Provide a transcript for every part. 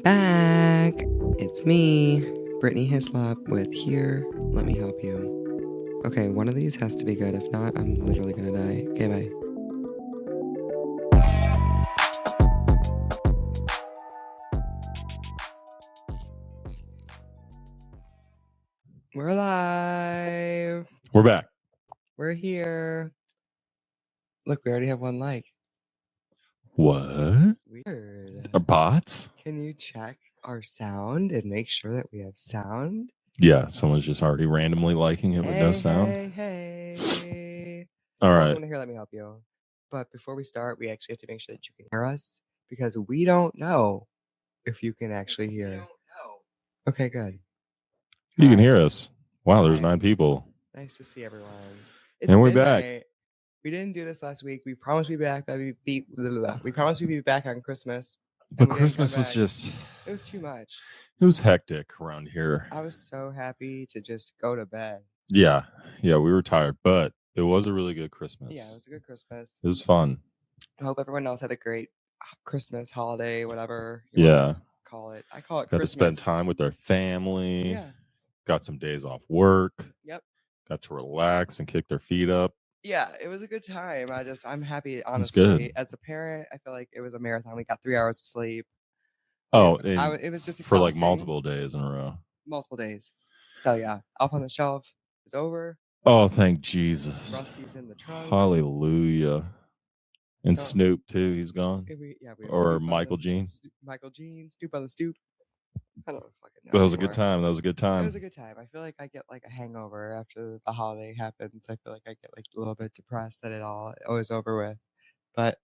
back. It's me, Brittany Hislop with Here. Let me help you. Okay, one of these has to be good. If not, I'm literally gonna die. Okay, bye. We're live. We're back. We're here. Look, we already have one like. What? Weird. Are bots? Can you check our sound and make sure that we have sound? Yeah, someone's just already randomly liking it with no sound. Hey. All right. Welcome to Here, Let Me Help You. But before we start, we actually have to make sure that you can hear us because we don't know if you can actually hear. Okay, good. You Hi. can hear us. Wow, there's Hi. 9 people. Nice to see everyone. And we're back. We didn't do this last week. We promised we'd be back. We promised we'd be back on Christmas. But Christmas was just... It was too much. It was hectic around here. I was so happy to just go to bed. Yeah, we were tired, but it was a really good Christmas. Yeah, it was a good Christmas. It was fun. I hope everyone else had a great Christmas holiday, whatever you want to call it. I call it Got Christmas. to spend time with our family. Yeah. Got some days off work. Yep. Got to relax and kick their feet up. Yeah, it was a good time. I'm happy, honestly. good. As a parent, I feel like it was a marathon. We got 3 hours of sleep. Oh, it was just for like exhausting. multiple days in a row. Multiple days. So yeah, Off on the Shelf is over. Oh, thank Jesus. Rusty's in the trunk. Hallelujah. And Snoop too, he's gone. Or Michael Jean. Michael Jean, Snoop on the stoop. I don't fucking know. That was a good time. It was a good time. I feel like I get like a hangover after the holiday happens. I feel like I get like a little bit depressed that it was over with. But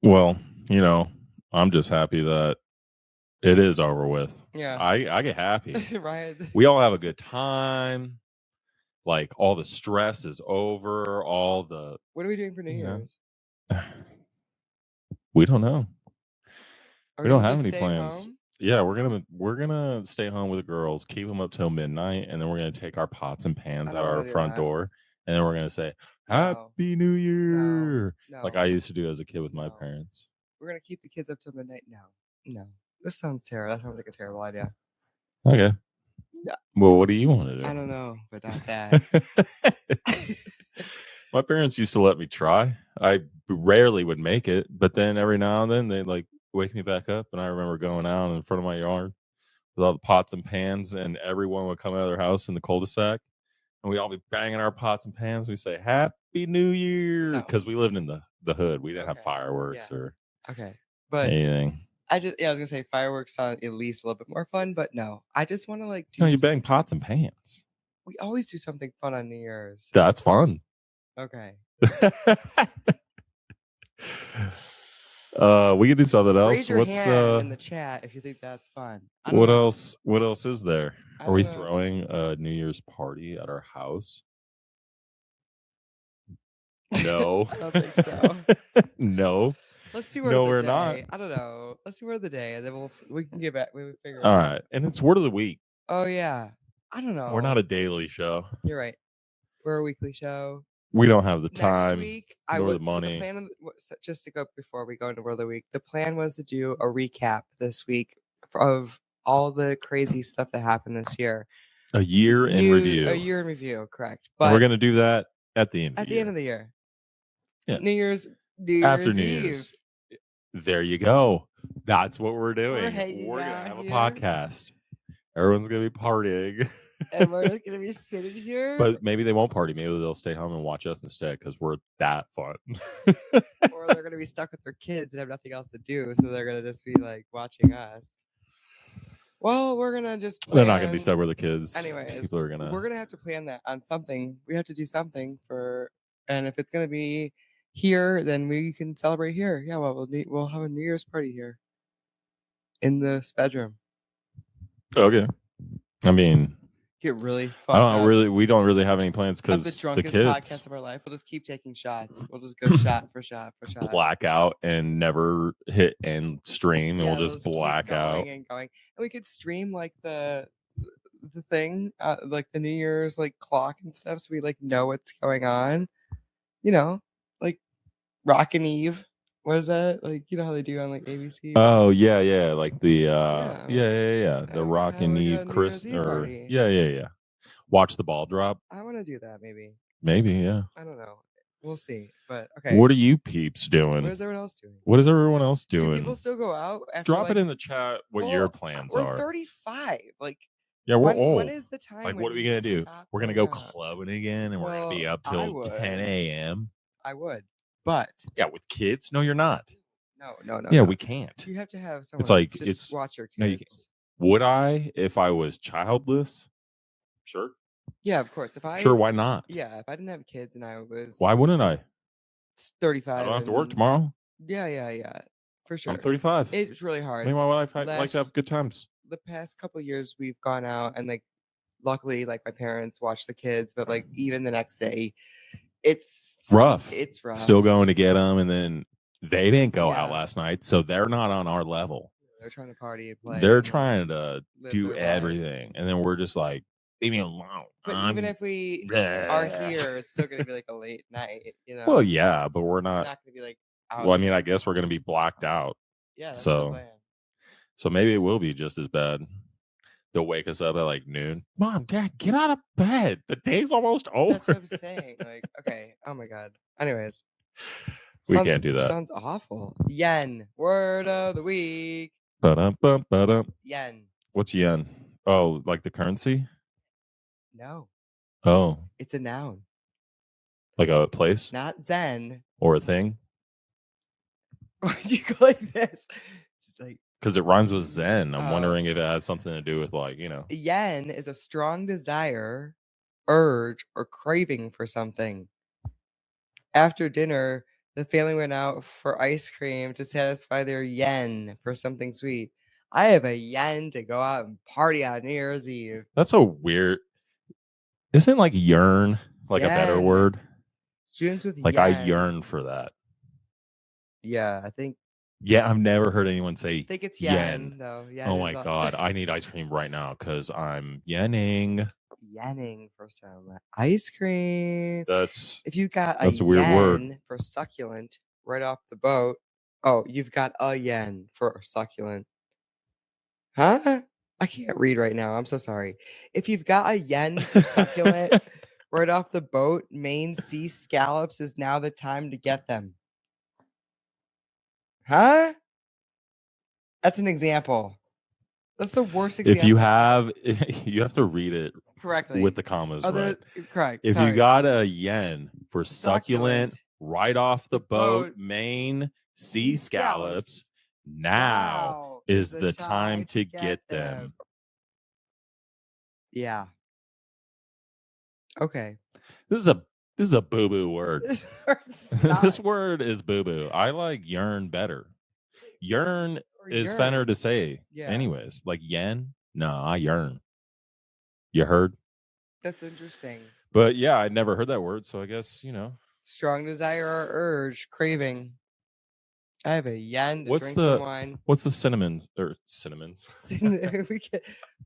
well, I'm just happy that it is over with. Yeah. I get happy. Right. We all have a good time. Like all the stress is over. What are we doing for New Year's? We don't know. We don't have any stay plans. Home? Yeah, we're gonna stay home with the girls, keep them up till midnight, and then we're gonna take our pots and pans out our front door, and then we're gonna say Happy New Year, No. like I used to do as a kid with my parents. We're gonna keep the kids up till midnight. No, this sounds terrible. That sounds like a terrible idea. Okay. Yeah. Well, what do you want to do? I don't know, but not that. My parents used to let me try. I rarely would make it, but then every now and then they'd like wake me back up, and I remember going out in front of my yard with all the pots and pans, and everyone would come out of their house in the cul-de-sac, and we'd all be banging our pots and pans. We say Happy New Year because we lived in the hood. We didn't have fireworks or anything. I was gonna say fireworks sound at least a little bit more fun, but no, I just want to like do. No, you bang pots and pans. We always do something fun on New Year's. That's fun. Okay. We could do something else. Raise your hand in the chat if you think that's fun. What else is there? Are we throwing a New Year's party at our house? No. I don't think so. No. Let's do word of the day. We're not. I don't know. Let's do word of the day, and then we can get back. We will figure it out. All right, and it's word of the week. Oh yeah. I don't know. We're not a daily show. You're right. We're a weekly show. We don't have the time. Next week, nor the money. So the plan, just to go before we go into word of the week, the plan was to do a recap this week of all the crazy stuff that happened this year. A year in review. A year in review, correct. But and we're going to do that at the end. At the end of the year. Yeah. New Year's after New Eve. Year's. There you go. That's what we're doing. We're going to have a podcast. Everyone's going to be partying. And we're going to be sitting here. But maybe they won't party. Maybe they'll stay home and watch us instead because we're that fun. Or they're going to be stuck with their kids and have nothing else to do. So they're going to just be like watching us. Well, we're going to just plan. They're not going to be stuck with the kids. Anyways, we're going to have to plan that on something. We have to do something and if it's going to be here, then we can celebrate here. Yeah, well, we'll have a New Year's party here in this bedroom. Okay. I mean, get really fun. We don't really have any plans because the drunkest kids podcast of our life. We'll just keep taking shots. We'll just go shot for shot for shot. Black out and never hit end stream, and we'll just black out. And we could stream like the thing, like the New Year's like clock and stuff, so we like know what's going on. Like Rockin' Eve. What is that? Like, you know how they do on like ABC? Oh yeah, like the Yeah. the We're gonna Rock have and like Eve a New Year's Chris Eve or party. yeah. Watch the ball drop. I want to do that maybe. Maybe, yeah. I don't know. We'll see. But okay. What are you peeps What doing? is everyone else doing? What is everyone else Do doing? people still go out after Drop like, it in the chat what your plans we're are. 35. Like, Yeah, we're when old. is the time Like, when what are we you gonna do? stop We're gonna going go out? clubbing again, and we're gonna be Well, up I till would. 10 a.m. I would, but Yeah, with kids? No, you're not. no. Yeah, no. we can't. You have to have someone It's like just watch your no, you kids. would I if I was childless? Sure. Yeah, of course. If I Sure, why not? Yeah, if I didn't have kids and I was Why wouldn't I? 35, I don't have to work and tomorrow. yeah, for sure. I'm 35. It's really I hard. mean, my wife like to have good times. The past couple years we've gone out and like, luckily, like my parents watch the kids, but like even the next day, it's Rough. It's rough. Still going to get them, and then they didn't go out Yeah. last night, so they're not on our level. They're trying to party and play. They're trying to live do their life. everything, and then we're just like, leave me alone. But even if we are here, it's still gonna be like a late night, you know. Well, yeah, but we're We're not. not gonna be like out. Well, I mean, I guess we're gonna be blacked out. Yeah, that's the plan. So maybe it will be just as bad. They'll wake us up at like noon. Mom, Dad, get out of bed. The day's almost over. That's what I'm saying. Like, okay. Oh my god. Anyways, we can't do that. Sounds awful. Yen. Word of the week. Yen. What's yen? Oh, like the currency? No. Oh. It's a noun. Like a place? Not Zen. Or a thing? Why'd you go like this? It's like, because it rhymes with zen. I'm wondering if it has something to do with, like, you know. Yen is a strong desire, urge, or craving for something. After dinner, the family went out for ice cream to satisfy their yen for something sweet. I have a yen to go out and party on New Year's Eve. That's a weird. Isn't like yearn like Yen. a better word? Students with like yen. I yearn for that. Yeah, I think. Yeah, I've never heard anyone say I think it's yen though. Yen oh my god, I need ice cream right now because I'm yenning. Yenning for some ice cream. If you got that's a weird word for succulent right off the boat. Oh, you've got a yen for succulent. Huh? I can't read right now. I'm so sorry. If you've got a yen for succulent right off the boat, Maine sea scallops is now the time to get them. Huh? That's an example. That's the worst example. If you have to read it correctly with the commas right. Correct. If you got a yen for succulent right off the boat, Maine sea scallops, now is the time to get them. Yeah. Okay. This is a boo-boo word. This word is boo-boo. I like yearn better. Yearn is funner to say. Yeah. Anyways, like yen, no, I yearn. You heard? That's interesting. But yeah, I'd never heard that word, so I guess, you know. Strong desire or urge, craving. I have a yen to drink some wine. What's the cinnamons?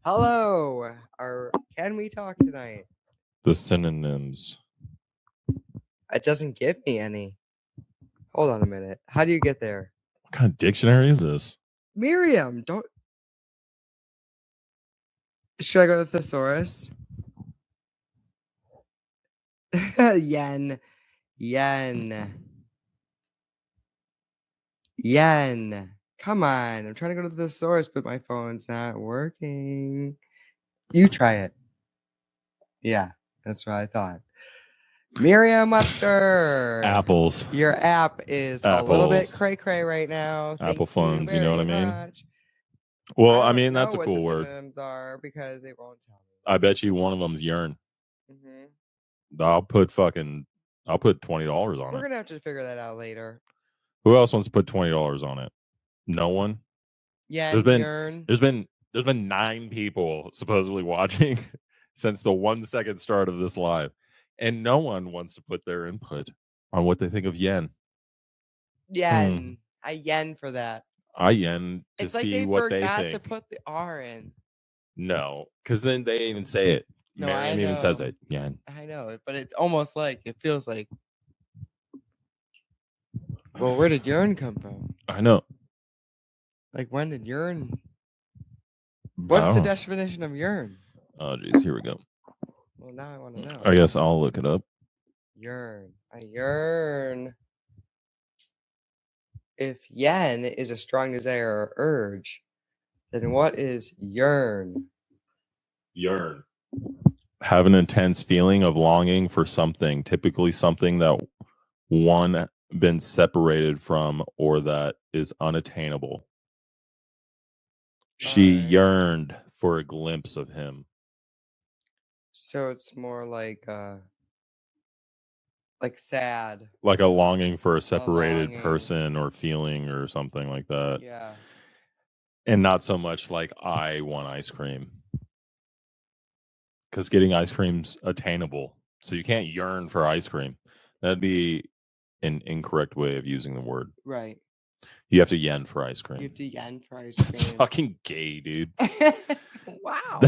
Hello. Can we talk tonight? The synonyms. It doesn't give me any. Hold on a minute. How do you get there? What kind of dictionary is this? Miriam, don't. Should I go to Thesaurus? Yen. Come on. I'm trying to go to the Thesaurus, but my phone's not working. You try it. Yeah, that's what I thought. Merriam-Webster. Apples. Your app is a little bit cray-cray right now. Apple phones, you know what I mean? Well, I mean, that's a cool word. Synonyms are because they won't tell me. I bet you one of them's yearn. Mm-hmm. I'll put $20 on We're it. We're gonna have to figure that out later. Who else wants to put $20 on it? No one. Yeah, there's been 9 people supposedly watching since the 1 second start of this live, and no one wants to put their input on what they think of yen. Yen, I yen for that. I yen to see what they think. They forgot to put the R in. No, because then they even say it. No, Miriam even says it. Yen. I know, but it's almost like it feels like. Well, where did Yearn come from? I know. Like, when did Yearn? I What's the don't know. definition of Yearn? Oh, geez, here we go. Well, now I want to know. I guess I'll look it up. Yearn. I yearn. If yen is a strong desire or urge, then what is yearn? Yearn. Have an intense feeling of longing for something, typically something that one been separated from or that is unattainable. She yearned for a glimpse of him. So it's more like sad. Like a longing for a separated longing. person or feeling or something like that. Yeah. And not so much like I want ice cream. Because getting ice cream's attainable. So you can't yearn for ice cream. That'd be an incorrect way of using the word. Right. You have to yen for ice cream. You have to yen for ice cream. That's fucking gay, dude. Wow.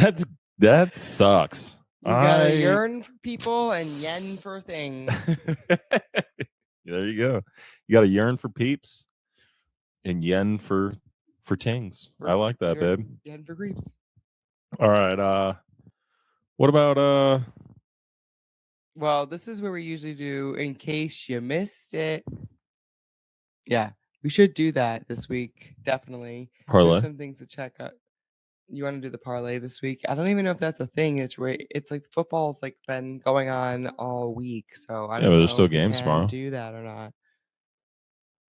That sucks. You gotta yearn for people and yen for things. There you go. You gotta yearn for peeps and yen for tings. I like that, babe. Yen for creeps. All right. What about Well, this is where we usually do in case you missed it. Yeah, we should do that this week. Definitely. parlay? There's some things to check out. You want to do the parlay this week? I don't even know if that's a thing. It's like football's like been going on all week, so I don't know. There's still if we games can tomorrow. Do that or not?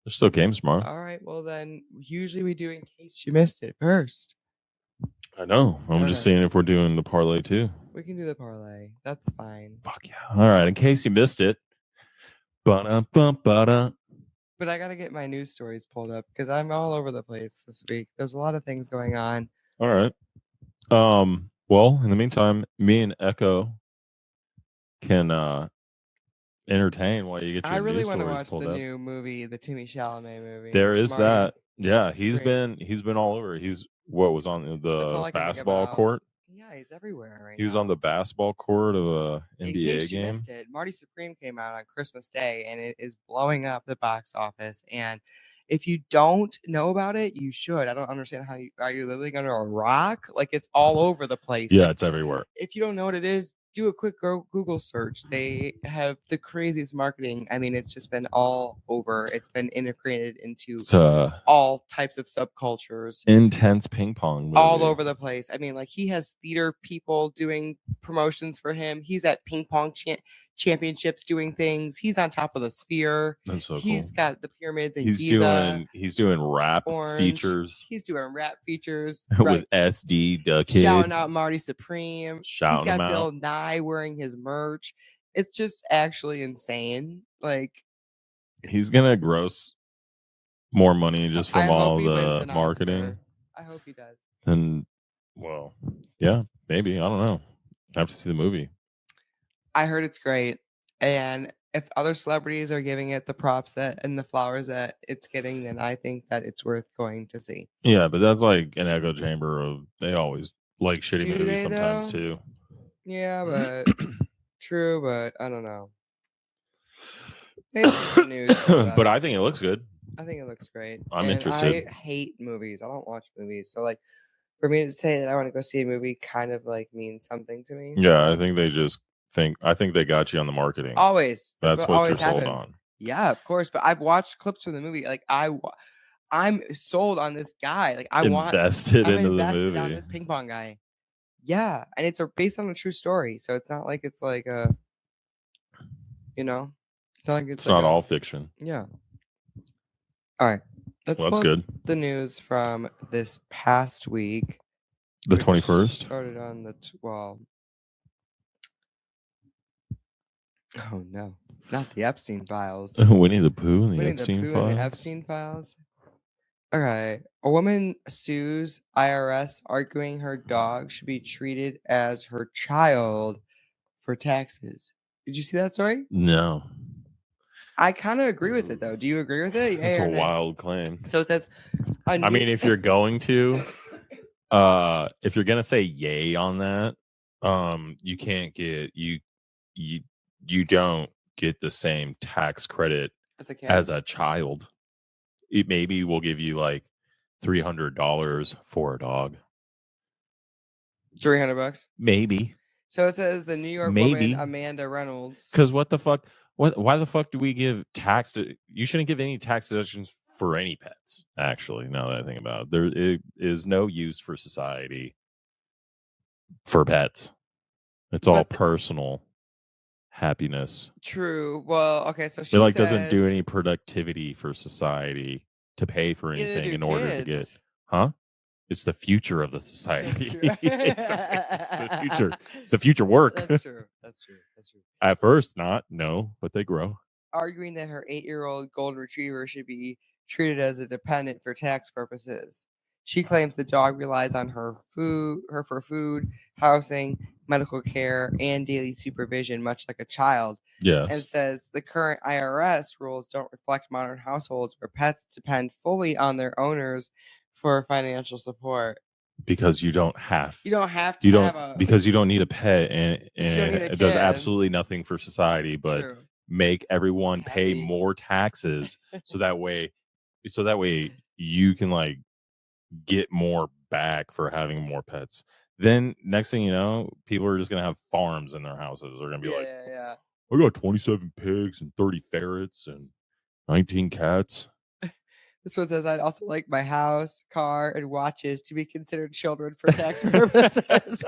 There's still games tomorrow. All right. Well, then usually we do in case you missed it first. I know. I'm just seeing if we're doing the parlay too. We can do the parlay. That's fine. Fuck yeah. All right. In case you missed it. Ba-da-bum-ba-da. But I got to get my news stories pulled up because I'm all over the place this week. There's a lot of things going on. All right. Well, in the meantime, me and Echo can entertain while you get your I really news want to stories watch pulled the up. new movie, the Timmy Chalamet movie. There is Marty. that. Yeah, That's he's great. been all over. He's what was on That's all the I can think basketball about. court. Yeah, he's everywhere right now. He was on the basketball court of a In NBA case you game. missed it, Marty Supreme came out on Christmas Day, and it is blowing up the box office. And if you don't know about it, you should. I don't understand how are you living under a rock? Like, it's all over the place. Yeah, Like, it's everywhere. if you don't know what it is, do a quick Google search. They have the craziest marketing. I mean, it's just been all over. It's been integrated into all types of subcultures. Intense ping pong movie. All over the place. I mean, like, he has theater people doing promotions for him. He's at ping pong championships doing things. He's on top of the sphere. That's so cool. He's got the pyramids and he's doing rap features. He's doing rap features with SD the kid. Shouting out Marty Supreme. Shouting He's got him Bill out. Nye wearing his merch. It's just actually insane. Like, he's gonna gross more money just from all the marketing. Oscar. I hope he does. And well, yeah, maybe. I don't know. I have to see the movie. I heard it's great. And if other celebrities are giving it the props and the flowers that it's getting, then I think that it's worth going to see. Yeah, but that's like an echo chamber of they always like shitty movies sometimes too. Yeah, but true, but I don't know. News, but I think it looks good. I think it looks great. I'm interested. I hate movies. I don't watch movies. So, like, for me to say that I want to go see a movie kind of like means something to me. Yeah, I think they got you on the marketing. Always. That's what always you're sold happens. on. Yeah, of course. But I've watched clips from the movie. Like, I'm sold on this guy. Like, I'm invested into the movie. On this ping pong guy. Yeah, and it's based on a true story. So it's not like it's like a, it's not like it's like not all fiction. Yeah. All right. That's good. The news from this past week. The 21st? Started on the 12th. Oh, no. Not the Epstein files. Winnie the Pooh and the Epstein files? And the Epstein files. All right. A woman sues IRS arguing her dog should be treated as her child for taxes. Did you see that story? No. I kind of agree with it, though. Do you agree with it? It's a wild claim. So it says... I mean, if you're going to... if you're going to say yay on that, you can't get... You don't get the same tax credit as a child. It maybe will give you like $300 for a dog. $300. Maybe. So it says the New York woman Amanda Reynolds. Because what the fuck? Why the fuck do we give tax? You shouldn't give any tax deductions for any pets. Actually, now that I think about it, there is no use for society for pets. It's all personal happiness. True. Well, okay, so she it doesn't do any productivity for society to pay for anything in order to get, huh? It's the future of the society. It's the future. It's the future work. That's true. That's true. At first, no, but they grow. Arguing that her 8-year-old golden retriever should be treated as a dependent for tax purposes. She claims the dog relies on her for food, housing, medical care, and daily supervision, much like a child. Yes. And says the current IRS rules don't reflect modern households where pets depend fully on their owners for financial support. Because you don't have to because you don't need a pet, and it does absolutely nothing for society but make everyone pay more taxes so that way you can like get more back for having more pets. Then next thing you know, people are just gonna have farms in their houses. They're gonna be I got 27 pigs and 30 ferrets and 19 cats. This one says, I'd also like my house, car, and watches to be considered children for tax purposes.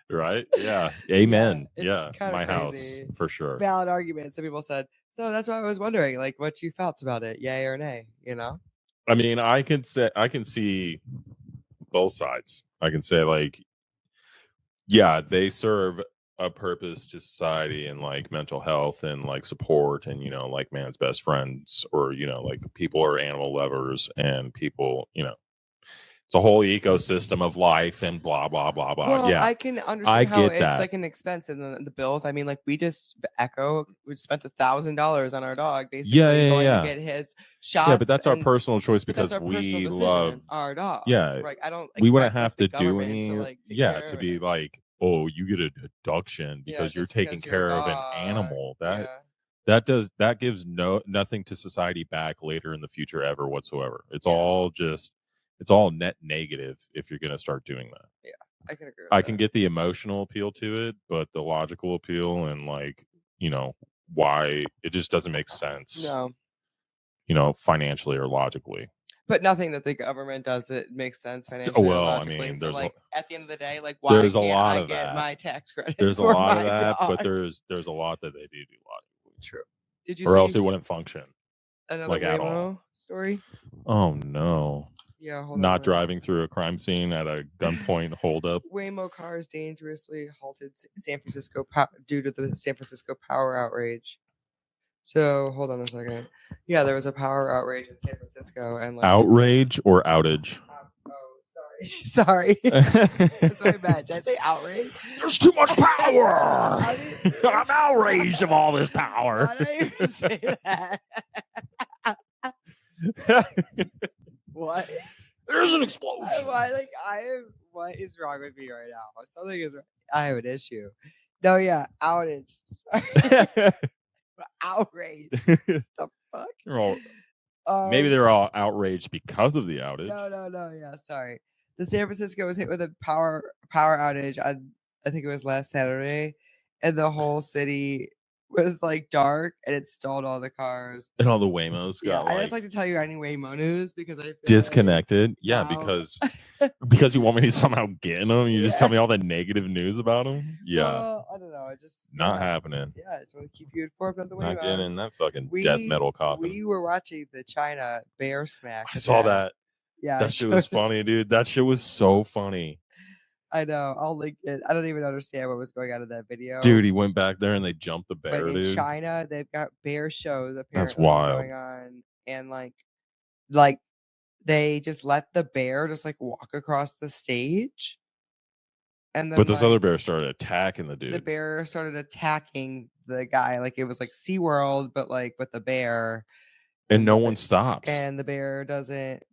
Right? Yeah. Amen. Yeah, my crazy. House for sure. Valid argument. Some people said, so that's why I was wondering, like, what you felt about it, yay or nay, you know? I mean, I can see both sides. I can say, like, yeah, they serve a purpose to society and like mental health and like support and like man's best friends, or like people are animal lovers and people it's a whole ecosystem of life and blah blah blah blah. Well, yeah, I can understand how it's like an expense in the bills. I mean, like we spent $1,000 on our dog basically going to get his shots. Yeah, but that's our personal choice because we love our dog. Yeah, like I don't. We wouldn't have to do any. To be like, oh, you get a deduction because you're taking care of an animal. That gives nothing to society back later in the future ever whatsoever. It's all net negative if you're going to start doing that. Yeah, I can agree. I can get the emotional appeal to it, but the logical appeal and why it just doesn't make sense. No. Financially or logically. But nothing that the government does it makes sense financially. Well, or logically. I mean, there's at the end of the day, like why there's can't a lot I of get that. my tax credit? There's a lot of that, but there's a lot that they do logically. True. Did you? Or else it wouldn't function. Another Waymo story. Oh no. Yeah, hold Not driving through a crime scene at a gunpoint holdup. Waymo cars dangerously halted San Francisco due to the San Francisco power outrage. So hold on a second. Yeah, there was a power outrage in San Francisco, and outrage or outage. Sorry. That's what I meant. Did I say outrage? There's too much power. I'm outraged of all this power. Why did I even say that? What? There's an explosion. What is wrong with me right now? Something is wrong. I have an issue. No, yeah, outage. Sorry. Outrage. The fuck? Maybe they're all outraged because of the outage. No. Yeah, sorry. The San Francisco was hit with a power outage. I think it was last Saturday, and the whole city was like dark, and it stalled all the cars. And all the Waymos got I just like to tell you any Waymo news because I feel disconnected. Because you want me to somehow get in them. You just tell me all the negative news about them. Yeah, I don't know. I just not happening. Yeah, I just want to keep you informed on the Waymos. Not getting in that fucking death metal coffin. We were watching the China bear smack. I saw that. Yeah, that shit was funny, dude. That shit was so funny. I know. I'll link it. I don't even understand what was going on in that video. Dude, he went back there and they jumped the bear, but in dude. China, they've got bear shows apparently That's wild. going on. And like they just let the bear just like walk across the stage. And then, but this other bear started attacking the dude. The bear started attacking the guy. Like it was like SeaWorld, but like with the bear. And no one stops. And the bear doesn't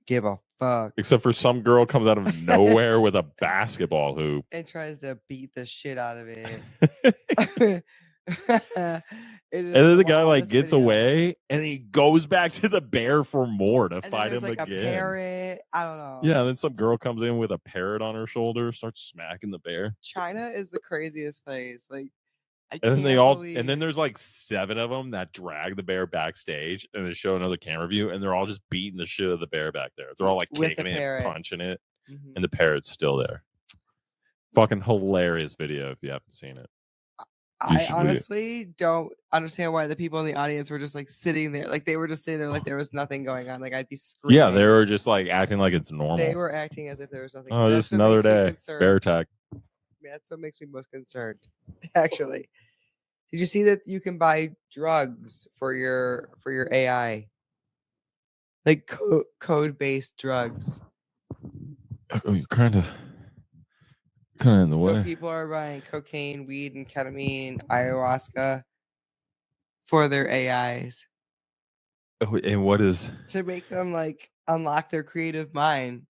give a fuck. Except for some girl comes out of nowhere with a basketball hoop and tries to beat the shit out of it. And then the guy like gets away and he goes back to the bear for more to fight him like again. A parrot. I don't know. Yeah, and then some girl comes in with a parrot on her shoulder, starts smacking the bear. China is the craziest place. Like, and then there's like 7 of them that drag the bear backstage and they show another camera view and they're all just beating the shit of the bear back there. They're all like kicking it and punching it. Mm-hmm. And the parrot's still there. Fucking hilarious video if you haven't seen it. I honestly don't understand why the people in the audience were just like sitting there. Like they were just sitting there like there was nothing going on. Like I'd be screaming. Yeah, they were just like acting like it's normal. They were acting as if there was nothing. Oh, just another day. Bear attack. Yeah, that's what makes me most concerned. Actually. Did you see that you can buy drugs for your AI? Like code-based drugs. Oh, you're kind of in the way. So people are buying cocaine, weed, and ketamine, ayahuasca for their AIs. Oh, and what is to make them like unlock their creative mind?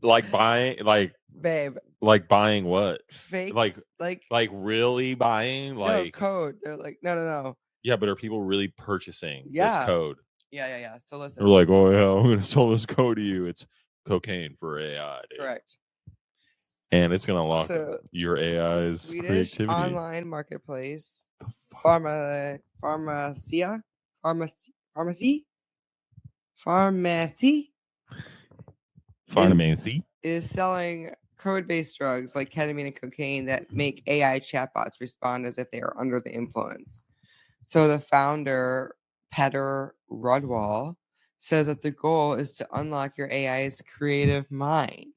Like buying, like babe, like buying what? Fake, like really buying, like no, code. They're like no. Yeah, but are people really purchasing this code? Yeah. So listen. They're like, oh yeah, I'm gonna sell this code to you. It's cocaine for AI. Dude. Correct. And it's gonna unlock your AI's Swedish creativity. Online marketplace, Pharmacy is selling code-based drugs like ketamine and cocaine that make AI chatbots respond as if they are under the influence. So the founder, Petter Rudwall, says that the goal is to unlock your AI's creative mind.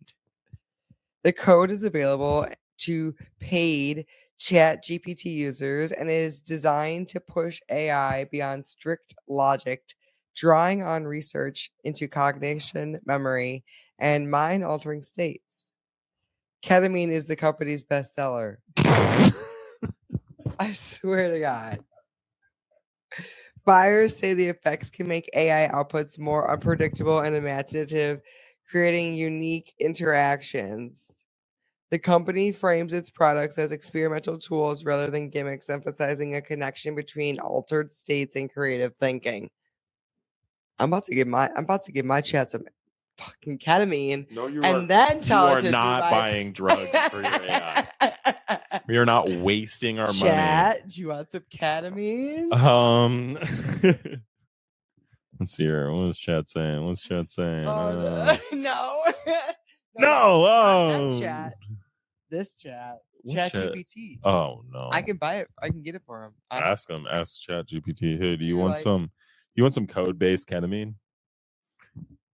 The code is available to paid ChatGPT users and is designed to push AI beyond strict logic, drawing on research into cognition, memory, and mind-altering states. Ketamine is the company's bestseller. I swear to God. Buyers say the effects can make AI outputs more unpredictable and imaginative, creating unique interactions. The company frames its products as experimental tools rather than gimmicks, emphasizing a connection between altered states and creative thinking. I'm about to give my chat some fucking ketamine. No, you and then tell you are not buying drugs for your AI. We are not wasting our money. Chat, do you want some ketamine? Let's see here. What is chat saying? What's chat saying? Oh, no. No. Not chat. This chat. Chat GPT. Oh no. I can buy it. I can get it for him. Ask him. Ask Chat GPT. Hey, do you want some? You want some code-based ketamine?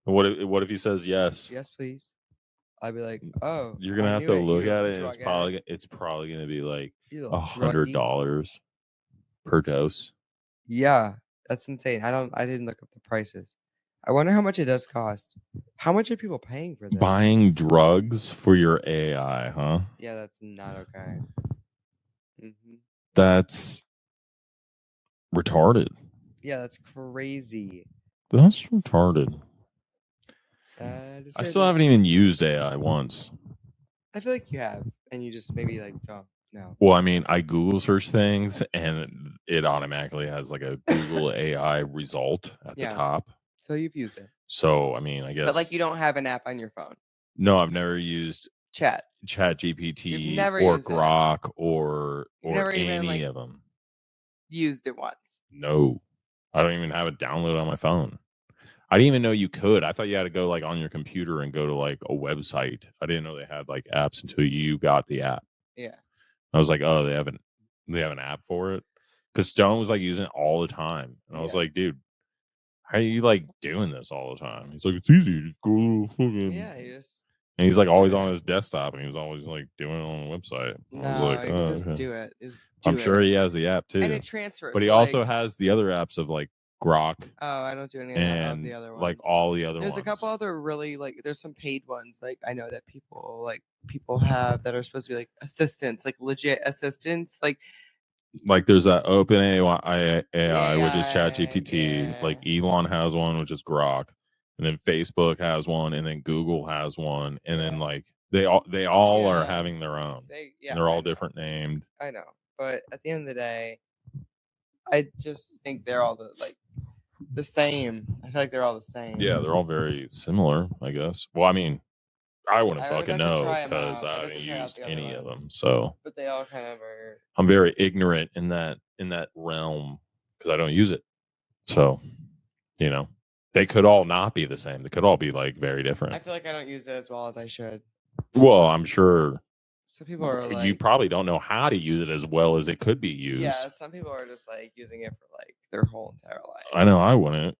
What if he says yes? Yes, please. I'd be like, oh. You're gonna have to look at it. And it's probably gonna be like $100 per dose. Yeah, that's insane. I didn't look up the prices. I wonder how much it does cost. How much are people paying for this? Buying drugs for your AI, huh? Yeah, that's not okay. Mm-hmm. That's retarded. Yeah, that's crazy. That's retarded. I still haven't even used AI once. I feel like you have, and you just maybe like don't know. Well, I mean, I Google search things, and it automatically has like a Google AI result at the top. So you've used it. So I mean, I guess. But like, you don't have an app on your phone. No, I've never used Chat GPT or Grok or any of them. Used it once. No, I don't even have it downloaded on my phone. I didn't even know you could. I thought you had to go like on your computer and go to like a website. I didn't know they had like apps until you got the app. Yeah. I was like, oh, they have an app for it. Because Stone was like using it all the time. And I was like, dude, how are you like doing this all the time? He's like, it's easy. Just go to fucking. Yeah, and he's like always on his desktop and he was always like doing it on the website. No, I was like, oh, just do it. I'm sure he has the app too. And it transfers. But he also has the other apps of like Grok. Oh, I don't do any of the other ones. Like all the other ones. There's a couple other really like there's some paid ones like I know that people have that are supposed to be like assistants, like legit assistants. Like Like there's that open AI, which is AI, ChatGPT. Like yeah. Elon has one, which is Grok, and then Facebook has one, and then Google has one, and then Yeah. like they all are Yeah. having their own. Yeah, And they're I all know. different named. I know. But at the end of the day, I just think they're all the same. I feel like they're all the same. Yeah, they're all very similar, I guess. Well, I mean, I wouldn't I would fucking have to know try 'em because out. I I'd have haven't to try out used the other any of ones. them. So But they all kind of are. I'm very ignorant in that realm because I don't use it. So, you know, they could all not be the same. They could all be like very I different. feel like I don't use it as well as I should. Well, I'm sure Some people are you like, probably don't know how to use it as well as it could be used. yeah, some people are just like using it for like their whole entire life. I know I wouldn't.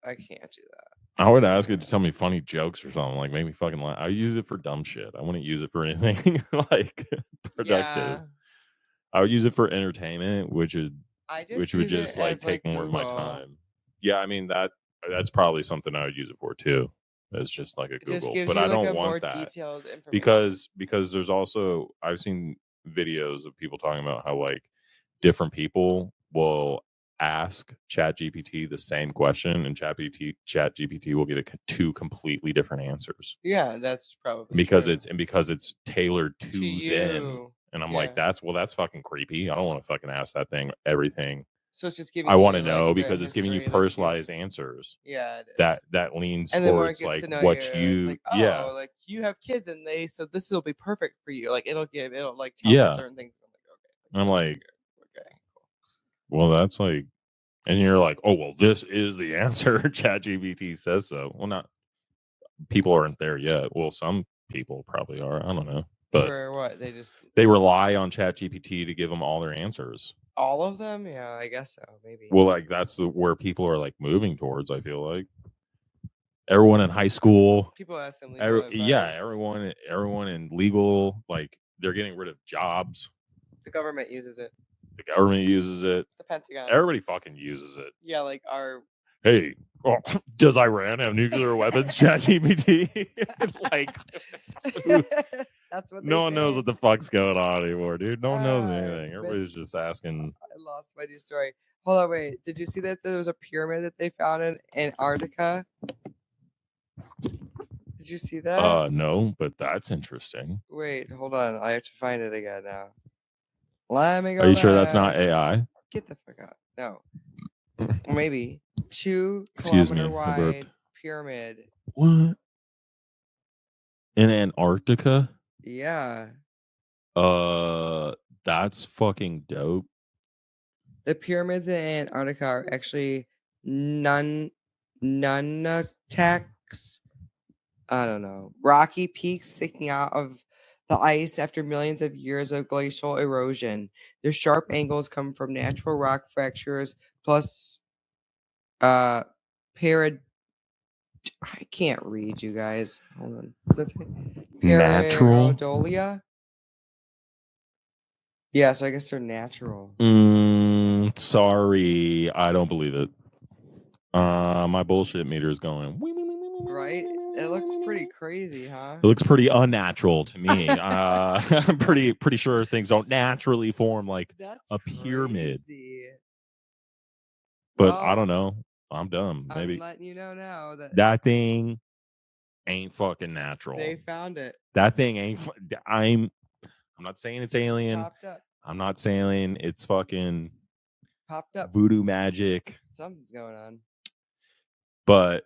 I can't do that. I would ask it to tell me funny jokes or something, like make me fucking laugh. I use it for dumb shit. I wouldn't use it for anything like productive. Yeah, I would use it for entertainment, which would use just it like as take like more of my Google. time. Yeah, I mean that's probably something I would use it for too. It's just like a It just Google, gives but you I like don't a more want that detailed information. because there's also I've seen videos of people talking about how like different people will ask ChatGPT the same question, and ChatGPT will get two completely different answers. Yeah, that's probably Because true. it's tailored to them. you. And I'm Yeah. like, that's fucking creepy. I don't want to fucking ask that thing everything So it's just giving I want to you, know like, the because it's giving you history, like, personalized answers Yeah, it is. that leans And the more it towards gets like to know what you, it's you like, yeah. oh, like you have kids and so this will be perfect for you. Like it'll like tell Yeah. me certain things. I'm like, okay. I'm that's like, weird. Okay, cool. well, that's like, and you're like, oh, well, this is the answer. ChatGPT says so. Well, not people aren't there yet. Well, some people probably are. I don't know. But For what? they rely on ChatGPT to give them all their answers. All of them? Yeah, I guess so. Maybe. Well, like that's where people are like moving towards. I feel like everyone in high school, People ask them legal advice. yeah, everyone in legal, like they're getting rid of jobs. The government uses it. The government uses it. The Pentagon. Everybody fucking uses it. Yeah, like our. Hey, does Iran have nuclear weapons? ChatGPT. Like, That's what. No one knows what the fuck's going on anymore, dude. No one knows anything. Everybody's just asking. I lost my news story. Hold on, wait. Did you see that there was a pyramid that they found in Antarctica? Did you see that? No, but that's interesting. Wait, hold on. I have to find it again now. Let me go. Are you sure that's not AI? Get the fuck out. No. Maybe 2 Excuse me, kilometer I wide burped. pyramid. What? In Antarctica? Yeah. That's fucking dope. The pyramids in Antarctica are actually nunataks. I don't know. Rocky peaks sticking out of the ice after millions of years of glacial erosion. Their sharp angles come from natural rock fractures plus parad. I can't read, you guys. Hold on. What's that say? Natural? Pareidolia? Yeah, so I guess they're natural. Sorry, I don't believe it. My bullshit meter is going. Right? It looks pretty crazy, huh? It looks pretty unnatural to me. I'm pretty sure things don't naturally form like a pyramid. Crazy. But I don't know. I'm dumb. Maybe I'm letting you know now that thing ain't fucking natural. They found it. That thing ain't. I'm not saying it's alien. Popped up. I'm not saying it's fucking Popped up. voodoo magic. Something's going on. But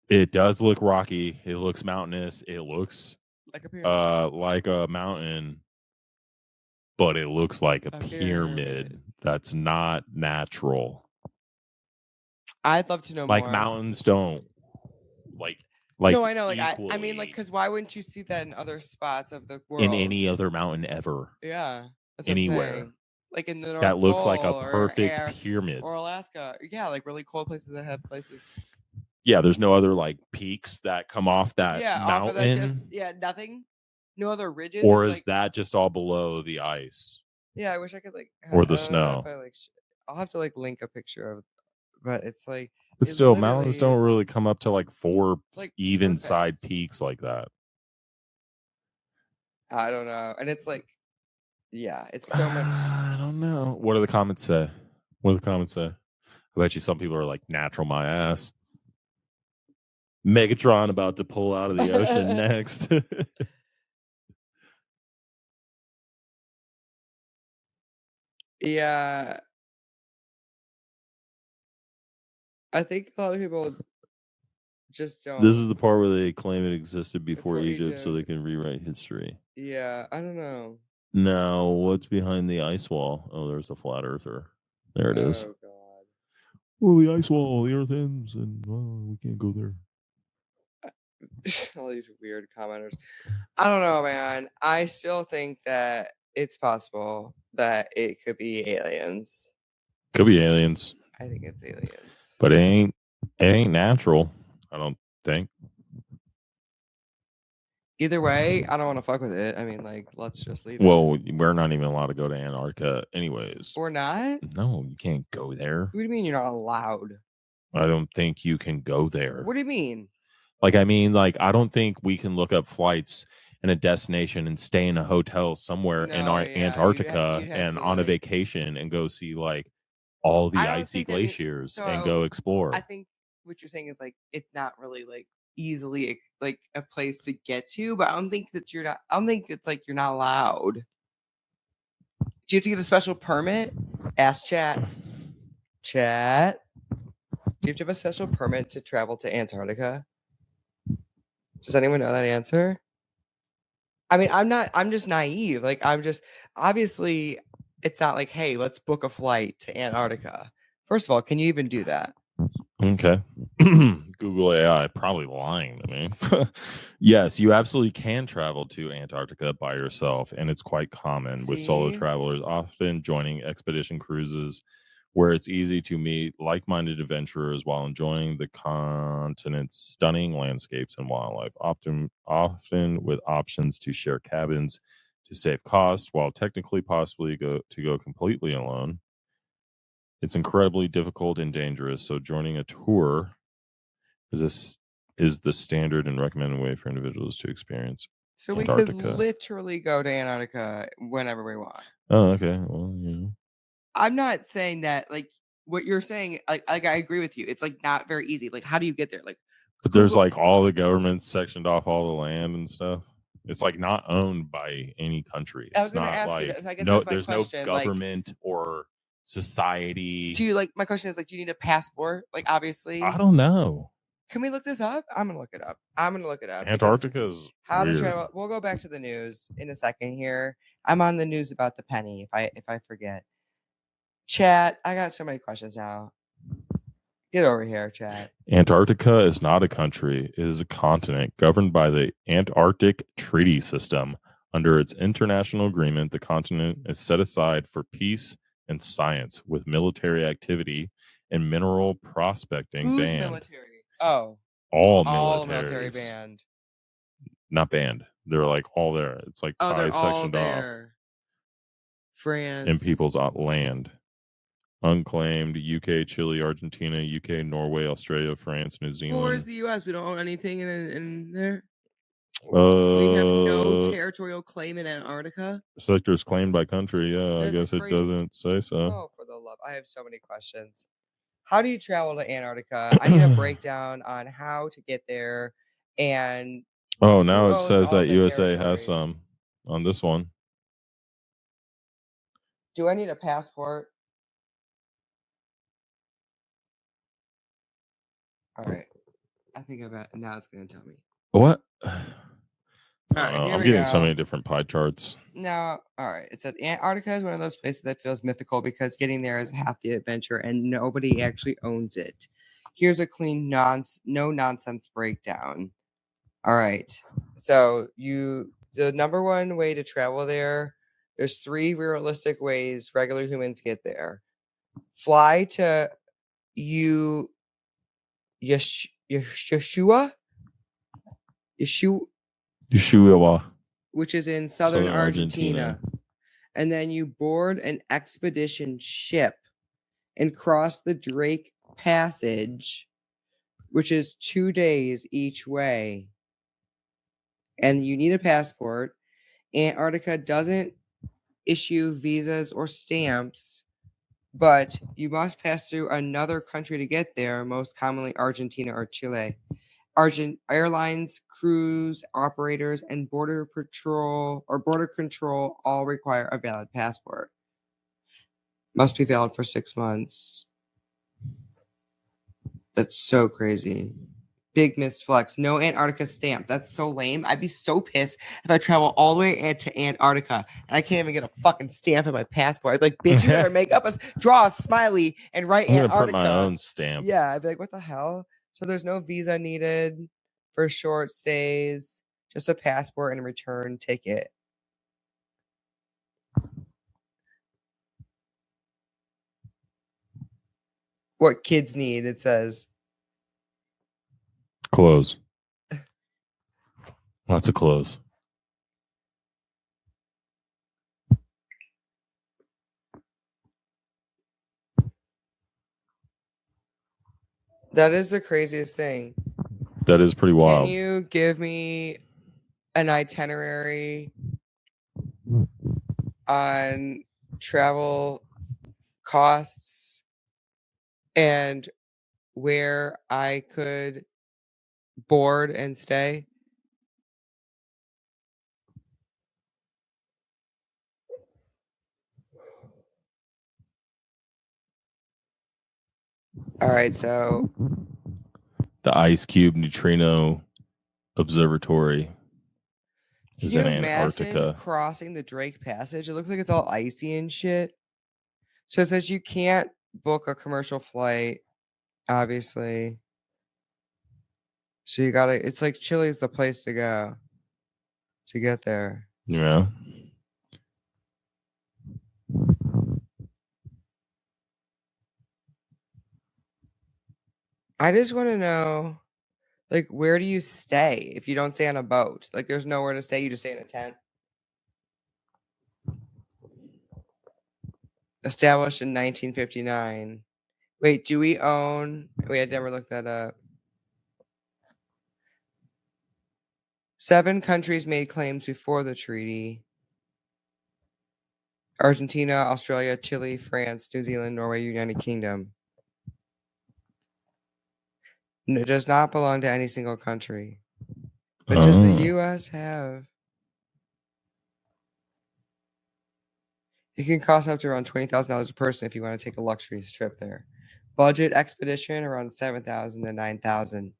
it does look rocky. It looks mountainous. It looks like a pyramid. Like a mountain, but it looks like a pyramid. That's not natural. I'd love to know like more. Mountains don't like no, I know. Like I mean, like, because why wouldn't you see that in other spots of the world? In any other mountain ever? Yeah, that's anywhere. Like in the North that looks Pole like a perfect pyramid. Or Alaska. Yeah, like really cold places that have places. Yeah, there's no other like peaks that come off that mountain. Off of that nothing. No other ridges. Or is that just all below the ice? Yeah, I wish I could like. Or the snow. I'll have to like link a picture of, but it's like. But still, mountains don't really come up to like 4 even side peaks like that. I don't know, and it's like, yeah, it's so much. I don't know. Well, what do the comments say? What do the comments say? I bet you some people are like, natural my ass. Megatron about to pull out of the ocean next. Yeah. I think a lot of people just don't. This is the part where they claim it existed before Before Egypt, so they Egypt. can rewrite history. Yeah, I don't know. Now, what's behind the ice wall? Oh, there's a flat earther. There it is. Oh god. Well, the ice wall, the earth ends, and we can't go there. All these weird commenters. I don't know, man. I still think that it's possible that it could be aliens. Could be aliens, I think it's aliens. but it ain't natural. I don't think. Either way, I don't want to fuck with it. I mean, like, let's just leave Well, it. we're not even allowed to go to Antarctica, anyways. We're not? No, you can't go there. What do you mean you're not allowed? I don't think you can go there. What do you mean? Like, I mean, like, I don't think we can look up flights and a destination and stay in a hotel somewhere in No, our yeah, Antarctica you'd have and to, on a like- vacation and go see like all the I don't icy think that'd be- glaciers so and go explore. I think what you're saying is like it's not really like easily like a place to get to, but I don't think that you're not. I don't think it's like you're not allowed. Do you have to get a special permit? Ask chat. Chat. Do you have to have a special permit to travel to Antarctica? Does anyone know that answer? I mean, I'm just naive. Like, I'm just obviously it's not like, hey, let's book a flight to Antarctica. First of all, can you even do that? Okay. Google AI probably lying to me. Yes, you absolutely can travel to Antarctica by yourself, and it's quite common with solo See? travelers often joining expedition cruises where it's easy to meet like-minded adventurers while enjoying the continent's stunning landscapes and wildlife, often with options to share cabins to save costs while technically possibly go completely alone. It's incredibly difficult and dangerous, so joining a tour is the standard and recommended way for individuals to experience So we Antarctica. could literally go to Antarctica whenever we want. Oh, okay. Well, yeah. I'm not saying that like what you're saying, like I agree with you. It's like not very easy. Like, how do you get there? Like, But there's Google- like all the governments sectioned off all the land and stuff. It's like not owned by any country. I was It's gonna not ask you like that. So I guess no, that's my there's question. no Like, government or society. do you like my question is like, do you need a passport? Like, obviously, I don't know. can we look this up? I'm gonna look it up. because Antarctica is how to weird. travel. We'll go back to the news in a second here. I'm on the news about the penny. If I forget, chat. I got so many questions now. Get over here, chat. Antarctica is not a country. It is a continent governed by the Antarctic Treaty System. Under its international agreement, the continent is set aside for peace and science, with military activity and mineral prospecting Who's banned. military? Oh, All military militaries. banned. Not banned. They're like all there. It's like Oh, they're probably all sectioned off there. France in people's land. Unclaimed UK, Chile, Argentina, UK, Norway, Australia, France, New Zealand. Where's the U.S.? We don't own anything in there. We have no territorial claim in Antarctica. Sectors claimed by country. Yeah, I That's guess crazy. it doesn't say so. Oh, for the love! I have so many questions. How do you travel to Antarctica? I need a breakdown on how to get there, and Oh, now who it owns says all that the USA has territories? some on this one. Do I need a passport? All right. I think about now. It's gonna tell me. What? right, here I'm we getting so go. many different pie charts. Now, all right. It said Antarctica is one of those places that feels mythical because getting there is half the adventure and nobody actually owns it. Here's a clean no nonsense breakdown. All right. So the number one way to travel there's 3 realistic ways regular humans get there. Fly to Yeshua, which is in southern Argentina. And then you board an expedition ship and cross the Drake Passage, which is 2 days each way. And you need a passport. Antarctica doesn't issue visas or stamps, but you must pass through another country to get there, most commonly Argentina or Chile. Airlines, cruise operators, and border patrol or border control all require a valid passport. Must be valid for 6 months. That's so crazy. Big misflex. No Antarctica stamp. That's so lame. I'd be so pissed if I travel all the way to Antarctica and I can't even get a fucking stamp in my passport. I'd be like, bitch, you better make up draw a smiley and write I'm gonna Antarctica. print my own stamp. Yeah, I'd be like, what the hell? So there's no visa needed for short stays, just a passport and a return ticket. What kids need, it says. Clothes. Lots of clothes. That is the craziest thing. That is pretty wild. Can you give me an itinerary on travel costs and where I could board and stay? All right, so the Ice Cube Neutrino Observatory is in Antarctica. Crossing the Drake Passage. It looks like it's all icy and shit. So it says you can't book a commercial flight, obviously. So you gotta, it's like Chile's the place to go to get there. Yeah. I just want to know, like, where do you stay if you don't stay on a boat? Like, there's nowhere to stay. You just stay in a tent. Established in 1959. Wait, do we own? Wait, I never looked that up. 7 countries made claims before the treaty. Argentina, Australia, Chile, France, New Zealand, Norway, United Kingdom. It does not belong to any single country. But does the U.S. have? It can cost up to around $20,000 a person if you want to take a luxury trip there. Budget expedition around $7,000 to $9,000.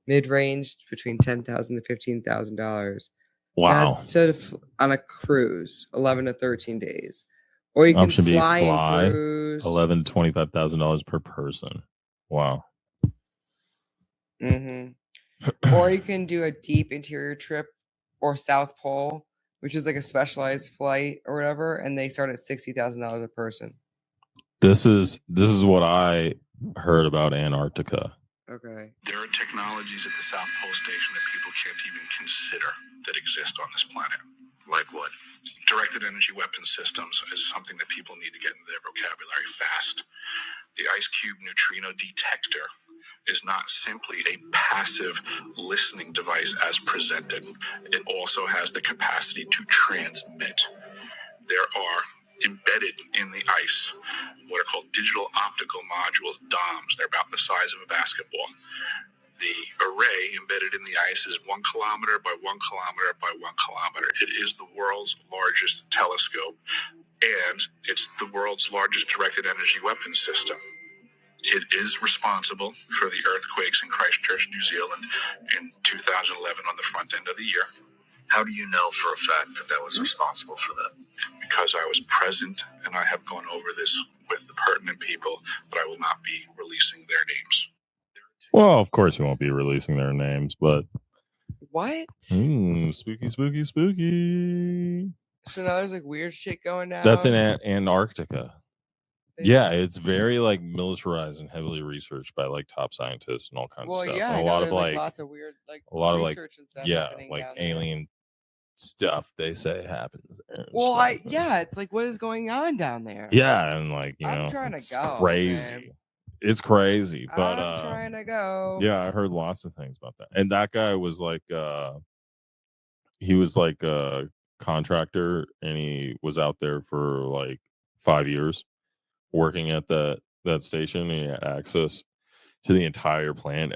Mid-range between $10,000 to $15,000. Wow. That's on a cruise, 11 to 13 days. Or you can fly and cruise. $11,000 to $25,000 per person. Wow. Mm-hmm. Or you can do a deep interior trip or South Pole, which is like a specialized flight or whatever, and they start at $60,000 a person. This is what I heard about Antarctica. Okay. There are technologies at the South Pole Station that people can't even consider that exist on this planet. Like what? Directed energy weapon systems is something that people need to get into their vocabulary fast. The Ice Cube Neutrino Detector is not simply a passive listening device as presented. It also has the capacity to transmit. There are embedded in the ice what are called digital optical modules, DOMs. They're about the size of a basketball. The array embedded in the ice is 1 kilometer by 1 kilometer by 1 kilometer. It is the world's largest telescope, and it's the world's largest directed energy weapon system. It is responsible for the earthquakes in Christchurch, New Zealand in 2011 on the front end of the year. How do you know for a fact that that was responsible for that? Because I was present and I have gone over this with the pertinent people, but I will not be releasing their names. Well, of course you won't be releasing their names, but... What? Spooky, spooky, spooky. So now there's like weird shit going down? That's in Antarctica. Yeah, it's very like militarized and heavily researched by like top scientists and all kinds of stuff. Yeah, and a lot of like lots of weird research and stuff. Yeah, like alien stuff they say happens there. It's like what is going on down there? Yeah, and like I'm trying to go. Crazy. Man. It's crazy, but I'm trying to go. Yeah, I heard lots of things about that. And that guy was like he was like contractor, and he was out there for like 5 years working at that station. And he had access to the entire plant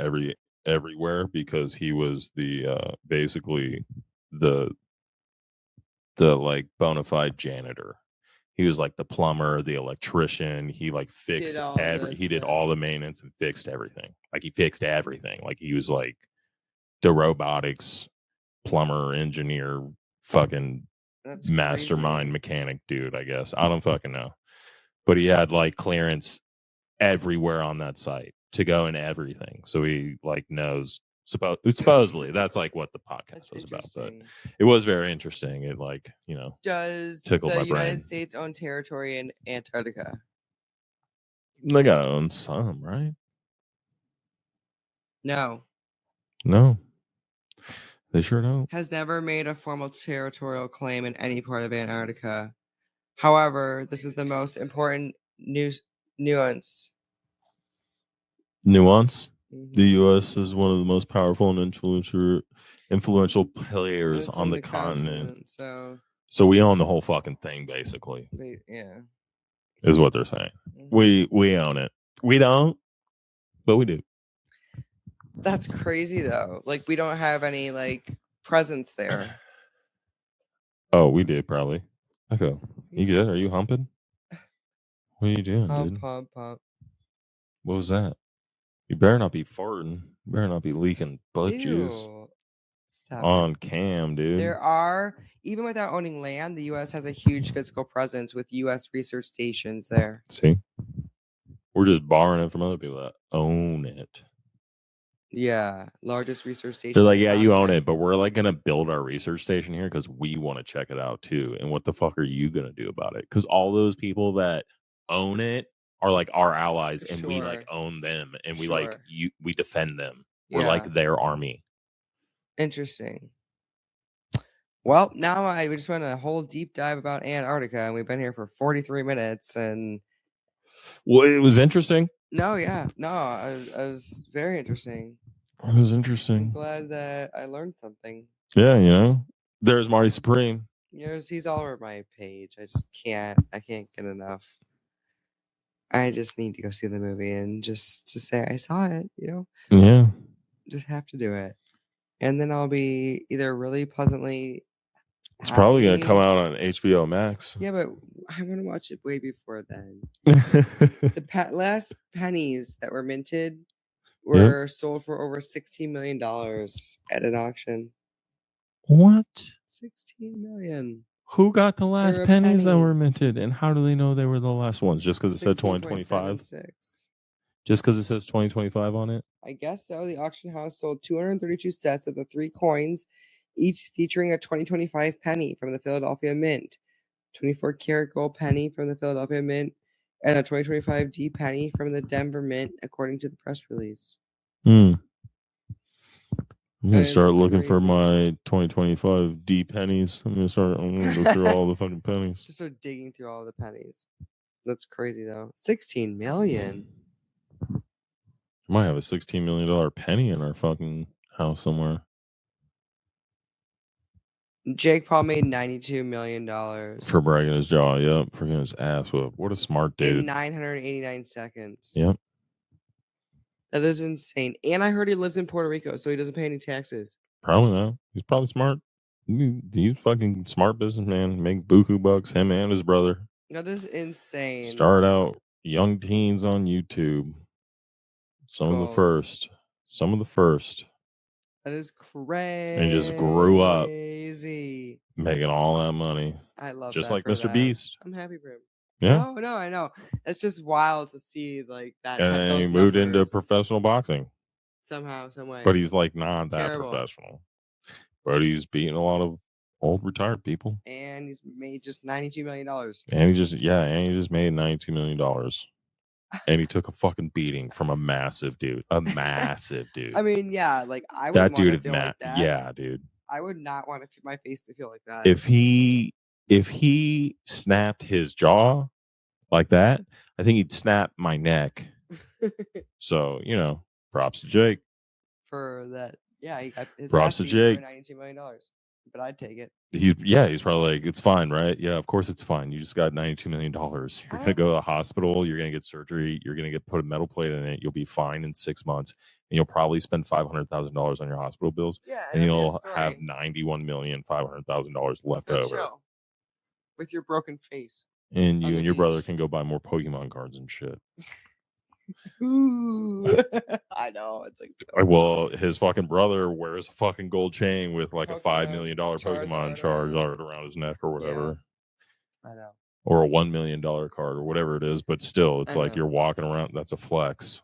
everywhere because he was the basically the like bona fide janitor. He was like the plumber, the electrician. He like fixed he did all the maintenance and fixed everything. Like he fixed everything. Like he was like the robotics plumber, engineer, fucking mastermind mechanic dude, I guess. I don't fucking know. But he had like clearance everywhere on that site to go in everything. So he like knows supposedly that's like what the podcast was about. But it was very interesting. It like, you know, does tickled the my United brain. States own territory in Antarctica? They gotta own some, right? No. They sure don't. Has never made a formal territorial claim in any part of Antarctica. However, this is the most important nuance. Mm-hmm. The U.S. is one of the most powerful and influential players on the continent. So we own the whole fucking thing, basically. Yeah. Is what they're saying. Mm-hmm. We own it. We don't, but we do. That's crazy, though. Like, we don't have any, like, presence there. Oh, we did, probably. Okay. You good? Are you humping? What are you doing, dude? Hump. What was that? You better not be farting. You better not be leaking butt juice. Stop on cam, dude. There are, even without owning land, the U.S. has a huge physical presence with U.S. research stations there. See? We're just borrowing it from other people that own it. Yeah, largest research station. They're like, yeah, you own it, but we're like going to build our research station here because we want to check it out too. And what the fuck are you going to do about it? Because all those people that own it are like our allies, and we like own them, and we like we defend them. We're like their army. Interesting. Well, now we just went a whole deep dive about Antarctica, and we've been here for 43 minutes, and well, it was interesting. It was very interesting. It was interesting. I'm glad that I learned something. Yeah, you know, there's Marty Supreme. He's all over my page. I can't get enough. I just need to go see the movie and just to say I saw it, you know? Yeah. Just have to do it. And then I'll be either really pleasantly It's probably going to come out on HBO Max. Yeah, but I want to watch it way before then. The last pennies that were minted were sold for over $16 million at an auction. What? 16 million. Who got the last pennies that were minted, and how do they know they were the last ones? Just because it said 2025? Just because it says 2025 on it? I guess so. The auction house sold 232 sets of the 3 coins, each featuring a 2025 penny from the Philadelphia Mint, 24 karat gold penny from the Philadelphia Mint, and a 2025 D penny from the Denver Mint, according to the press release. I'm going to start looking for my 2025 D pennies. I'm going to go through all the fucking pennies. Just start digging through all the pennies. That's crazy, though. 16 million. Might have a $16 million penny in our fucking house somewhere. Jake Paul made $92 million. For breaking his jaw, yep. For getting his ass whooped. What a smart dude. In 989 seconds. Yep. That is insane. And I heard he lives in Puerto Rico, so he doesn't pay any taxes. Probably not. He's probably smart. He's fucking smart businessman. Make buku bucks, him and his brother. That is insane. Start out young teens on YouTube. Some of the first. That is crazy. And just grew up making all that money. I love just that like for Mr. that. Beast. I'm happy for him. Yeah. No, I know. It's just wild to see like that. And then he moved into professional boxing. Somehow, some way. But he's like not that professional. But he's beating a lot of old retired people. And he's made just $92 million. And he just made $92 million. And he took a fucking beating from a massive dude. I mean, yeah, like I would that dude feel like that. Yeah, dude. I would not want my face to feel like that. If he snapped his jaw like that, I think he'd snap my neck. So, you know, props to Jake. For that. Yeah, he got his props to Jake. for $92 million. but I'd take it. He's probably like, it's fine, right? Yeah, of course it's fine. You just got $92 million. You're going to go to the hospital. You're going to get surgery. You're going to get put a metal plate in it. You'll be fine in 6 months. And you'll probably spend $500,000 on your hospital bills. Yeah, and you'll have $91,500,000 left over. Chill. With your broken face. And you and your brother can go buy more Pokemon cards and shit. Ooh. I know. It's like so well, his fucking brother wears a fucking gold chain with like a $5 million Charizard Pokemon Charizard around his neck or whatever. Yeah. I know. Or a $1 million card or whatever it is. But still, it's like you're walking around. That's a flex.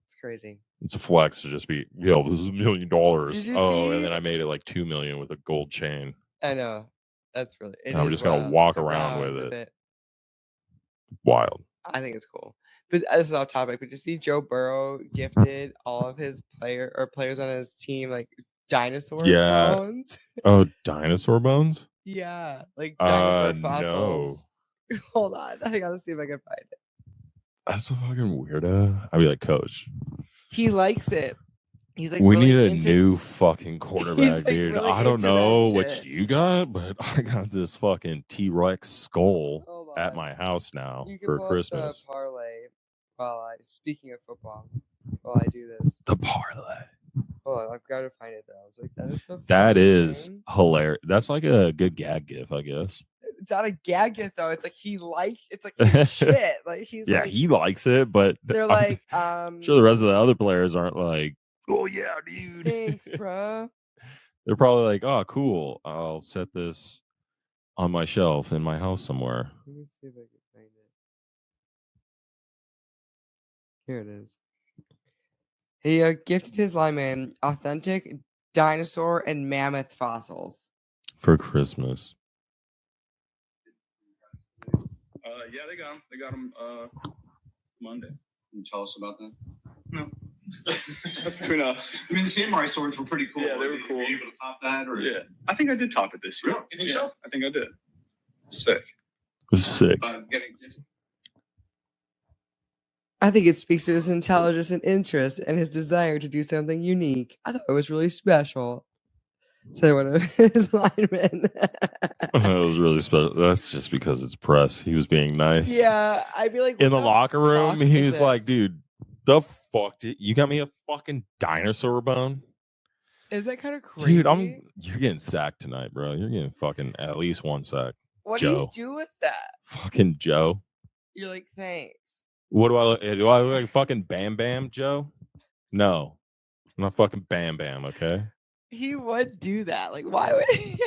It's crazy. It's a flex to just be, yo, this is $1 million. Oh, and then I made it like $2 million with a gold chain. I know. That's really. I'm just gonna walk around with it. Wild. I think it's cool. But this is off topic. But you see, Joe Burrow gifted all of his players on his team like dinosaur bones. Oh, dinosaur bones? Yeah, like dinosaur fossils. No. Hold on, I gotta see if I can find it. That's a fucking weirdo. I'd be like, Coach. He likes it. He's like, we need a new fucking quarterback, dude. Really I don't know what you got, but I got this fucking T-Rex skull at my house now for Christmas. The parlay speaking of football, while I do this. The parlay. Hold on, I've got to find it though. I was like, that is hilarious. That's like a good gag gif, I guess. It's not a gag gift though. It's like it's like his shit. Like he's he likes it, but they're like sure the rest of the other players aren't like, oh yeah, dude. Thanks, bro. They're probably like, oh cool. I'll set this on my shelf in my house somewhere. Let me see if I can find it. Here it is. He gifted his lineman authentic dinosaur and mammoth fossils for Christmas. Yeah, they got them. They got them Monday. Can you tell us about that? No. That's between us. I mean, the samurai swords were pretty cool. Yeah, they were cool. Were you able to top that? Or? Yeah. I think I did top it this year. Really? You think so? I think I did. Sick. It was sick. I think it speaks to his intelligence and interest and his desire to do something unique. I thought it was really special. So one of his linemen. It was really special. That's just because it's press. He was being nice. Yeah, I'd be like, in the locker room, he was like, dude, the fuck? You got me a fucking dinosaur bone? Is that kind of crazy? Dude, you're getting sacked tonight, bro. You're getting fucking at least one sack. What Joe. do you do with that? Fucking Joe. You're like, thanks. What do I look? Do I look like fucking Bam Bam, Joe? No. I'm not fucking Bam Bam, okay? He would do that. Like, why would he?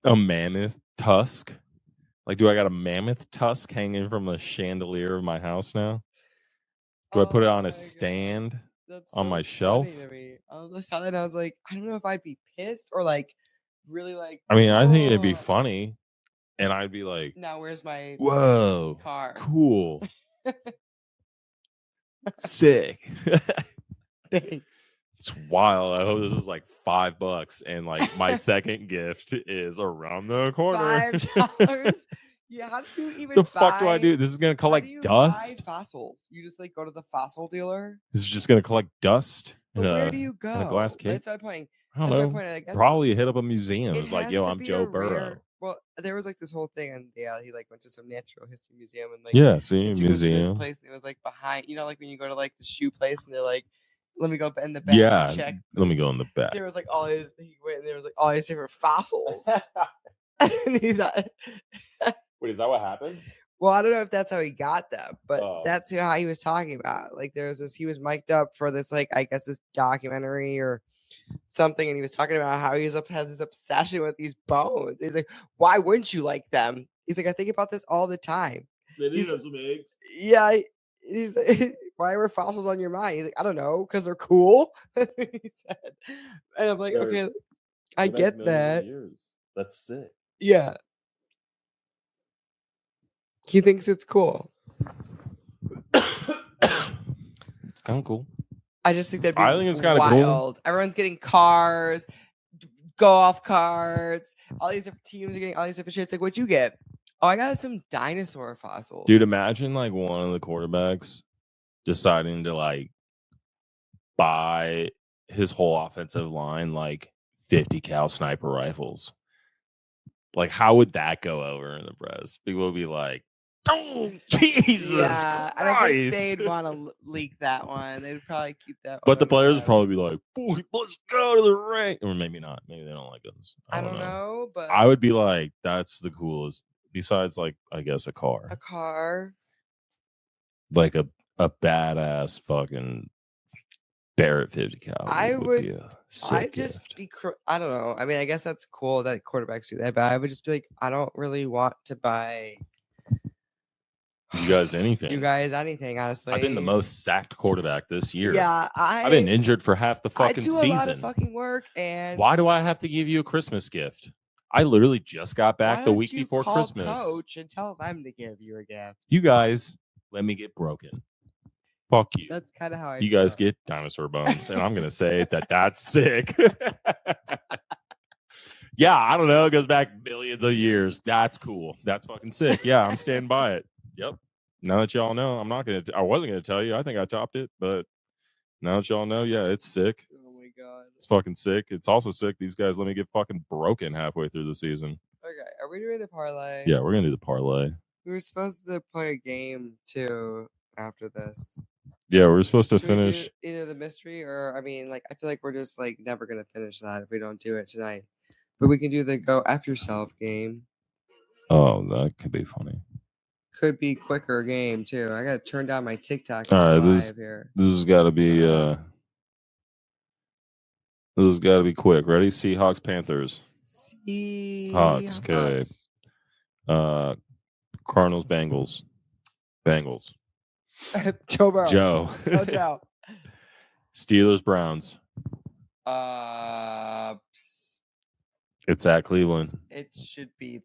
A mammoth tusk? Like, do I got a mammoth tusk hanging from the chandelier of my house now? Do I put it on a stand on my shelf? To me. I saw that and I was like, I don't know if I'd be pissed or like really like. I mean, I think it'd be funny. And I'd be like, now where's my car? Cool. Sick. Thanks. It's wild. I hope this was like $5 and like my second gift is around the corner. $5? Yeah, how do you even fuck do I do? This is gonna collect dust. Buy fossils. You just like go to the fossil dealer. This is just gonna collect dust. Where do you go? In a glass case. That's my point. I don't know. I guess probably hit up a museum. It's like, yo, I'm Joe Burrow. Well, there was like this whole thing, and he like went to some natural history museum and like museum place. And it was like behind, like when you go to like the shoe place, and they're like, let me go in the back. Yeah, and check. Let me go in the back. There was like all his. He went, and there was like all his different fossils. And he thought. Wait, is that what happened? Well, I don't know if that's how he got them, but that's how he was talking about. Like there was this, he was mic'd up for this, like I guess this documentary or something, and he was talking about how he has this obsession with these bones. He's like, why wouldn't you like them? He's like, I think about this all the time. They need some eggs. Yeah, he's like, why were fossils on your mind? He's like, I don't know, because they're cool. He said, and I'm like, okay, I get that. That's sick. Yeah. He thinks it's cool. It's kind of cool. I just think that'd be I think it's kind of cool. Everyone's getting cars, golf carts. All these different teams are getting all these different shits. Like, what'd you get? Oh, I got some dinosaur fossils. Dude, imagine like one of the quarterbacks deciding to like buy his whole offensive line like 50 cal sniper rifles. Like, how would that go over in the press? People would be like, "Oh, Jesus Yeah, Christ!" I don't think they'd want to leak that one. They'd probably keep that one. But the players would press. probably be like, "Boy, let's go to the ring," or maybe not. Maybe they don't like guns. I don't know, but I would be like, "That's the coolest." Besides, like, I guess a car, like a badass fucking Barrett 50 cal. Would be a sick I'd gift. just be. I don't know. I mean, I guess that's cool that quarterbacks do that, but I would just be like, I don't really want to buy you guys anything. Honestly. I've been the most sacked quarterback this year. Yeah, I've been injured for half the fucking season. I do a lot of fucking work, and why do I have to give you a Christmas gift? I literally just got back the week before Christmas. Coach and tell them to give you a gift. You guys let me get broken. Fuck you. That's kind of how I. You guys get dinosaur bones, and I'm gonna say that's sick. Yeah, I don't know. It goes back millions of years. That's cool. That's fucking sick. Yeah, I'm standing by it. Yep. Now that y'all know, I wasn't gonna tell you. I think I topped it, but now that y'all know, yeah, it's sick. Oh my god, it's fucking sick. It's also sick. These guys let me get fucking broken halfway through the season. Okay, are we doing the parlay? Yeah, we're gonna do the parlay. We were supposed to play a game too after this. Yeah, we're supposed to finish either the mystery or I mean, like I feel like we're just like never gonna finish that if we don't do it tonight. But we can do the go F yourself game. Oh, that could be funny. Could be quicker game too. I gotta turn down my TikTok. All right, this has got to be this has got to be quick. Ready? Seahawks, Panthers. Seahawks. Okay. Cardinals, Bengals. Joe Burrow. Joe. Steelers, Browns. It's at Cleveland. It should be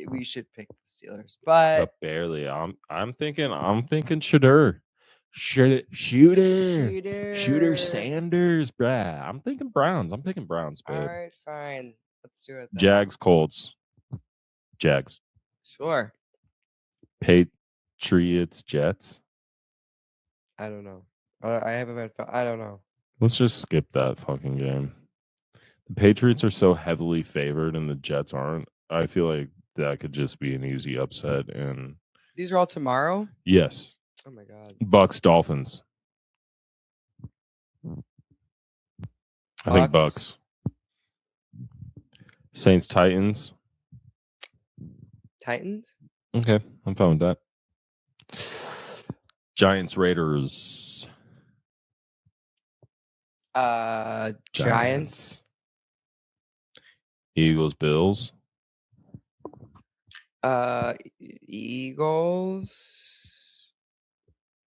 we should pick the Steelers, but barely. I'm thinking Shooter Sanders, bruh. I'm thinking Browns. I'm picking Browns, babe. All right, fine. Let's do it. Jags, Colts. Jags. Sure. Patriots, Jets. I don't know. I don't know. Let's just skip that fucking game. The Patriots are so heavily favored and the Jets aren't. I feel like that could just be an easy upset. And these are all tomorrow? Yes. Oh my god. Bucks, Dolphins. I think Bucks. Saints, Titans. Titans? Okay, I'm fine with that. Giants, Raiders. Giants. Eagles, Bills. Eagles.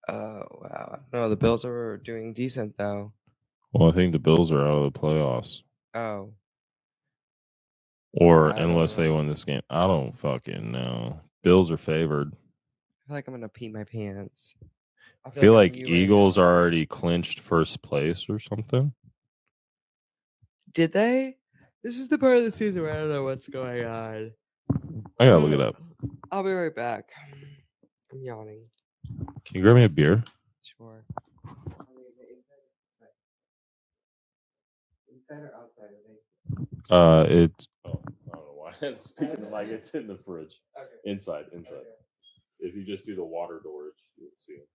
Oh wow. No, the Bills are doing decent though. Well, I think the Bills are out of the playoffs. Oh. Or unless they win this game. I don't fucking know. Bills are favored. I feel like I'm gonna pee my pants. I feel like Eagles are already clinched first place or something. Did they? This is the part of the season where I don't know what's going on. I gotta look it up. I'll be right back. I'm yawning. Can you grab me a beer? Sure. Inside or outside, I think? It's. Oh, I don't know why I'm speaking like it's in the fridge. Okay. Inside. Okay. If you just do the water doors, you'll see it.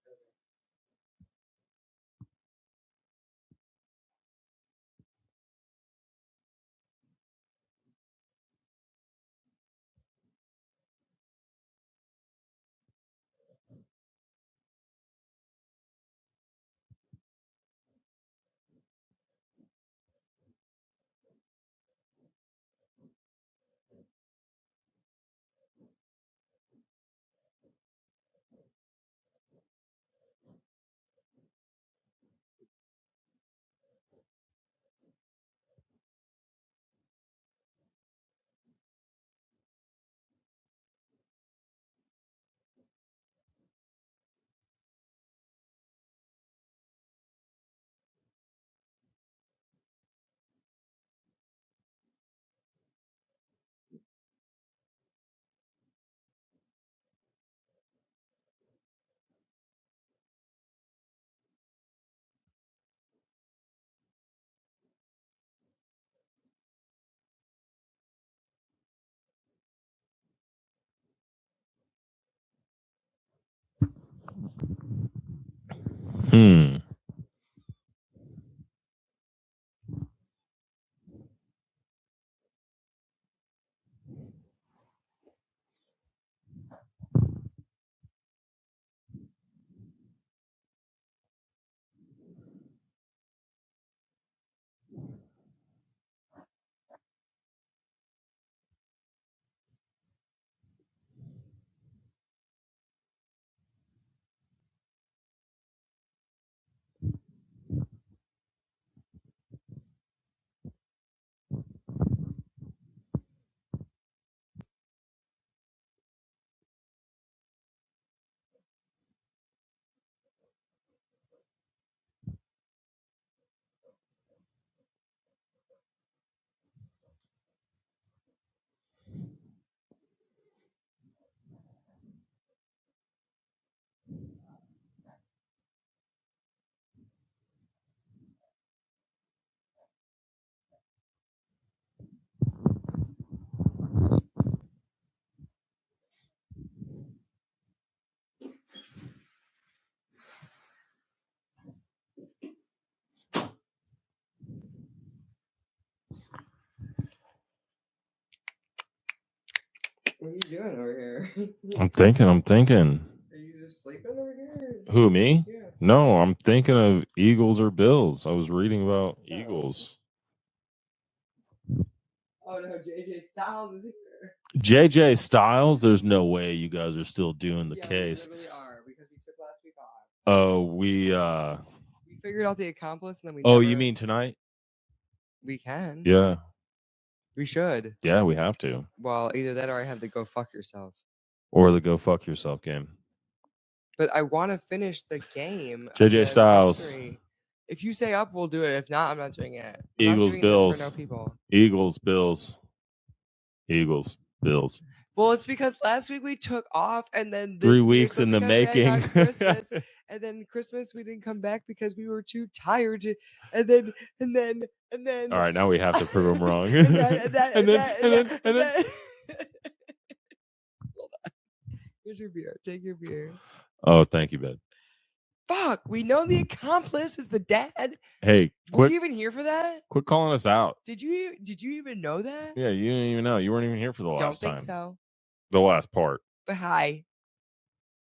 What are you doing over here? I'm thinking. Are you just sleeping over here? Who, me? Yeah. No, I'm thinking of Eagles or Bills. I was reading about Eagles. Oh no, JJ Styles is here. JJ Styles? There's no way you guys are still doing the case. We literally are because we took last week off. Oh, We figured out the accomplice and then we Oh, you mean tonight? we can. Yeah. We should. Yeah, we have to. Well, either that or I have to go fuck yourself. Or the go fuck yourself game. But I want to finish the game. JJ Styles. If you say up, we'll do it. If not, I'm not doing it. Eagles, Bills. For no people. Eagles, Bills. Eagles, Bills. Well, it's because last week we took off and then 3 weeks in the making. Christmas, and then Christmas we didn't come back because we were too tired to, and then All right, now we have to prove them wrong. and then hold on. Here's your beer. Take your beer. Oh, thank you, babe. Fuck, we know the accomplice is the dad. Hey, were you even here for that? Quit calling us out. Did you even know that? Yeah, you didn't even know. You weren't even here for the last time. Don't think so. The last part. But hi.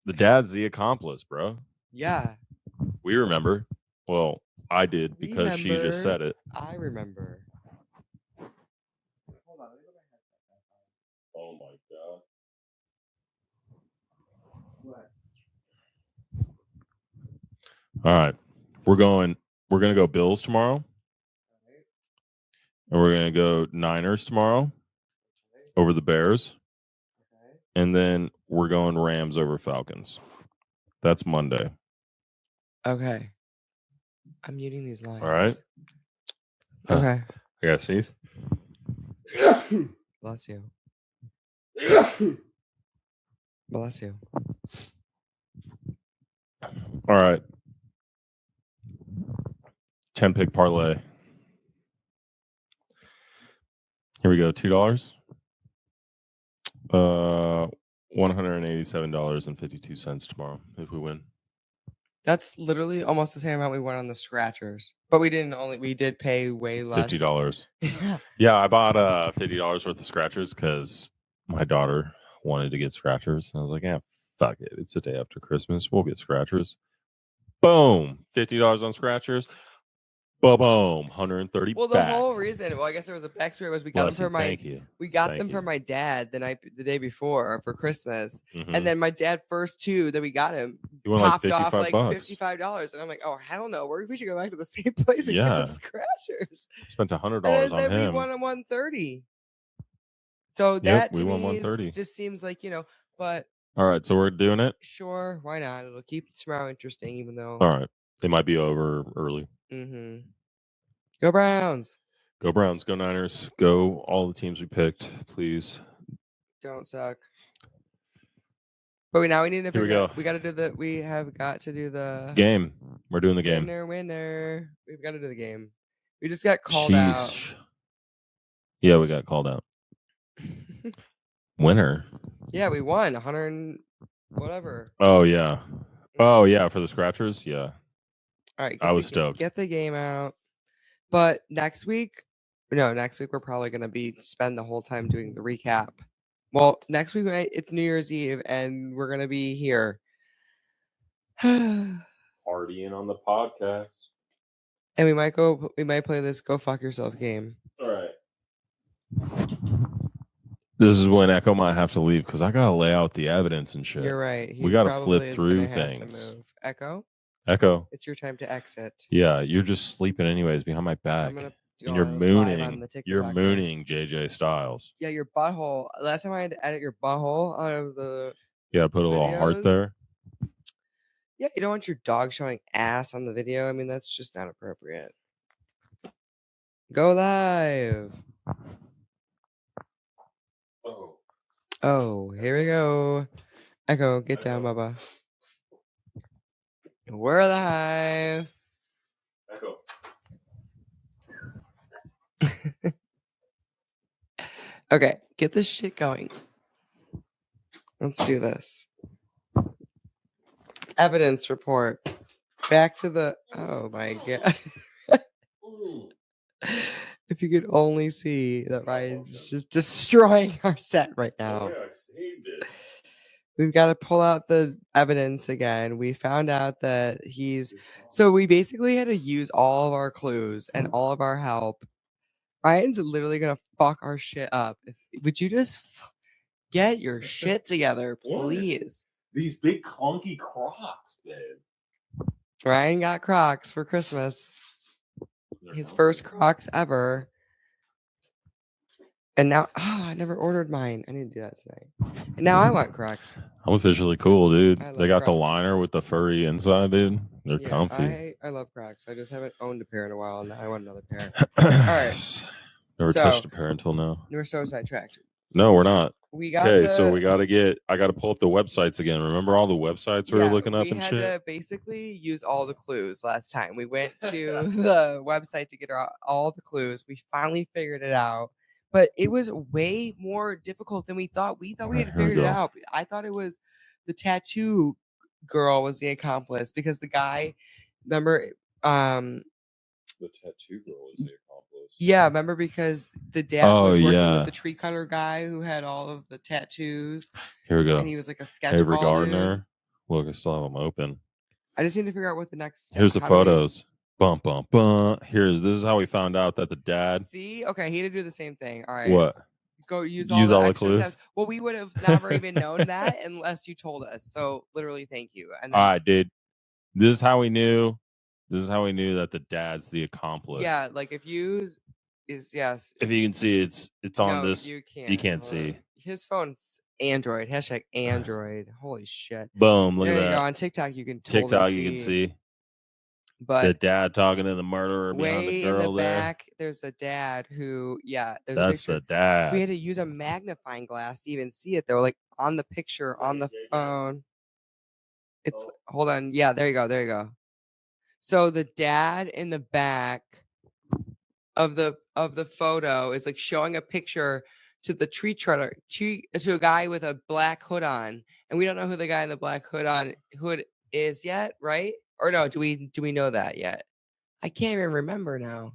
The dad's the accomplice, bro. Yeah. We remember. Well, I did because she just said it. I remember. Hold on, let me go back. Oh my god. What? All right. We're gonna go Bills tomorrow. Okay. And we're gonna go Niners tomorrow over the Bears. Okay. And then we're going Rams over Falcons. That's Monday. Okay. I'm muting these lines. All right. Okay. I gotta sneeze. Bless you. Bless you. All right. 10 pick parlay. Here we go. $2. $187.52 tomorrow if we win. That's literally almost the same amount we won on the scratchers. But we did pay way less. $50. Yeah. Yeah, I bought $50 worth of scratchers because my daughter wanted to get scratchers. And I was like, yeah, fuck it. It's the day after Christmas. We'll get scratchers. Boom. $50 on scratchers. Boom. 130. Well, the whole reason, I guess there was a backstory was we got them for my dad the day before for Christmas. Mm-hmm. And then my dad first two that we got him popped off like bucks. $55. And I'm like, oh hell no, we should go back to the same place and get some scratchers. Spent $100 and on then him. We won a 130. So that we won 130. Just seems like, but all right, so we're doing it. Sure, why not? It'll keep tomorrow interesting, even though. All right, they might be over early. Mm-hmm. Go Browns. Go Browns. Go Niners. Go all the teams we picked, please. Don't suck. But we need to. Here we go. We got to do the. We have got to do the game. We're doing the game. Winner. We've got to do the game. We just got called out. Yeah, we got called out. Winner. Yeah, we won 100 whatever. Oh yeah. Oh yeah, for the scratchers. Yeah. All right. I was stoked. Get the game out. But next week we're probably going to spend the whole time doing the recap. Well, next week it's New Year's Eve and we're going to be here. Partying on the podcast. And we might play this Go Fuck Yourself game. All right. This is when Echo might have to leave because I got to lay out the evidence and shit. You're right. We got to flip through things. Echo, it's your time to exit. Yeah, you're just sleeping anyways behind my back. And you're mooning. You're mooning JJ Styles. Yeah, your butthole. Last time I had to edit your butthole out of the. Yeah, put a little heart there. Yeah, you don't want your dog showing ass on the video. I mean, that's just not appropriate. Go live. Oh, here we go. Echo, get down, Bubba. We're live. Echo. Okay, get this shit going. Let's do this. Evidence report. Back to the. Oh my god. If you could only see that Ryan's just destroying our set right now. Yeah, I saved it. We've got to pull out the evidence again. We found out that so we basically had to use all of our clues and all of our help. Ryan's literally going to fuck our shit up. Would you just get your shit together, please? These big clunky Crocs, babe. Ryan got Crocs for Christmas. His first Crocs ever. And now, I never ordered mine. I need to do that today. And now I want Crocs. I'm officially cool, dude. They got Crocs. the liner with the furry inside, dude. They're comfy. I love Crocs. I just haven't owned a pair in a while, and now I want another pair. All right. Never touched a pair until now. We're so sidetracked. No, we're not. So we got to I got to pull up the websites again. Remember all the websites we were looking up and shit? We had to basically use all the clues last time. We went to the website to get all the clues. We finally figured it out. But it was way more difficult than we thought. We thought we had figured it out. I thought it was the tattoo girl was the accomplice because the guy, remember? The tattoo girl was the accomplice. Yeah, remember because the dad was working with the tree cutter guy who had all of the tattoos. Here we go. And he was like a sketch Avery Gardner. Look, I still have them open. I just need to figure out what the next. Here's the photos. Bum, bum, bum. This is how we found out that the dad. See? Okay, he had to do the same thing. All right. What? Go use all the clues. Steps. Well, we would have never even known that unless you told us. So literally, thank you. And then, all right, dude. This is how we knew. This is how we knew that the dad's the accomplice. Yeah, like if yes. If you can see, it's on this. You can't see. His phone's Android. #Android. Holy shit. Boom! Look at that. There you go. On TikTok, you can see. But the dad talking to the murderer behind the girl in the back, there's a dad who, that's the dad. We had to use a magnifying glass to even see it though, like on the picture on the phone. It's hold on, there you go. So the dad in the back of the photo is like showing a picture to the to a guy with a black hood on, and we don't know who the guy in the black hood is yet, right? Or no, do we know that yet? I can't even remember now.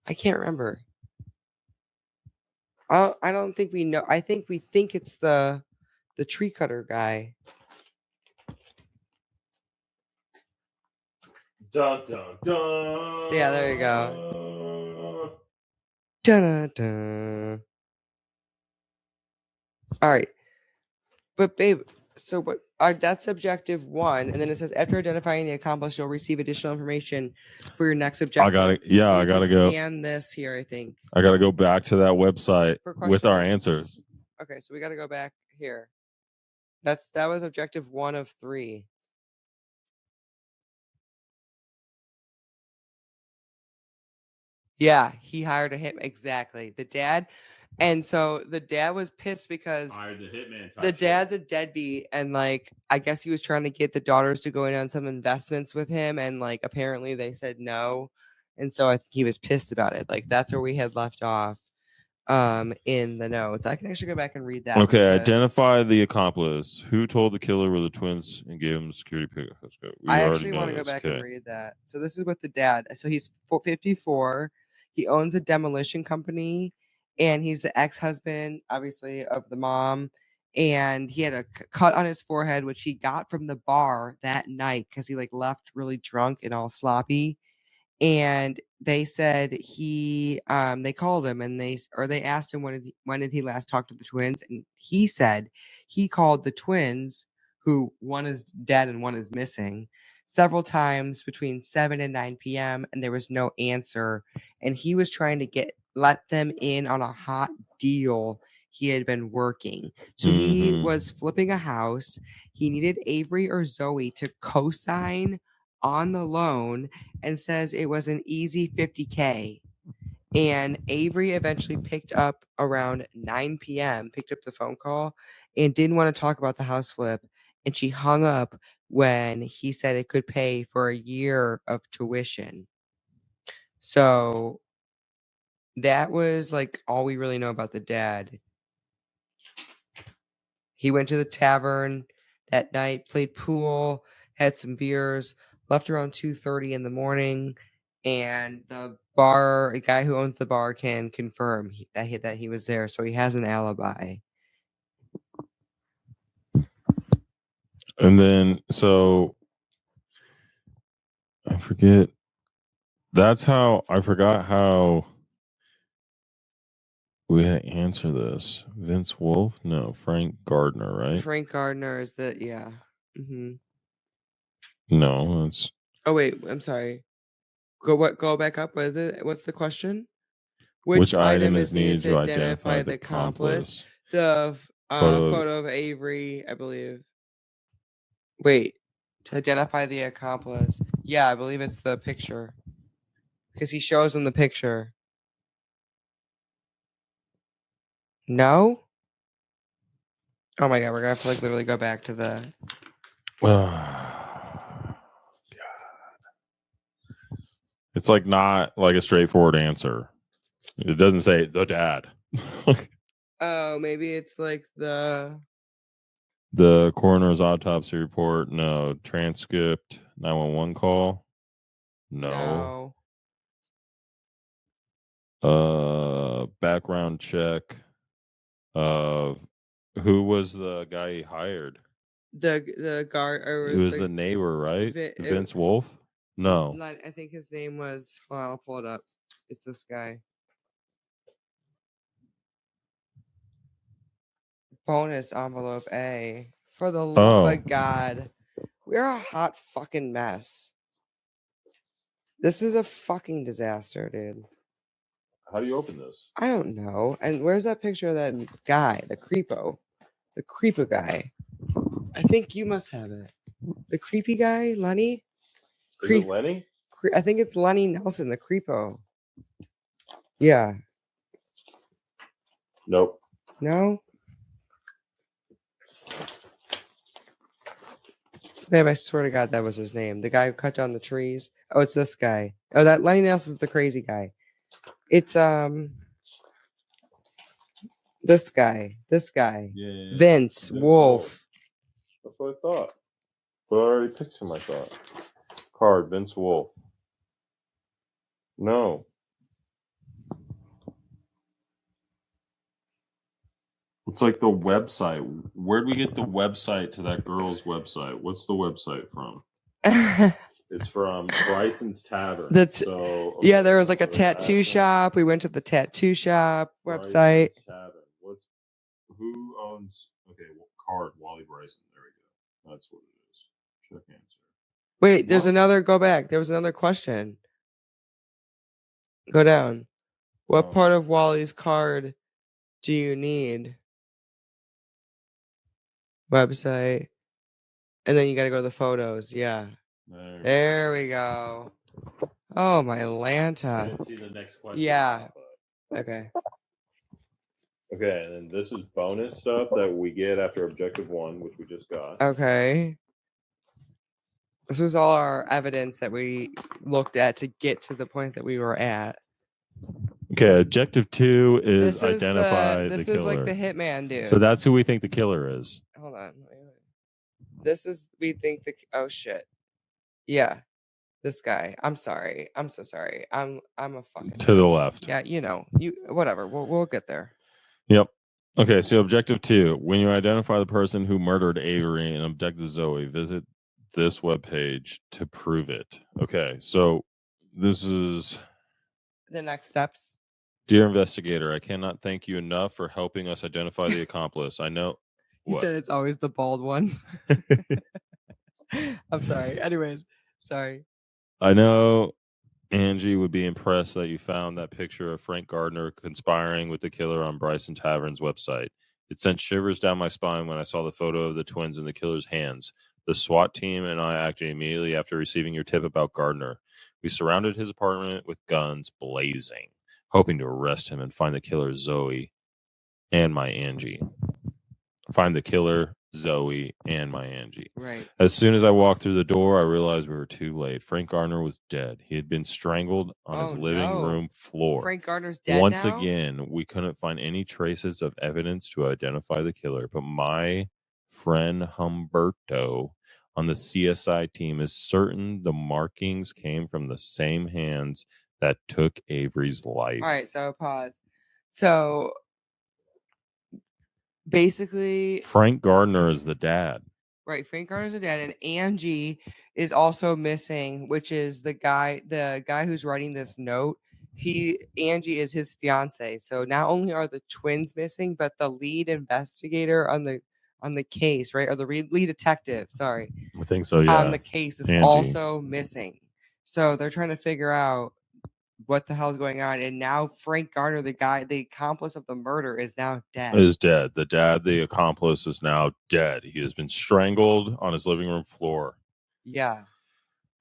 I can't remember. I don't think we know. I think we think it's the tree cutter guy. Dun dun dun. Yeah, there you go. Dun dun dun. All right, but babe. So what? That's objective 1, and then it says after identifying the accomplice, you'll receive additional information for your next objective. I gotta go scan this here. I think I gotta go back to that website with our answers. Okay, so we gotta go back here. That was objective 1 of 3. Yeah, he hired a hitman. Exactly, the dad. And so the dad was pissed because the dad's a deadbeat, and like I guess he was trying to get the daughters to go in on some investments with him, and like apparently they said no, and so I think he was pissed about it. Like that's where we had left off. in the notes. I can actually go back and read that. Okay, because identify the accomplice. Who told the killer were the twins and gave him the security pick? I actually want to go back and read that. So this is with the dad. So he's 54. He owns a demolition company, and he's the ex-husband, obviously, of the mom. And he had a cut on his forehead, which he got from the bar that night because he like left really drunk and all sloppy. And they said they called him and they asked him when did he last talk to the twins, and he said he called the twins, who one is dead and one is missing, several times between 7 and 9 p.m. and there was no answer, and he was trying to let them in on a hot deal he had been working. So he was flipping a house. He needed Avery or Zoe to co-sign on the loan and says it was an easy $50K. And Avery eventually picked up around 9 p.m., picked up the phone call and didn't want to talk about the house flip. And she hung up when he said it could pay for a year of tuition. So that was like all we really know about the dad. He went to the tavern that night, played pool, had some beers, left around 2:30 in the morning, and the guy who owns the bar can confirm that he was there, so he has an alibi. And then, so I forgot how we had to answer this. Vince Wolf? No, Frank Gardner, right? Frank Gardner is yeah. No, that's. Oh wait, I'm sorry. Go back up. What is it? What's the question? Which item is needed to identify the accomplice? The photo of Avery, I believe. Wait, to identify the accomplice. Yeah, I believe it's the picture. Because he shows him the picture. No? Oh my god, we're gonna have to like literally go back to the. God. It's like not like a straightforward answer. It doesn't say the dad. Oh, maybe it's like the coroner's autopsy report. No. Transcript 911 call. No. Background check of who was the guy he hired. The guard. Or it was the neighbor, right? Vince Wolf? No. I think his name was. Well, I'll pull it up. It's this guy. Bonus envelope A. For the love of God. We're a hot fucking mess. This is a fucking disaster, dude. How do you open this? I don't know. And where's that picture of that guy, the creepo? The creepo guy. I think you must have it. The creepy guy, Lenny? Is it Lenny? I think it's Lenny Nelson, the creepo. Yeah. Nope. No? Babe, I swear to God that was his name. The guy who cut down the trees. Oh, it's this guy. Oh, that Lenny Nelson's the crazy guy. It's this guy. Yeah. Vince Wolf. That's what I thought. But I already picked him, I thought. Card, Vince Wolf. No. It's like the website. Where'd we get the website to that girl's website? What's the website from? It's from Bryson's Tavern. Yeah, there was like a tattoo shop. We went to the tattoo shop website. Who owns? Okay, card Wally Bryson. There we go. That's what it is. Check answer. Wait, there's another. Go back. There was another question. Go down. What part of Wally's card do you need? Website. And then you got to go to the photos. Yeah. There we go. Oh, my Lanta. I didn't see the next question. Yeah. Okay. Okay, and then this is bonus stuff that we get after objective 1, which we just got. Okay. This was all our evidence that we looked at to get to the point that we were at. Okay, objective 2 is This identify is the killer. like the hitman dude. So that's who we think the killer is. Hold on. This is we think the oh shit. Yeah. This guy. I'm sorry. I'm so sorry. I'm a fucking To the mess. left. Yeah, you whatever. We'll get there. Yep. Okay, so objective 2. When you identify the person who murdered Avery and abducted Zoe, visit this webpage to prove it. Okay, so this is The next steps. Dear investigator, I cannot thank you enough for helping us identify the accomplice. I know He said it's always the bald ones. I'm sorry. Anyways, sorry. I know Angie would be impressed that you found that picture of Frank Gardner conspiring with the killer on Bryson Tavern's website. It sent shivers down my spine when I saw the photo of the twins in the killer's hands. The SWAT team and I acted immediately after receiving your tip about Gardner. We surrounded his apartment with guns blazing, hoping to arrest him and find the killer, Zoe, and my Angie. Find the killer, Zoe, and my Angie. Right. As soon as I walked through the door, I realized we were too late. Frank Gardner was dead. He had been strangled on his living room floor. Frank Gardner's dead Once now? again, we couldn't find any traces of evidence to identify the killer, but my friend Humberto on the CSI team is certain the markings came from the same hands that took Avery's life. All right, so pause. So basically, Frank Gardner is the dad. Right, Frank Gardner's the dad, and Angie is also missing, which is the guy who's writing this note. Angie is his fiance. So not only are the twins missing, but the lead investigator on the case, right, or the lead detective, sorry, I think so. Yeah, on the case is Angie. also missing. So they're trying to figure out what the hell is going on. And now Frank Gardner, the accomplice of the murder, is now dead. Is dead. The dad, the accomplice, is now dead. He has been strangled on his living room floor. Yeah.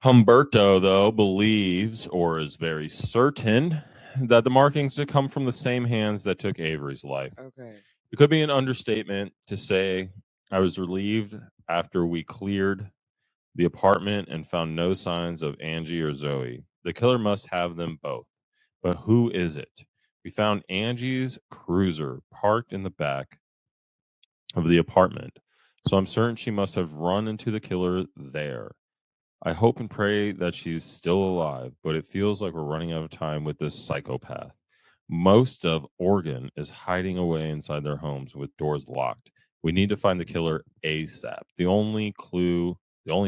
Humberto, though, believes or is very certain that the markings come from the same hands that took Avery's life. Okay. It could be an understatement to say I was relieved after we cleared the apartment and found no signs of Angie or Zoe. The killer must have them both. But who is it? We found Angie's cruiser parked in the back of the apartment, so I'm certain she must have run into the killer there. I hope and pray that she's still alive, but it feels like we're running out of time with this psychopath. Most of Oregon is hiding away inside their homes with doors locked. We need to find the killer ASAP. The only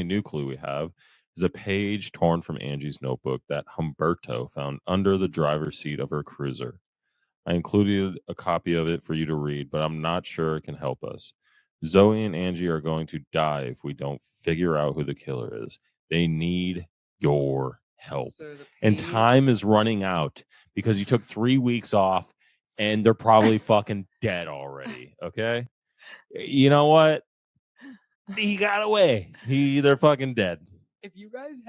new clue we have is a page torn from Angie's notebook that Humberto found under the driver's seat of her cruiser. I included a copy of it for you to read, but I'm not sure it can help us. Zoe and Angie are going to die if we don't figure out who the killer is. They need your help. So and time is running out because you took 3 weeks off and they're probably fucking dead already. Okay. You know what? He got away. They're fucking dead. If you guys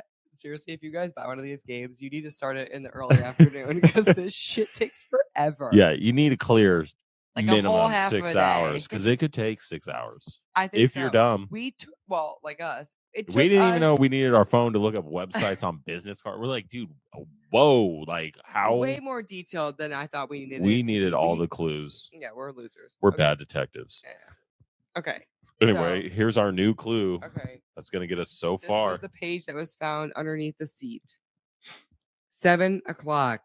buy one of these games, you need to start it in the early afternoon because this shit takes forever. Yeah, you need to clear like minimum 6 hours because it could take 6 hours. I think if you're dumb. Like us. We didn't even know we needed our phone to look up websites on business cards. We're like, dude, whoa, like how? Way more detailed than I thought we needed. We needed all the clues. Yeah, we're losers. We're bad detectives. Yeah. Okay. Anyway, here's our new clue. Okay. That's going to get us so far. This was the page that was found underneath the seat. 7:00.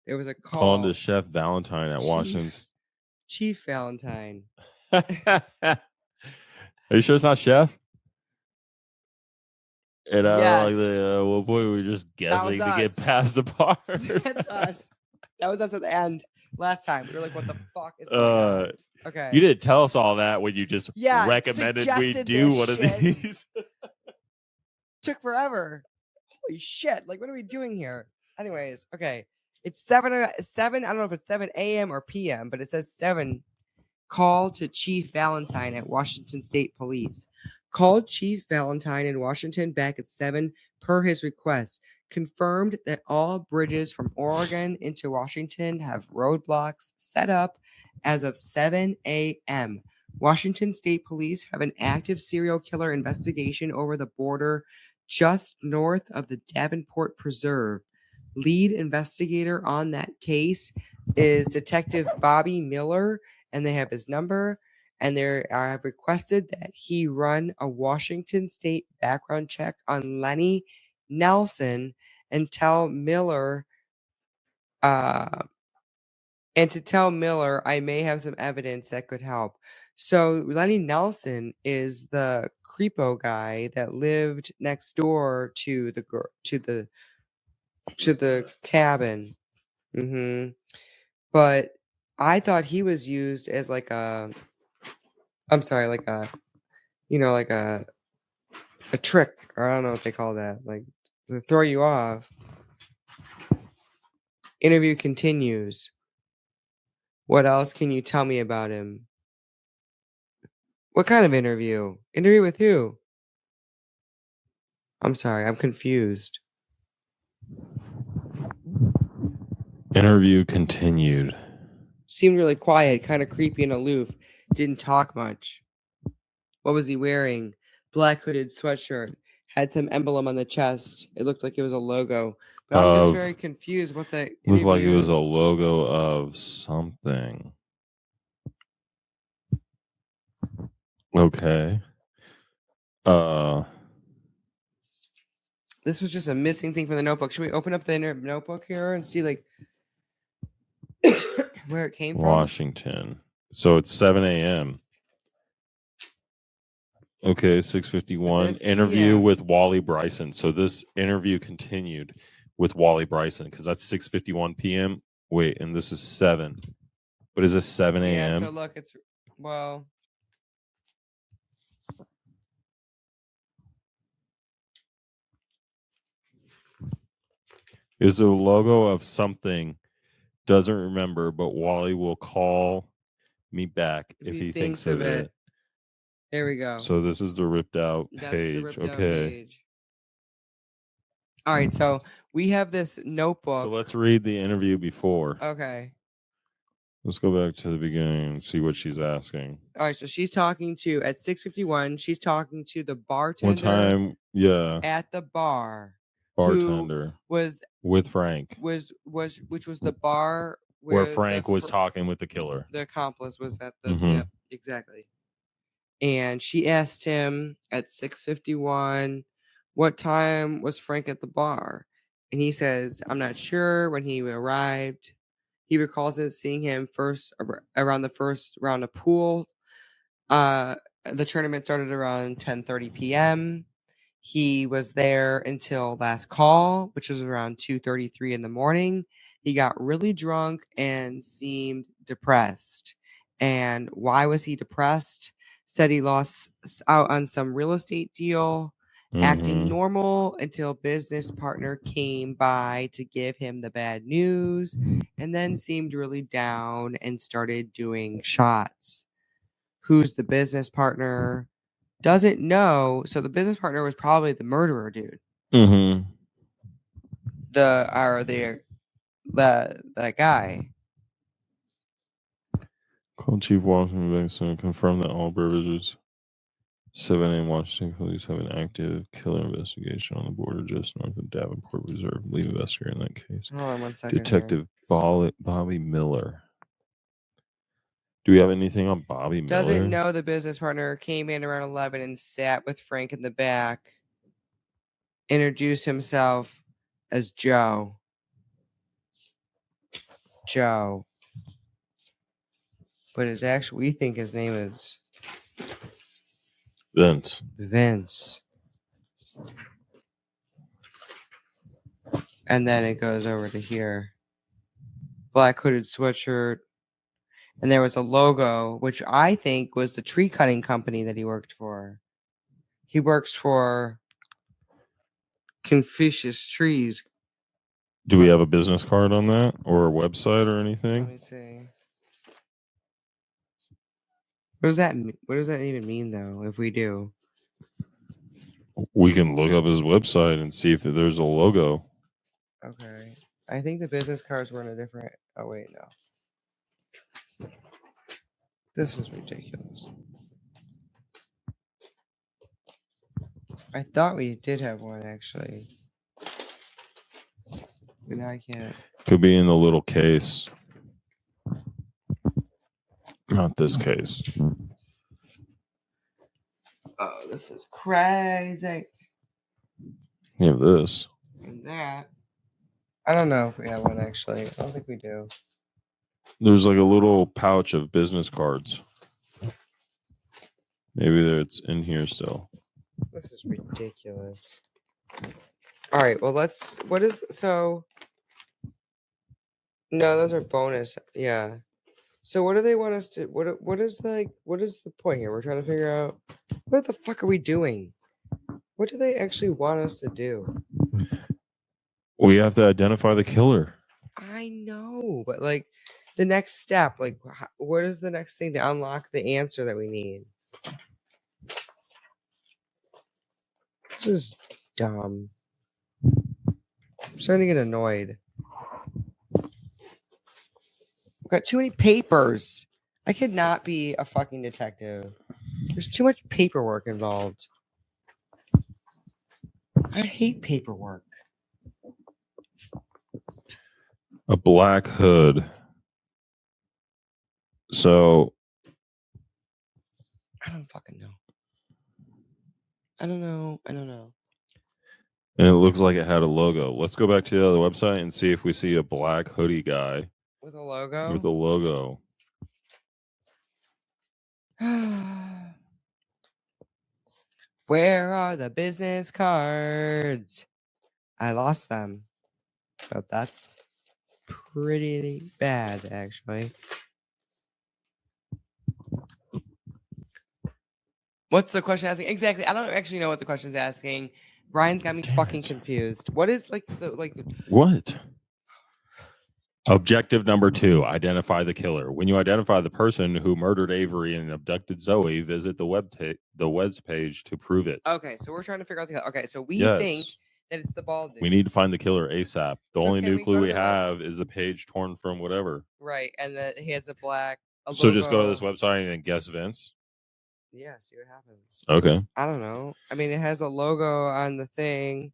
There was a call. Calling to Chef Valentine at Washington's. Chief Valentine. Are you sure it's not Chef? And yes. Well, boy, we were just guessing to get past the part. That's us. That was us at the end last time. We were like, what the fuck is going on? Okay. You didn't tell us all that when you just recommended we do one of these. Took forever. Holy shit. Like, what are we doing here? Anyways, okay. It's 7. I don't know if it's 7 a.m. or p.m., but it says 7. Call to Chief Valentine at Washington State Police. Called Chief Valentine in Washington back at 7 per his request. Confirmed that all bridges from Oregon into Washington have roadblocks set up as of 7 a.m. Washington State Police have an active serial killer investigation over the border just north of the Davenport Preserve. lead investigator on that case is Detective Bobby Miller, and they have his number. And they have requested that he run a Washington State background check on Lenny Nelson and tell Miller, I may have some evidence that could help. So Lenny Nelson is the creepo guy that lived next door to the cabin. But I thought he was used as like a trick, or I don't know what they call that, like to throw you off. Interview continues. What else can you tell me about him? What kind of interview? Interview with who? I'm sorry, I'm confused. Interview continued. Seemed really quiet, kind of creepy and aloof. Didn't talk much. What was he wearing? Black hooded sweatshirt. Had some emblem on the chest. It looked like it was a logo. But I'm just very confused what the Looked like it was a logo of something. Okay. This was just a missing thing from the notebook. Should we open up the notebook here and see like where it came from? Washington. So it's 7 a.m. Okay, 6:51. Interview PM. with Wally Bryson. So this interview continued with Wally Bryson because that's 6:51 p.m. Wait, and this is 7. But is this 7 a.m.? Yeah, so look, it's Is a logo of something. Doesn't remember, but Wally will call me back if he thinks of it. There we go. So this is the ripped out page. That's the ripped out page. All right, so we have this notebook. So let's read the interview before. Okay. Let's go back to the beginning and see what she's asking. All right, so she's talking to, at 6:51, she's talking to the bartender. One time, yeah. At the bar. Bartender. Was with Frank. Which was the bar where Frank was talking with the killer. The accomplice was at the yep, exactly. And she asked him at 6:51, what time was Frank at the bar? And he says, I'm not sure. When he arrived, he recalls seeing him first around the first round of pool. The tournament started around 10:30 p.m. He was there until last call, which was around 2:33 in the morning. He got really drunk and seemed depressed. And why was he depressed? Said he lost out on some real estate deal, acting normal until business partner came by to give him the bad news, and then seemed really down and started doing shots. Who's the business partner? Doesn't know. So the business partner was probably the murderer dude. That guy. Call Chief Washington Benson, confirm that all beverages 7 a.m. Washington police have an active killer investigation on the border just north of Davenport Reserve. Lead investigator in that case. Hold on 1 second. Detective Bobby Miller. Do we have anything on Bobby Miller? Doesn't know the business partner came in around 11 and sat with Frank in the back. Introduced himself as Joe. But it's actually, we think his name is Vince. And then it goes over to here. Black hooded sweatshirt. And there was a logo, which I think was the tree cutting company that he worked for. He works for Confucius Trees. Do we have a business card on that or a website or anything? Let me see. What does that even mean, though, if we do? We can look up his website and see if there's a logo. Okay. I think the business cards were in a different... Oh, wait, no. This is ridiculous. I thought we did have one, actually. But now I can't. Could be in the little case. Not this case. Oh, this is crazy. You have this. And that. I don't know if we have one actually. I don't think we do. There's like a little pouch of business cards. Maybe it's in here still. This is ridiculous. All right, well let's. What is so? No, those are bonus. Yeah. So what do they want us to? What is the point here? We're trying to figure out what the fuck are we doing? What do they actually want us to do? We have to identify the killer. I know, but like the next step, like what is the next thing to unlock the answer that we need? This is dumb. I'm starting to get annoyed. I've got too many papers. I could not be a fucking detective. There's too much paperwork involved. I hate paperwork. A black hood. So I don't fucking know. I don't know. and it looks like it had a logo. Let's go back to the other website and see if we see a black hoodie guy With a logo? with a logo. Where are the business cards? I lost them. But that's pretty bad, actually. What's the question asking? Exactly. I don't actually know what the question's asking. Brian's got me fucking confused. What is What? Objective number 2, identify the killer. When you identify the person who murdered Avery and abducted Zoe, visit the web page to prove it. Okay, so we're trying to figure out the killer. Okay, so we think that it's the bald dude. We need to find the killer ASAP. The So only can new we clue go we to the have is the page torn from whatever. Right, and that he has a black So just go to this logo. website and guess Vince. Yeah, see what happens. Okay. I don't know. I mean, it has a logo on the thing.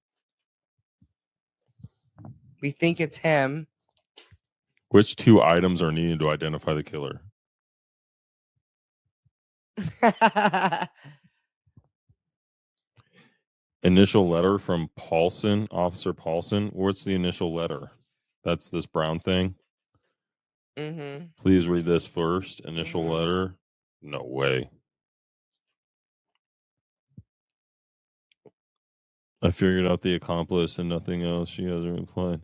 We think it's him. Which 2 items are needed to identify the killer? Initial letter from Paulson, Officer Paulson. What's the initial letter? That's this brown thing. Mm-hmm. Please read this first. Initial letter. No way. I figured out the accomplice and nothing else. She hasn't replied.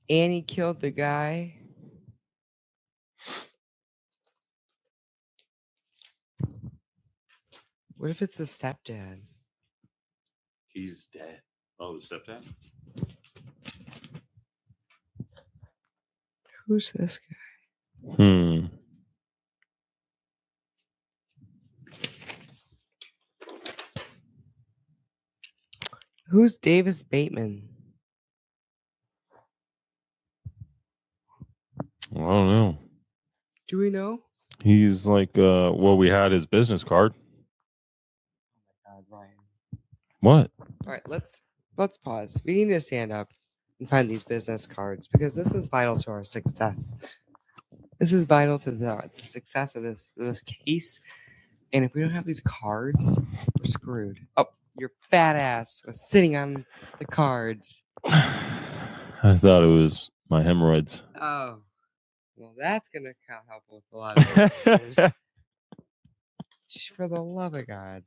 Annie killed the guy. What if it's the stepdad? He's dead. Oh, the stepdad? Who's this guy? Who's Davis Bateman? I don't know. Do we know? He's like, well, we had his business card. Oh my God, Ryan. What? All right, let's pause. We need to stand up and find these business cards because this is vital to our success. This is vital to the success of this case. And if we don't have these cards, we're screwed. Oh, your fat ass was sitting on the cards. I thought it was my hemorrhoids. Oh, well, that's gonna help with a lot of issues. For the love of God.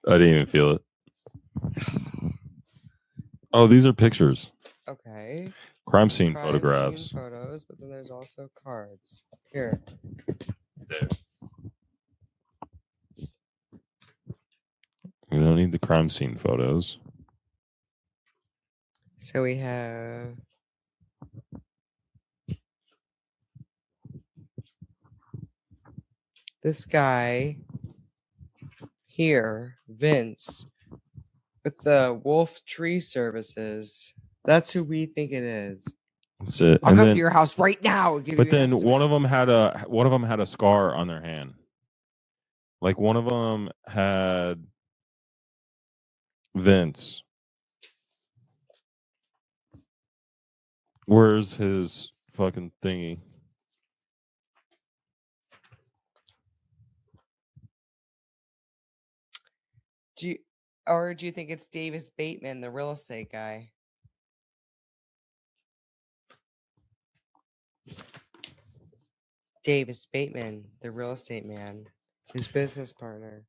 I didn't even feel it. Oh, these are pictures. Okay. Crime scene photographs. Photos, but then there's also cards. Here. There. We don't need the crime scene photos. So we have this guy here, Vince, with the Wolf Tree Services. That's who we think it is. That's it. I'll And come then, to your house right now. Give but you an then one estimate. of them had a scar on their hand. Like one of them had Vince. Where's his fucking thingy? Do you think it's Davis Bateman, the real estate guy? Davis Bateman, the real estate man, his business partner.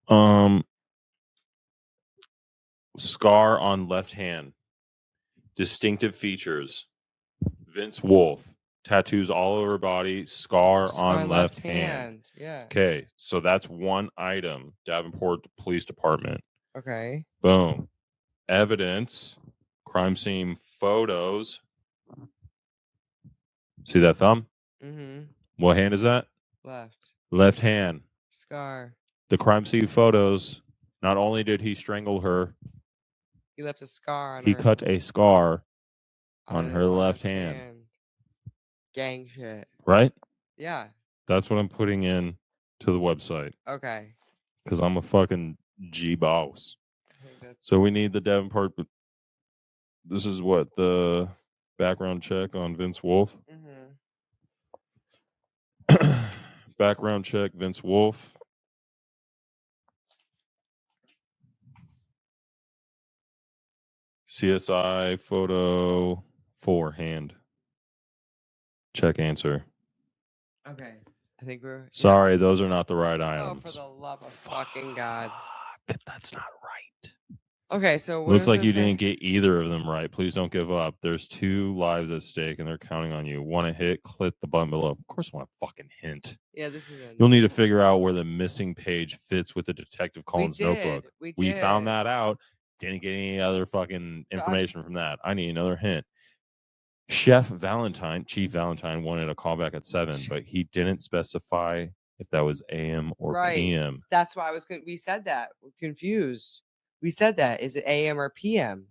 Scar on left hand. Distinctive features. Vince Wolf. Tattoos all over body. Scar on left hand. Yeah. Okay, so that's one item. Davenport Police Department. Okay. Boom. Evidence. Crime scene photos. See that thumb? Mm-hmm. What hand is that? Left. Left hand. Scar. The crime scene photos. Not only did he strangle her, He left a scar on he her. cut a scar on her her left hand. Gang shit. Right? Yeah. That's what I'm putting in to the website. Okay. Because I'm a fucking G boss. So we need the Davenport. This is what the background check on Vince Wolf. Mm-hmm. Background check Vince Wolf. CSI photo 4 hand. Check answer. Okay. I think we're. Sorry, those are not the right items. Oh, for the love of fucking God. That's not right. Okay, so what Looks like you say? didn't get either of them right. Please don't give up. There's 2 lives at stake, and they're counting on you. Want to hit? Click the button below. Of course, I want a fucking hint. Yeah, this is it. You'll need to figure out where the missing page fits with the Detective Collins notebook. We found that out. Didn't get any other fucking information from that. I need another hint. Chief Valentine wanted a callback at 7, but he didn't specify if that was AM or PM. That's why we said that. We're confused. We said that. Is it AM or PM?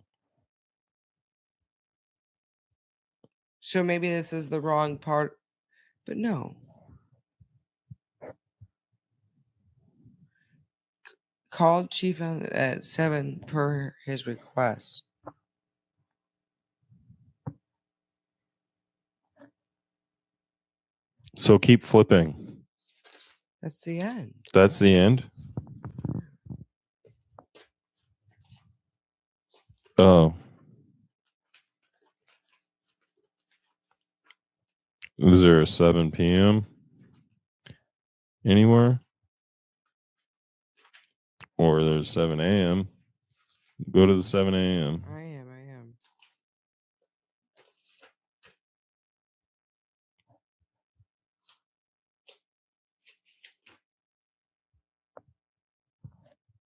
So maybe this is the wrong part, but no. Called Chief at 7 per his request. So keep flipping. That's the end. That's the end? Oh. Is there a 7 p.m. anywhere? Or there's 7 a.m. Go to the 7 a.m. I am.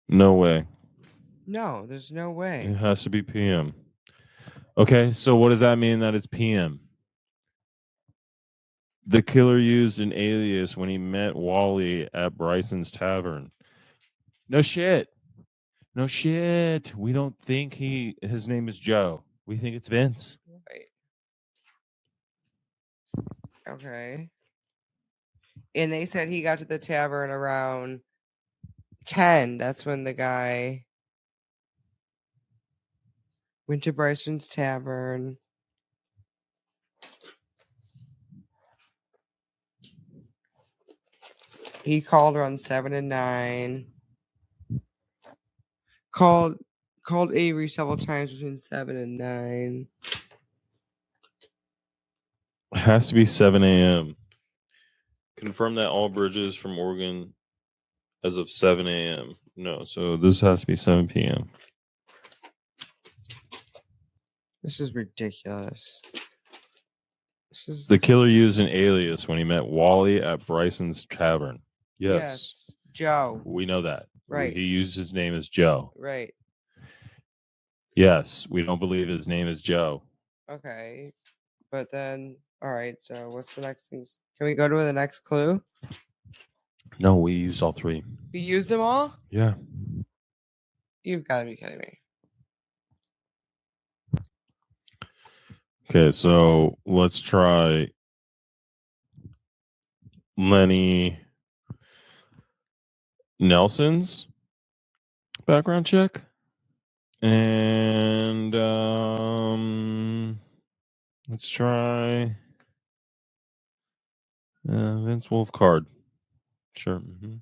No way. No, there's no way. It has to be PM. Okay, so what does that mean that it's PM? The killer used an alias when he met Wally at Bryson's Tavern. No shit. We don't think his name is Joe. We think it's Vince. Right. Okay. And they said he got to the tavern around 10. That's when the guy went to Bryson's Tavern. He called around 7 and 9. Called Avery several times between 7 and 9. It has to be 7 a.m. Confirm that all bridges from Oregon as of 7 a.m. No, so this has to be 7 p.m. This is ridiculous. The killer used an alias when he met Wally at Bryson's Tavern. Yes. Joe. We know that. Right. He used his name as Joe. Right. Yes, we don't believe his name is Joe. Okay. But then, all right, so what's the next thing? Can we go to the next clue? No, we used all 3. We used them all? Yeah. You've got to be kidding me. Okay, so let's try Lenny Nelson's background check. And let's try Vince Wolf card. Sure. Mm-hmm.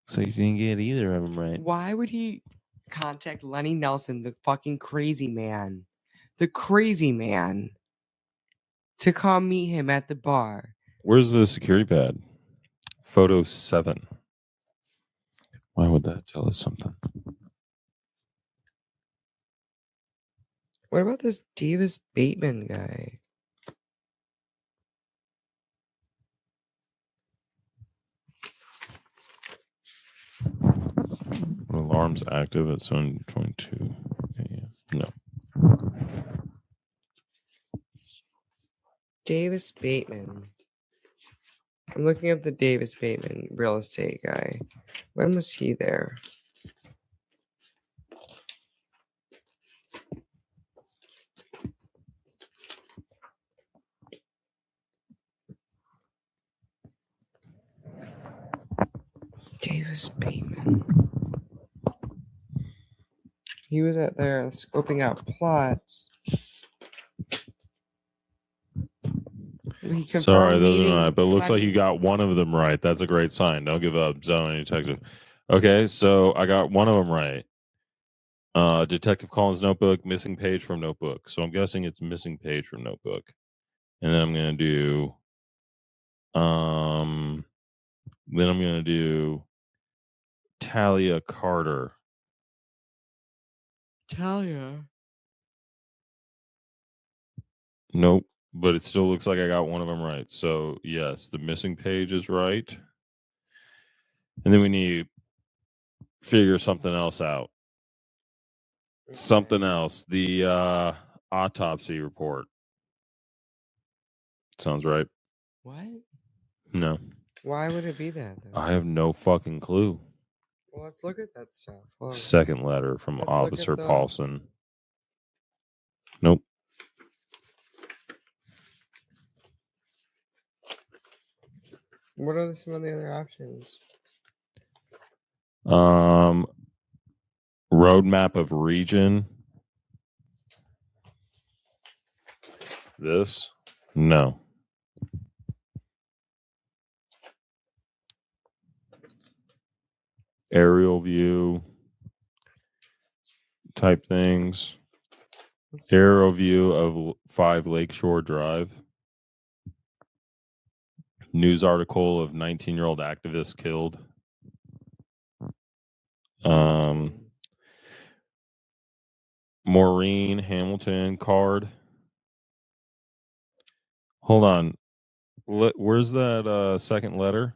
So you didn't get either of them right. Why would he contact Lenny Nelson, the fucking crazy man? The crazy man. To come meet him at the bar. Where's the security pad? Photo 7. Why would that tell us something? What about this Davis Bateman guy? Alarm's active at 7:22 a.m. No. Davis Bateman. I'm looking up the Davis Bateman real estate guy. When was he there? Davis Bateman. He was out there scoping out plots. Sorry, those are not. But it looks like you got one of them right. That's a great sign. Don't give up. Zone detective. Okay, so I got one of them right. Detective Collins notebook, missing page from notebook. So I'm guessing it's missing page from notebook. And then I'm gonna do Talia Carter. Talia. Nope. But it still looks like I got one of them right. So yes, the missing page is right. And then we need to figure something else out. Okay. Something else. The autopsy report. Sounds right. What? No. Why would it be that, though? I have no fucking clue. Well, let's look at that stuff. Well, second letter from Officer Paulson. Nope. What are some of the other options? Roadmap of region. This? No. Aerial view type things. Aerial view of 5 Lakeshore Drive. News article of 19-year-old activist killed. Maureen Hamilton card. Hold on. Where's that second letter?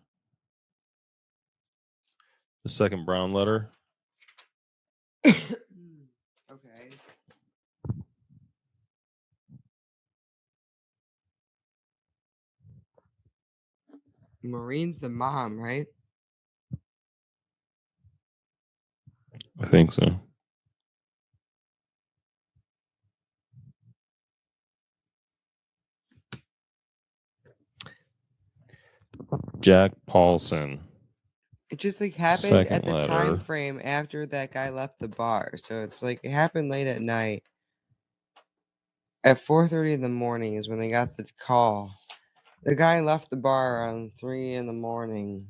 The second brown letter? Okay. Maureen's the mom, right? I think so. Jack Paulson. It just like happened second at the letter. Time frame after that guy left the bar. So it's like it happened late at night. At 4:30 in the morning is when they got the call. The guy left the bar around 3 in the morning.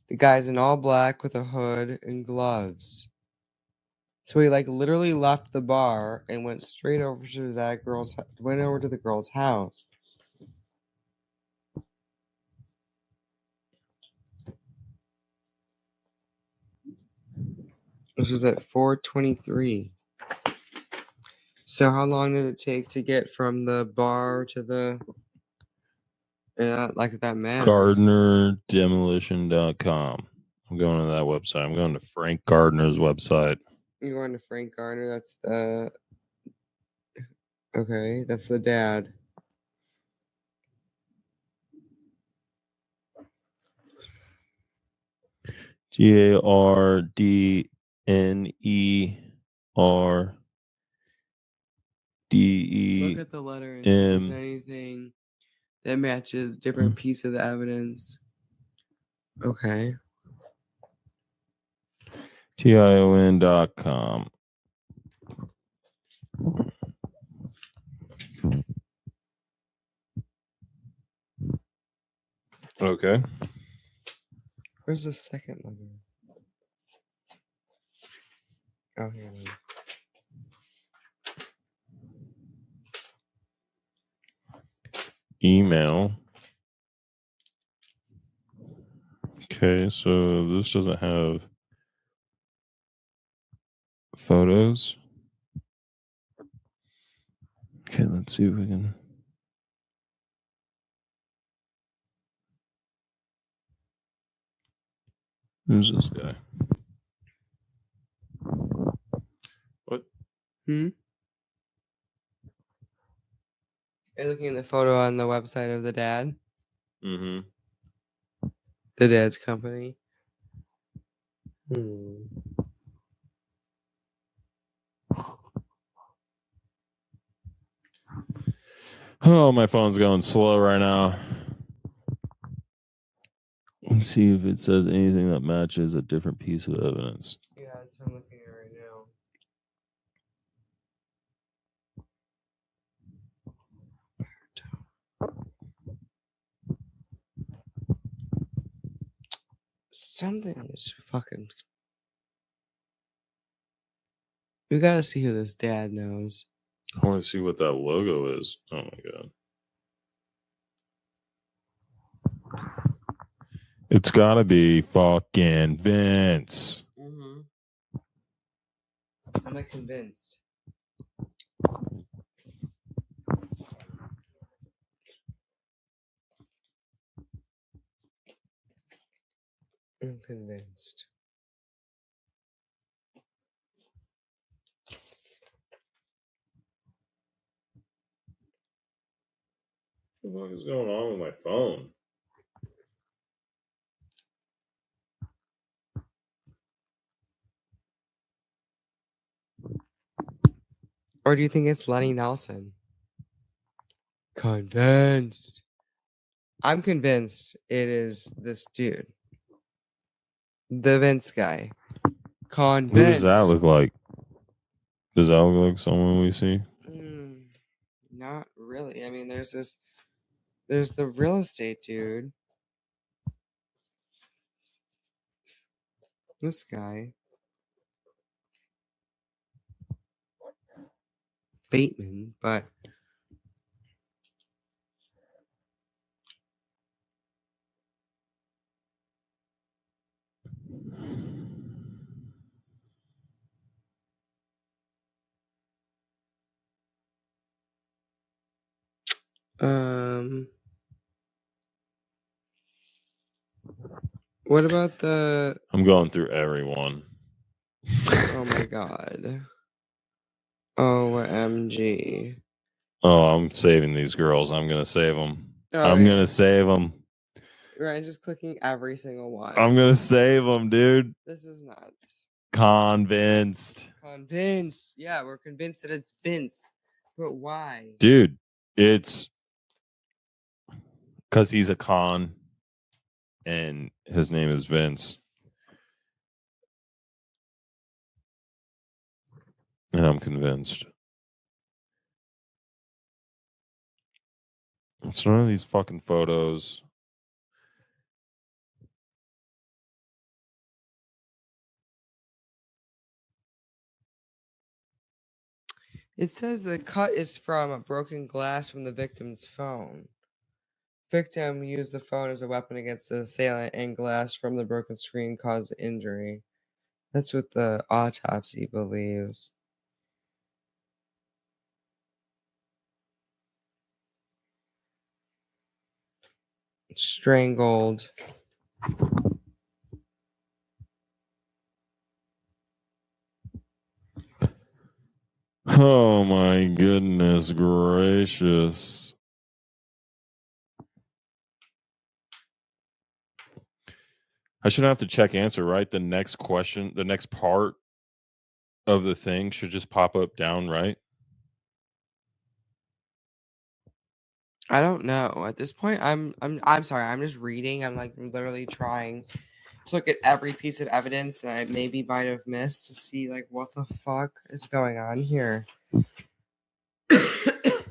The guy's in all black with a hood and gloves. So he like literally left the bar and went straight over to the girl's house. This was at 4:23. So how long did it take to get from the bar to the like that man? GardnerDemolition.com. I'm going to that website. I'm going to Frank Gardner's website. You're going to Frank Gardner. That's the Okay, that's the dad. GARDNERDE. Look at the letter and see if there's anything that matches different piece of the evidence. Okay. TION.com. Okay. Where's the second letter? Oh, here it is. Email. Okay, so this doesn't have photos. Okay, let's see if we can. Who's this guy? What? Are you looking at the photo on the website of the dad? Mm-hmm. The dad's company? Oh, my phone's going slow right now. Let's see if it says anything that matches a different piece of evidence. Yeah, that's what I'm looking at right now. Something is fucking. We gotta see who this dad knows. I want to see what that logo is. Oh my god. It's gotta be fucking Vince. I'm not convinced. I'm convinced. What the fuck is going on with my phone? Or do you think it's Lenny Nelson? Convinced. I'm convinced it is this dude. The Vince guy. Convinced. Who does that look like? Does that look like someone we see? Not really. I mean, there's the real estate dude. This guy. Bateman, but what about the... I'm going through everyone. Oh my god. OMG. Oh, I'm saving these girls. I'm gonna save them. Oh, I'm yeah. gonna save them. Ryan's just clicking every single one. I'm gonna save them, dude. This is nuts. Convinced. Convinced. Yeah, we're convinced that it's Vince. But why? Dude, it's because he's a con and his name is Vince. And I'm convinced. It's none of these fucking photos. It says the cut is from a broken glass from the victim's phone. Victim used the phone as a weapon against the assailant, and glass from the broken screen caused the injury. That's what the autopsy believes. Strangled. Oh my goodness gracious. I shouldn't have to check answer, right? The next question, the next part of the thing should just pop up down, right? I don't know. At this point, I'm sorry. I'm just reading. I'm like literally trying to look at every piece of evidence that I maybe might have missed to see like what the fuck is going on here. The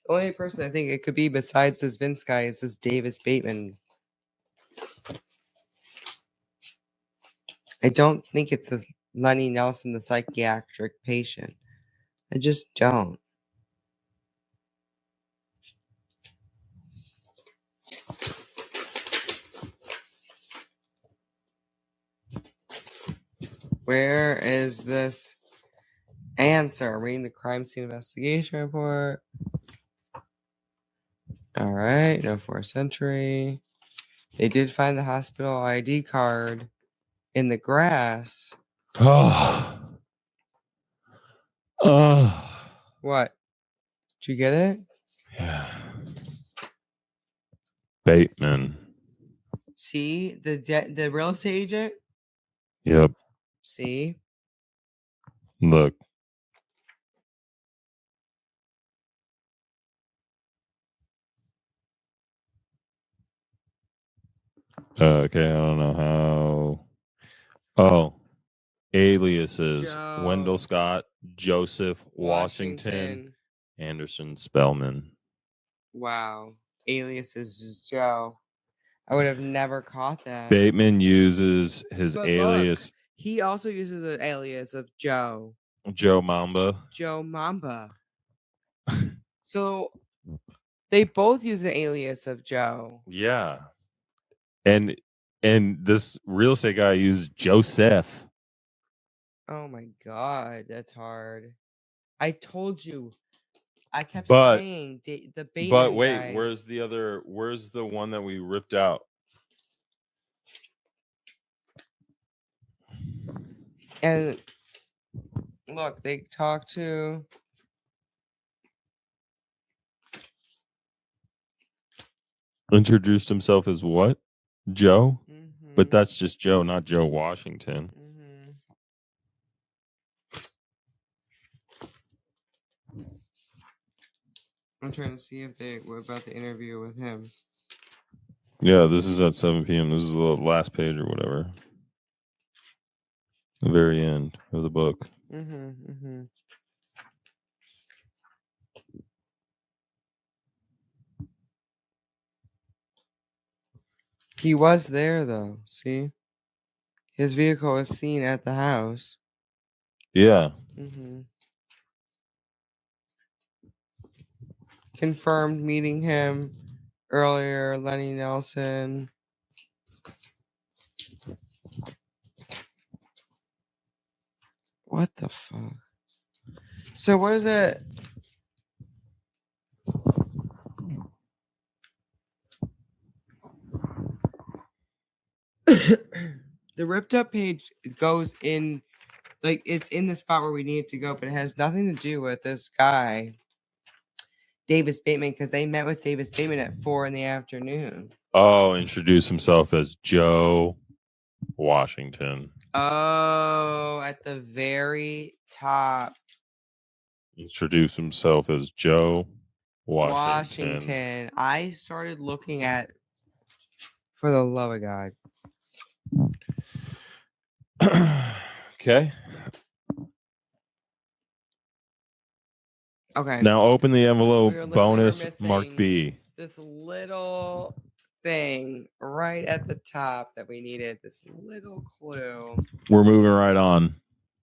only person I think it could be besides this Vince guy is this Davis Bateman. I don't think it's this Lenny Nelson, the psychiatric patient. I just don't. Where is this answer? Reading the crime scene investigation report. All right, no forced entry. They did find the hospital ID card in the grass. Oh. What? Did you get it? Yeah. Bateman. See the real estate agent? Yep. See? Look. Okay, I don't know how. Oh. Aliases. Joe. Wendell Scott, Joseph Washington, Anderson Spellman. Wow. Aliases is Joe. I would have never caught that. Bateman uses his But alias. Look, he also uses an alias of Joe. Joe Mamba. Joe Mamba. So they both use an alias of Joe. Yeah. And this real estate guy used Joseph. Oh my god, that's hard. I told you. I kept But- saying the Bateman But wait, guy. where's the one that we ripped out? And look, they talk to Introduced himself as what? Joe? Mhm. But that's just Joe, not Joe Washington. Mhm. I'm trying to see if they were about the interview with him. Yeah, this is at 7 p.m. This is the last page or whatever. The very end of the book. He was there though. See, his vehicle was seen at the house. Yeah. Confirmed meeting him earlier. Lenny Nelson. What the fuck? So what is it? The ripped up page goes in, like it's in the spot where we need it to go, but it has nothing to do with this guy, Davis Bateman, because they met with Davis Bateman at 4 p.m. Oh, introduce himself as Joe Washington. Oh, at the very top. Introduce himself as Joe Washington. Washington. I started looking at, for the love of God. Okay. Okay. Now open the envelope. We're Bonus missing Mark B. This little thing right at the top that we needed. This little clue. We're moving right on.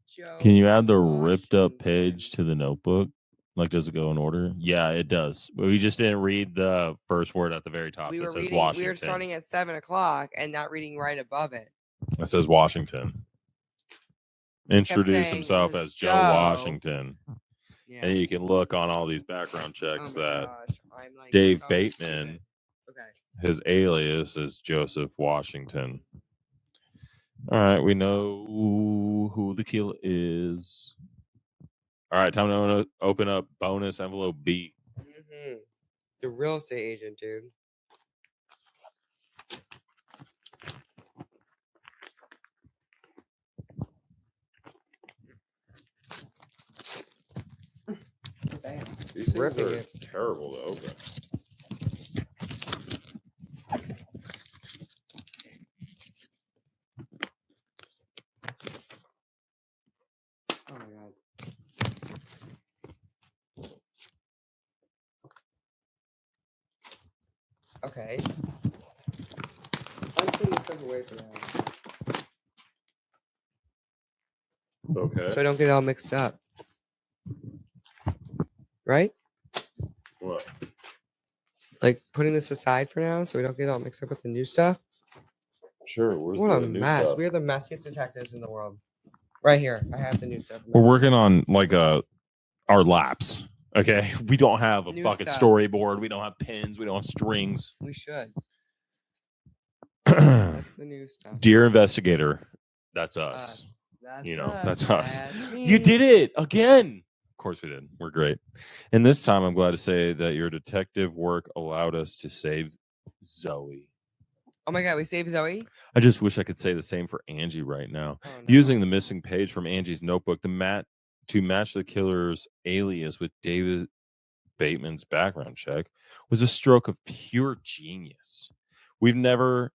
Joe Can you add the ripped up Washington. page to the notebook? Like, does it go in order? Yeah, it does. But we just didn't read the first word at the very top. We That were says reading. Washington. We were starting at 7 o'clock and not reading right above it. It says Washington. Introduce saying himself it was as Joe Joe. Washington. Yeah. And you can look on all these background checks Oh my that gosh, I'm like Dave so Bateman, stupid. Okay. his alias is Joseph Washington. All right, we know who the killer is. All right, time to open up bonus envelope B. Mm-hmm. The real estate agent, dude. Bam. These things Ripping are it. terrible to open. Oh my god. Okay. I'm putting this stuff away for now. Okay. So I don't get it all mixed up. Right? What? Like putting this aside for now so we don't get it all mixed up with the new stuff. Sure. Where's What the a new mess. stuff? We are the messiest detectives in the world. Right here. I have the new stuff. We're working on like our laps. Okay. We don't have a New fucking stuff. storyboard. We don't have pins. We don't have strings. We should. That's the new stuff. Dear investigator, that's us. That's You know, us. that's us. That's You me. did it again. Of course we did. We're great. And this time I'm glad to say that your detective work allowed us to save Zoe. Oh my god, we saved Zoe? I just wish I could say the same for Angie right now. Oh, no. Using the missing page from Angie's notebook to match the killer's alias with David Bateman's background check was a stroke of pure genius. We'd never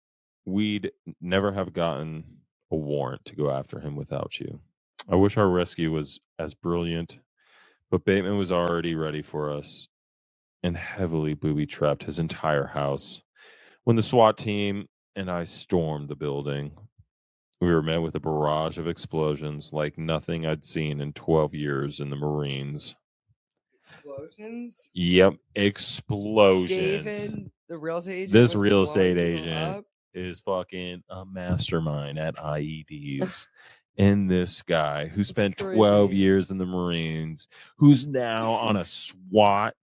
have gotten a warrant to go after him without you. I wish our rescue was as brilliant, but Bateman was already ready for us and heavily booby-trapped his entire house. When the SWAT team and I stormed the building, we were met with a barrage of explosions like nothing I'd seen in 12 years in the Marines. Explosions? Yep, explosions. David, the real estate agent. This was real estate blowing people agent up? is fucking a mastermind at IEDs. And this guy who spent 12 crazy. years in the Marines, who's now on a SWAT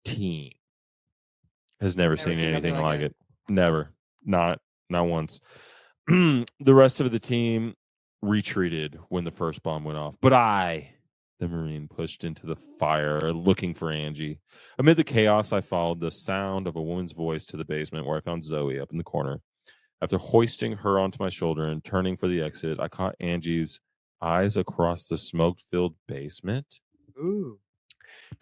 team, has never seen anything like it. Never. Not once. The rest of the team retreated when the first bomb went off. But I, the Marine, pushed into the fire looking for Angie. Amid the chaos, I followed the sound of a woman's voice to the basement where I found Zoe up in the corner. After hoisting her onto my shoulder and turning for the exit, I caught Angie's eyes across the smoke-filled basement. Ooh.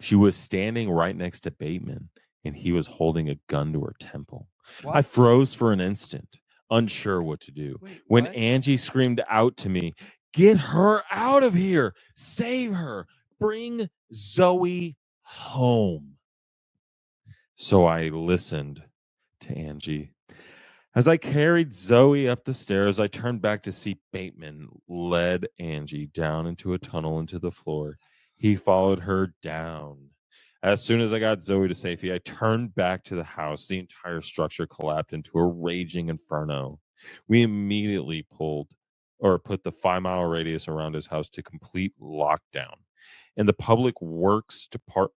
She was standing right next to Bateman, and he was holding a gun to her temple. What? I froze for an instant, unsure what to do. Wait, when what? Angie screamed out to me, "Get her out of here! Save her! Bring Zoe home!" So I listened to Angie. As I carried Zoe up the stairs, I turned back to see Bateman led Angie down into a tunnel into the floor. He followed her down. As soon as I got Zoe to safety, I turned back to the house. The entire structure collapsed into a raging inferno. We immediately put the 5-mile radius around his house to complete lockdown. And the public works department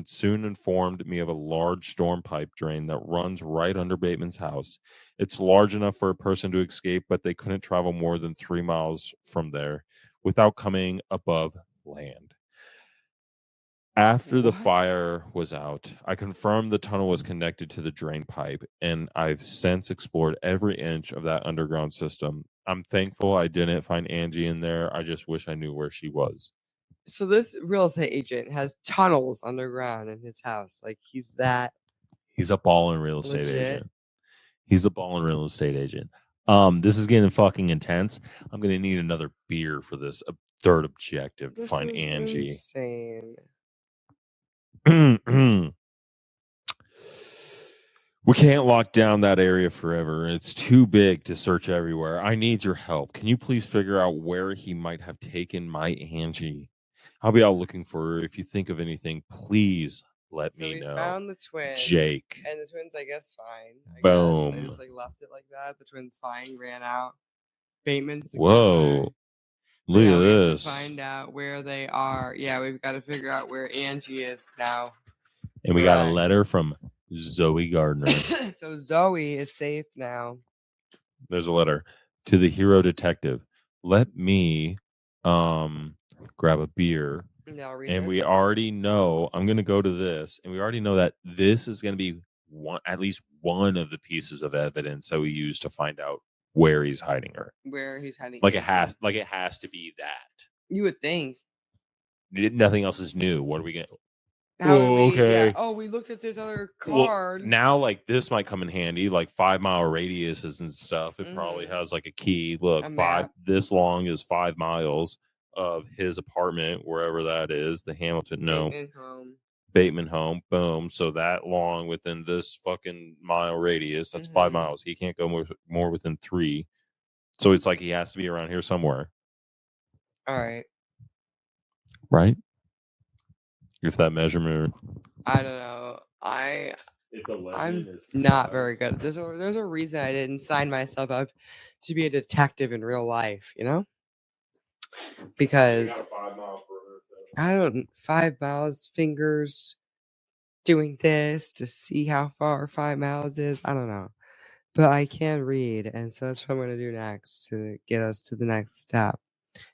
soon informed me of a large storm pipe drain that runs right under Bateman's house. It's large enough for a person to escape, but they couldn't travel more than 3 miles from there without coming above land. After the fire was out, I confirmed the tunnel was connected to the drain pipe, and I've since explored every inch of that underground system. I'm thankful I didn't find Angie in there. I just wish I knew where she was. So this real estate agent has tunnels underground in his house. Like he's a ballin' real estate legit. agent. He's a ballin' real estate agent. This is getting fucking intense. I'm gonna need another beer for this third objective to find Angie. Insane. We can't lock down that area forever. It's too big to search everywhere. I need your help. Can you please figure out where he might have taken my Angie? I'll be out looking for her. If you think of anything, please let me know. Found the twin. Jake. And the twin's, I guess, fine. Boom. They just left it like that. The twin's fine. Ran out. Bateman's the Whoa. killer. Look Now at we have this. to find out where they are. Yeah, we've got to figure out where Angie is now. And we got a letter from Zoe Gardner. So Zoe is safe now. There's a letter to the hero detective. Let me grab a beer, Now read and this. we already know. I'm going to go to this, and we already know that this is going to be at least one of the pieces of evidence that we use to find out where he's hiding her. Where he's hiding. Like Angie. it has to be that. You would think. Nothing else is new. What are we going to? How did we? Okay. Yeah. Oh, we looked at this other card. Well, now, like, this might come in handy, like 5 mile radiuses and stuff. It probably has like a key. Look, A 5 map. this long is 5 miles of his apartment, wherever that is. The Hamilton, no, Bateman home. Boom. So that long within this fucking mile radius, that's 5 miles. He can't go more within 3. So it's like he has to be around here somewhere. All right. Right? If that measurement. I don't know. I'm not very good at this. There's a reason I didn't sign myself up to be a detective in real life, you know? Because 5 miles fingers doing this to see how far 5 miles is. I don't know. But I can read, and so that's what I'm going to do next to get us to the next step.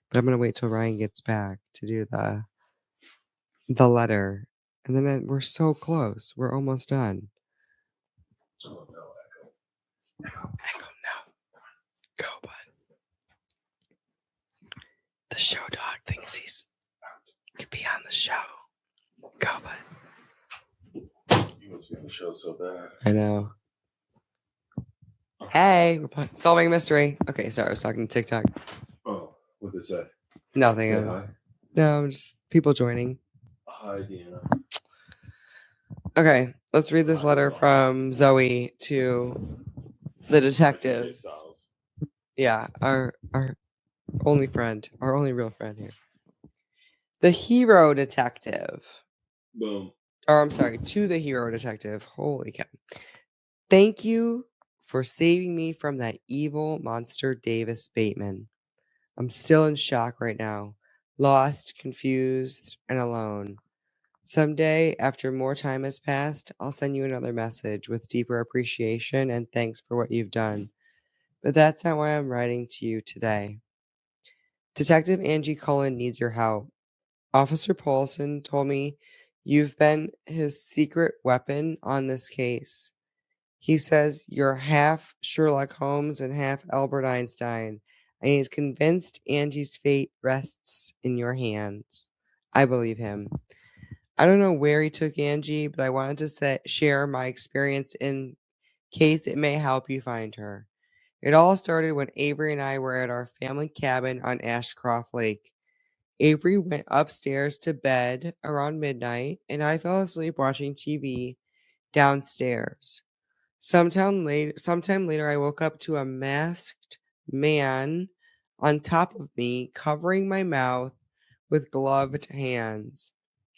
But I'm going to wait till Ryan gets back to do the letter. And then we're so close. We're almost done. Oh, no, Echo. Echo, no. Go, bud. The show dog thinks he could be on the show. Go, bud. You must be on the show so bad. I know. Hey, we're solving a mystery. Okay, sorry, I was talking to TikTok. Oh, what'd they say? Nothing. Say hi? No, just people joining. Hi, Deanna. Okay, let's read this letter from Zoe to the detective. Yeah, our only friend, our only real friend here. The hero detective. Boom. Or I'm sorry, to the hero detective. Holy cow. Thank you for saving me from that evil monster Davis Bateman. I'm still in shock right now. Lost, confused, and alone. Someday, after more time has passed, I'll send you another message with deeper appreciation and thanks for what you've done. But that's not why I'm writing to you today. Detective Angie Cullen needs your help. Officer Paulson told me you've been his secret weapon on this case. He says you're half Sherlock Holmes and half Albert Einstein, and he's convinced Angie's fate rests in your hands. I believe him. I don't know where he took Angie, but I wanted to share my experience in case it may help you find her. It all started when Avery and I were at our family cabin on Ashcroft Lake. Avery went upstairs to bed around midnight, and I fell asleep watching TV downstairs. Sometime later, I woke up to a masked man on top of me, covering my mouth with gloved hands.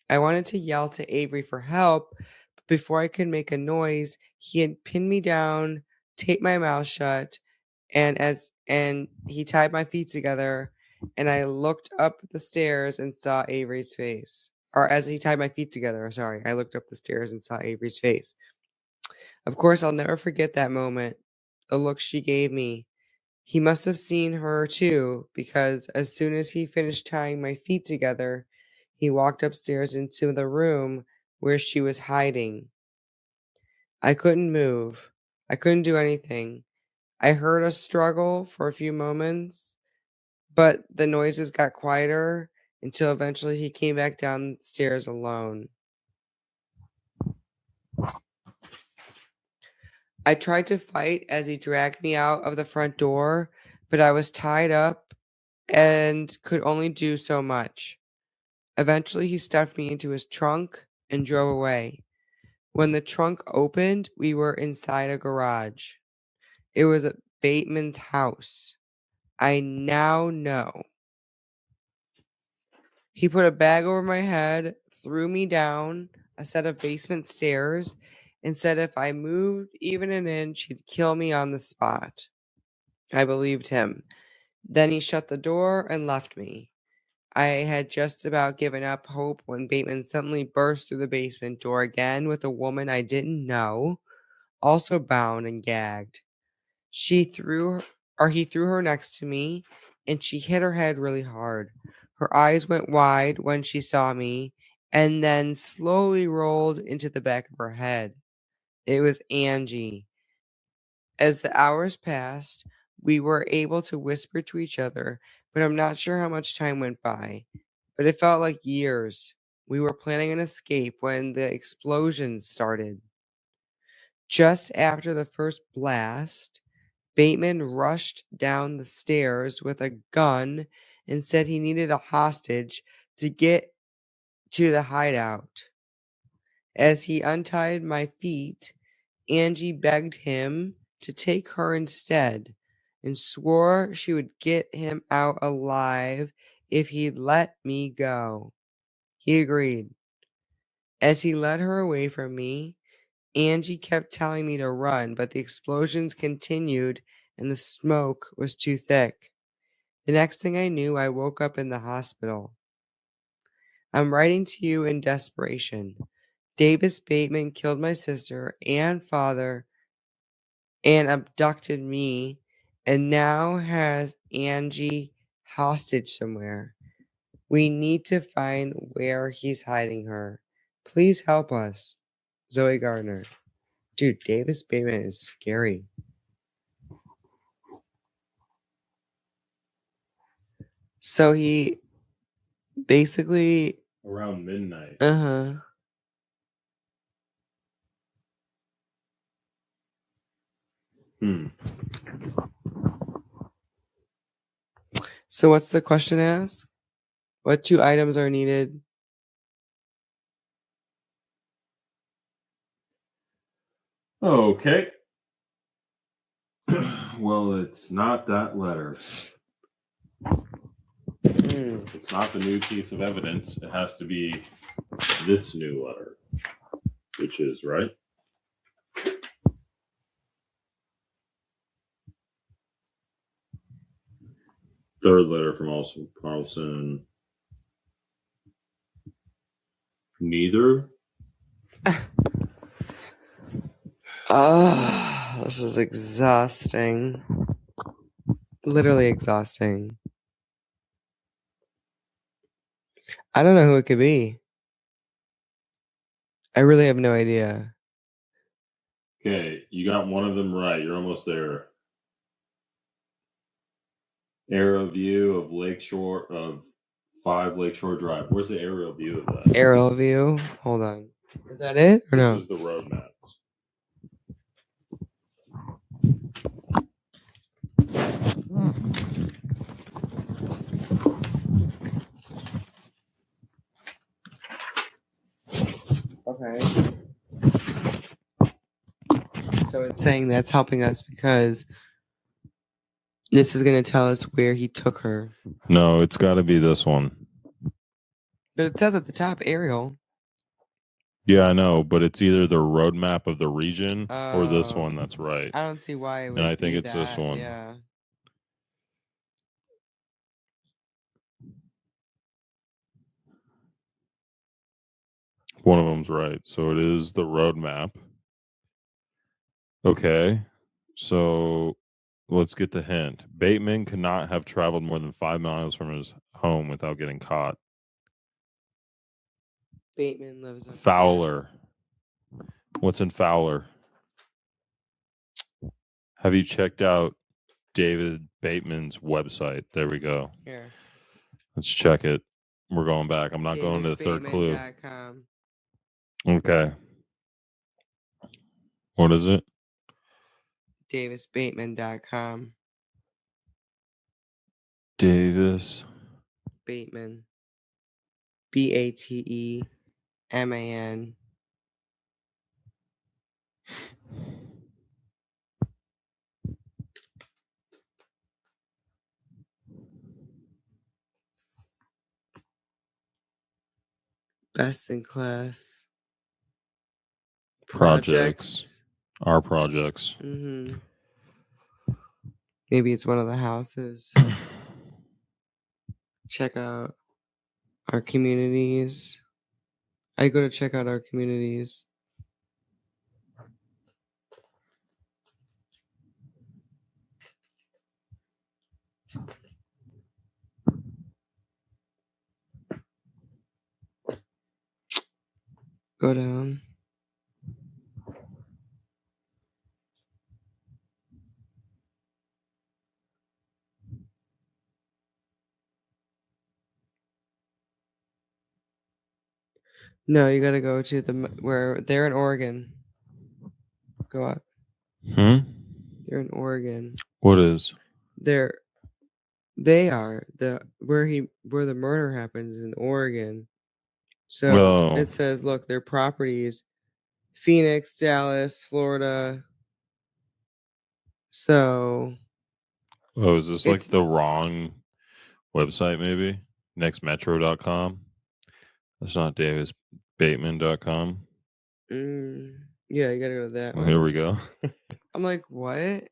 I wanted to yell to Avery for help, but before I could make a noise, he had pinned me down, taped my mouth shut, and he tied my feet together, and I looked up the stairs and saw Avery's face. Or as he tied my feet together, I looked up the stairs and saw Avery's face. Of course, I'll never forget that moment, the look she gave me. He must have seen her too, because as soon as he finished tying my feet together, he walked upstairs into the room where she was hiding. I couldn't move. I couldn't do anything. I heard a struggle for a few moments, but the noises got quieter until eventually he came back downstairs alone. I tried to fight as he dragged me out of the front door, but I was tied up and could only do so much. Eventually, he stuffed me into his trunk and drove away. When the trunk opened, we were inside a garage. It was at Bateman's house. I now know. He put a bag over my head, threw me down a set of basement stairs, and said if I moved even an inch, he'd kill me on the spot. I believed him. Then he shut the door and left me. I had just about given up hope when Bateman suddenly burst through the basement door again with a woman I didn't know, also bound and gagged. He threw her next to me, and she hit her head really hard. Her eyes went wide when she saw me and then slowly rolled into the back of her head. It was Angie. As the hours passed, we were able to whisper to each other, but I'm not sure how much time went by. But it felt like years. We were planning an escape when the explosions started. Just after the first blast, Bateman rushed down the stairs with a gun and said he needed a hostage to get to the hideout. As he untied my feet, Angie begged him to take her instead and swore she would get him out alive if he'd let me go. He agreed. As he led her away from me, Angie kept telling me to run, but the explosions continued and the smoke was too thick. The next thing I knew, I woke up in the hospital. I'm writing to you in desperation. Davis Bateman killed my sister and father and abducted me and now has Angie hostage somewhere. We need to find where he's hiding her. Please help us. Zoe Gardner. Dude, Davis Bateman is scary. So he basically... Around midnight. Uh-huh. So what's the question asked? What 2 items are needed? Okay. Well, it's not that letter. It's not the new piece of evidence. It has to be this new letter, which is right. Third letter from Carlson. Neither. This is exhausting. Literally exhausting. I don't know who it could be. I really have no idea. Okay, you got one of them right. You're almost there. Aerial view of Lakeshore of 5 Lakeshore Drive. Where's the aerial view of that? Aerial view. Hold on. Is that it or no? This is the road maps. Okay. So it's saying that's helping us because this is going to tell us where he took her. No, it's got to be this one. But it says at the top, aerial. Yeah, I know, but it's either the road map of the region or this Oh. one that's right. I don't see why it would And I think be it's this that. one. Yeah. One of them's right. So it is the road map. Okay. So let's get the hint. Bateman could not have traveled more than 5 miles from his home without getting caught. Bateman lives up Fowler. What's in Fowler? Have you checked out David Bateman's website? There we go. here. Let's check it. We're going back. I'm not going to the third clue. DavisBateman.com. Okay. What is it? DavisBateman.com. Davis. Bateman. Bateman. Best in class. Projects. Our projects. Mm-hmm. Maybe it's one of the houses. Check out our communities. I go to check out our communities. Go down. No, you gotta go to where they're in Oregon. Go up. Hmm? They're in Oregon. What is? They are where the murder happens is in Oregon. So it says, look, their properties, Phoenix, Dallas, Florida. So. Oh, is this like the wrong website? Maybe nextmetro.com. That's not davisbateman.com. Yeah, you gotta go to that one. Here we go. I'm like, what?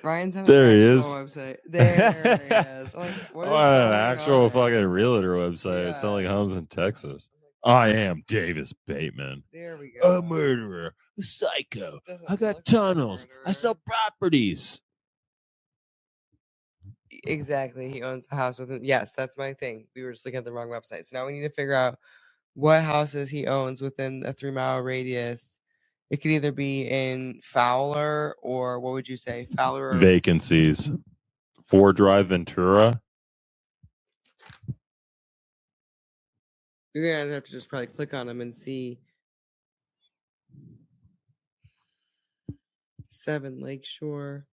Ryan's on there an he actual is. website. There he is. I'm like, what is an actual fucking realtor website. Yeah. It's selling homes in Texas. I am Davis Bateman. There we go. A murderer, a psycho. I got tunnels. I sell properties. Exactly. He owns a house within. Yes, that's my thing. We were just looking at the wrong website. So now we need to figure out what houses he owns within a 3-mile radius. It could either be in Fowler or what would you say? Fowler or vacancies. 4 Drive Ventura. You're gonna have to just probably click on them and see. 7 Lakeshore.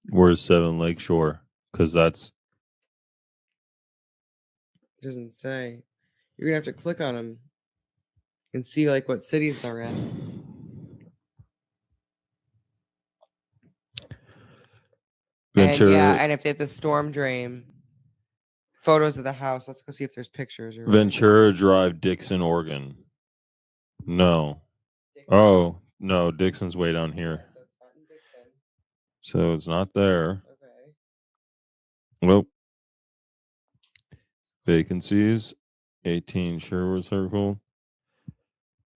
Where's 7 Lakeshore? Because that's. It doesn't say. You're gonna have to click on them and see like what cities they're in. Ventura. And yeah, and if they have the storm drain photos of the house, let's go see if there's pictures. Or Ventura Drive, Dixon, Oregon. No. Oh, no. Dixon's way down here. So it's not there. Okay. Well, vacancies. 18 Sherwood Circle.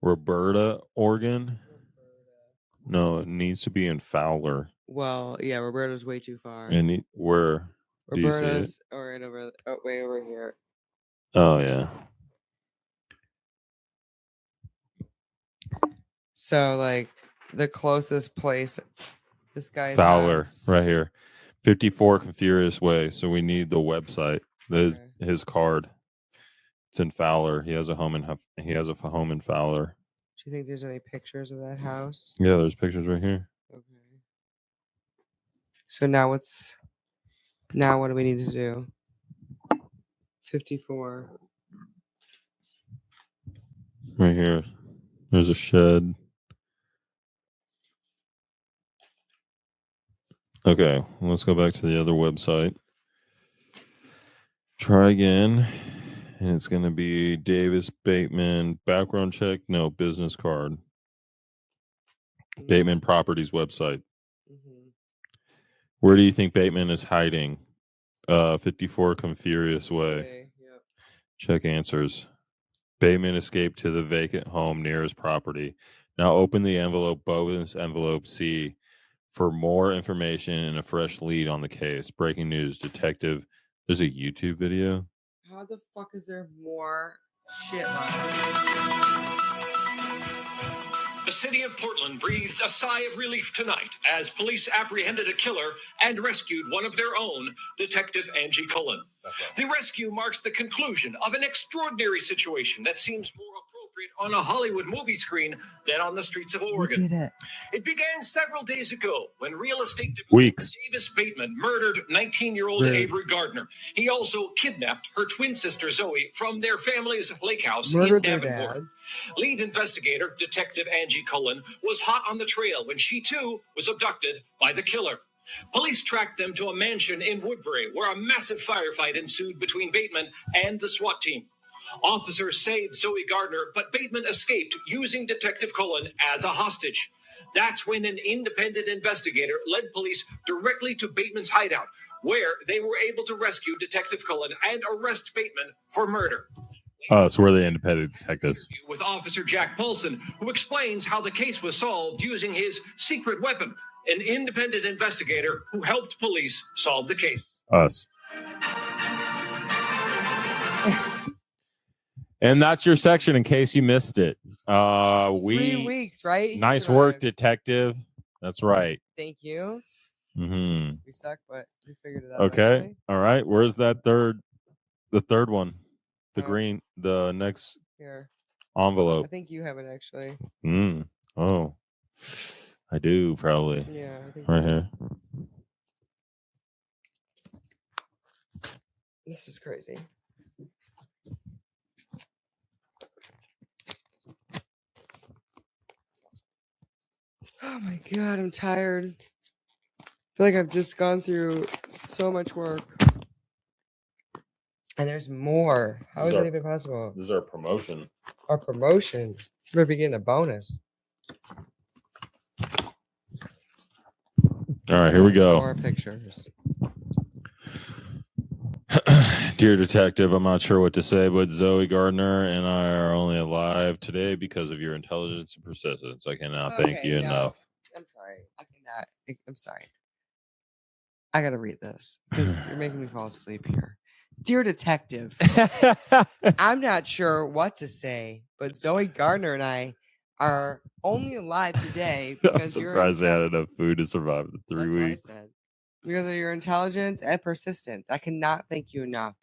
Roberta, Oregon. No, it needs to be in Fowler. Well, yeah, Roberta's way too far. And where? Roberta's or right over, way over here. Oh yeah. So like the closest place, this guy's Fowler, house. right here, 54 Coniferous Way. So we need the website. His card. It's in Fowler. He has a home in Fowler. Do you think there's any pictures of that house? Yeah, there's pictures right here. Okay. So now what do we need to do? 54. Right here. There's a shed. Okay, let's go back to the other website. Try again. And it's going to be Davis Bateman background check. No, business card. Bateman Properties website. Mm-hmm. Where do you think Bateman is hiding? 54 Coniferous Way. Yep. Check answers. Bateman escaped to the vacant home near his property. Now open the envelope, bonus envelope C, for more information and a fresh lead on the case. Breaking news, detective. There's a YouTube video. How the fuck is there more shit like The city of Portland breathed a sigh of relief tonight as police apprehended a killer and rescued one of their own, Detective Angie Cullen. Right. The rescue marks the conclusion of an extraordinary situation that seems more appropriate on a Hollywood movie screen than on the streets of Oregon. We did it. It began several days ago when real estate developer Davis Bateman murdered 19-year-old Avery Gardner. He also kidnapped her twin sister Zoe from their family's lake house in Davenport. Lead investigator Detective Angie Cullen was hot on the trail when she too was abducted by the killer. Police tracked them to a mansion in Woodbury where a massive firefight ensued between Bateman and the SWAT team. Officers saved Zoe Gardner, but Bateman escaped using Detective Cullen as a hostage. That's when an independent investigator led police directly to Bateman's hideout, where they were able to rescue Detective Cullen and arrest Bateman for murder. Oh, so we're the independent detectives. With Officer Jack Paulson, who explains how the case was solved using his secret weapon, an independent investigator who helped police solve the case. Us. And that's your section in case you missed it. 3 weeks, right? He Nice work, survived. detective. That's right. Thank you. Mm-hmm. We suck, but we figured it out. Okay. Eventually. All right. Where's that the third one? The Oh. green, the next Here. envelope. I think you have it actually. Oh, I do probably. Yeah, I think right here. This is crazy. Oh my god, I'm tired. I feel like I've just gone through so much work. And there's more. How is that even possible? This is our promotion. Our promotion. We're getting a bonus. All right, here we go. More pictures. Dear detective, I'm not sure what to say, but Zoe Gardner and I are only alive today because of your intelligence and persistence. I cannot thank you enough. I'm sorry. I cannot. I'm sorry. I gotta read this because you're making me fall asleep here. Dear detective, I'm not sure what to say, but Zoe Gardner and I are only alive today because I'm surprised they had enough food to survive the 3 weeks. What I said. Because of your intelligence and persistence. I cannot thank you enough.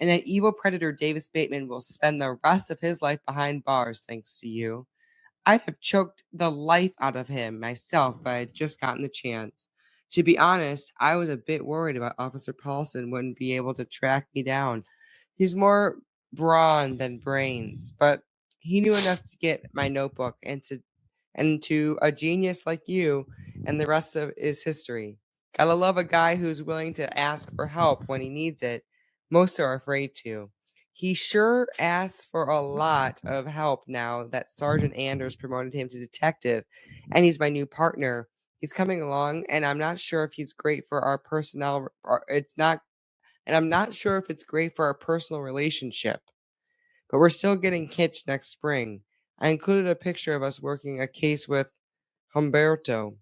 And that evil predator Davis Bateman will spend the rest of his life behind bars thanks to you. I'd have choked the life out of him myself if I had just gotten the chance. To be honest, I was a bit worried about Officer Paulson wouldn't be able to track me down. He's more brawn than brains, but he knew enough to get my notebook and to a genius like you, and the rest of is history. Gotta love a guy who's willing to ask for help when he needs it. Most are afraid to. He sure asks for a lot of help now that Sergeant Anders promoted him to detective, and he's my new partner. He's coming along, and I'm not sure if he's great for our personnel. I'm not sure if it's great for our personal relationship. But we're still getting hitched next spring. I included a picture of us working a case with Humberto.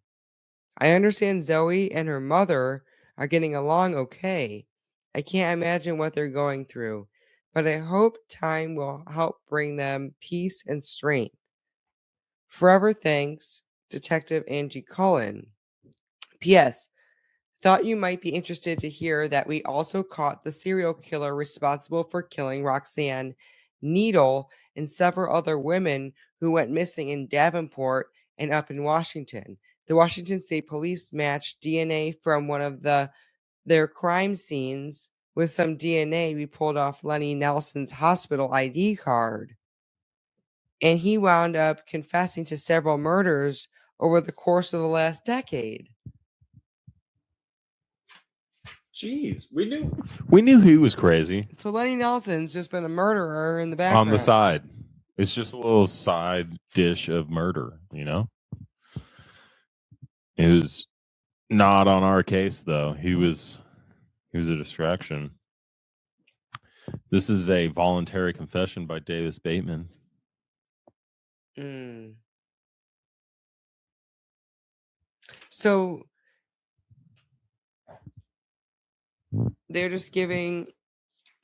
I understand Zoe and her mother are getting along okay. I can't imagine what they're going through, but I hope time will help bring them peace and strength. Forever thanks, Detective Angie Cullen. P.S. Thought you might be interested to hear that we also caught the serial killer responsible for killing Roxanne Needle and several other women who went missing in Davenport and up in Washington. The Washington State Police matched DNA from one of their crime scenes with some DNA we pulled off Lenny Nelson's hospital ID card. And he wound up confessing to several murders over the course of the last decade. Jeez, we knew he was crazy. So Lenny Nelson's just been a murderer in the background. On the side. It's just a little side dish of murder, you know? It was not on our case, though. He was a distraction. This is a voluntary confession by Davis Bateman. So they're just giving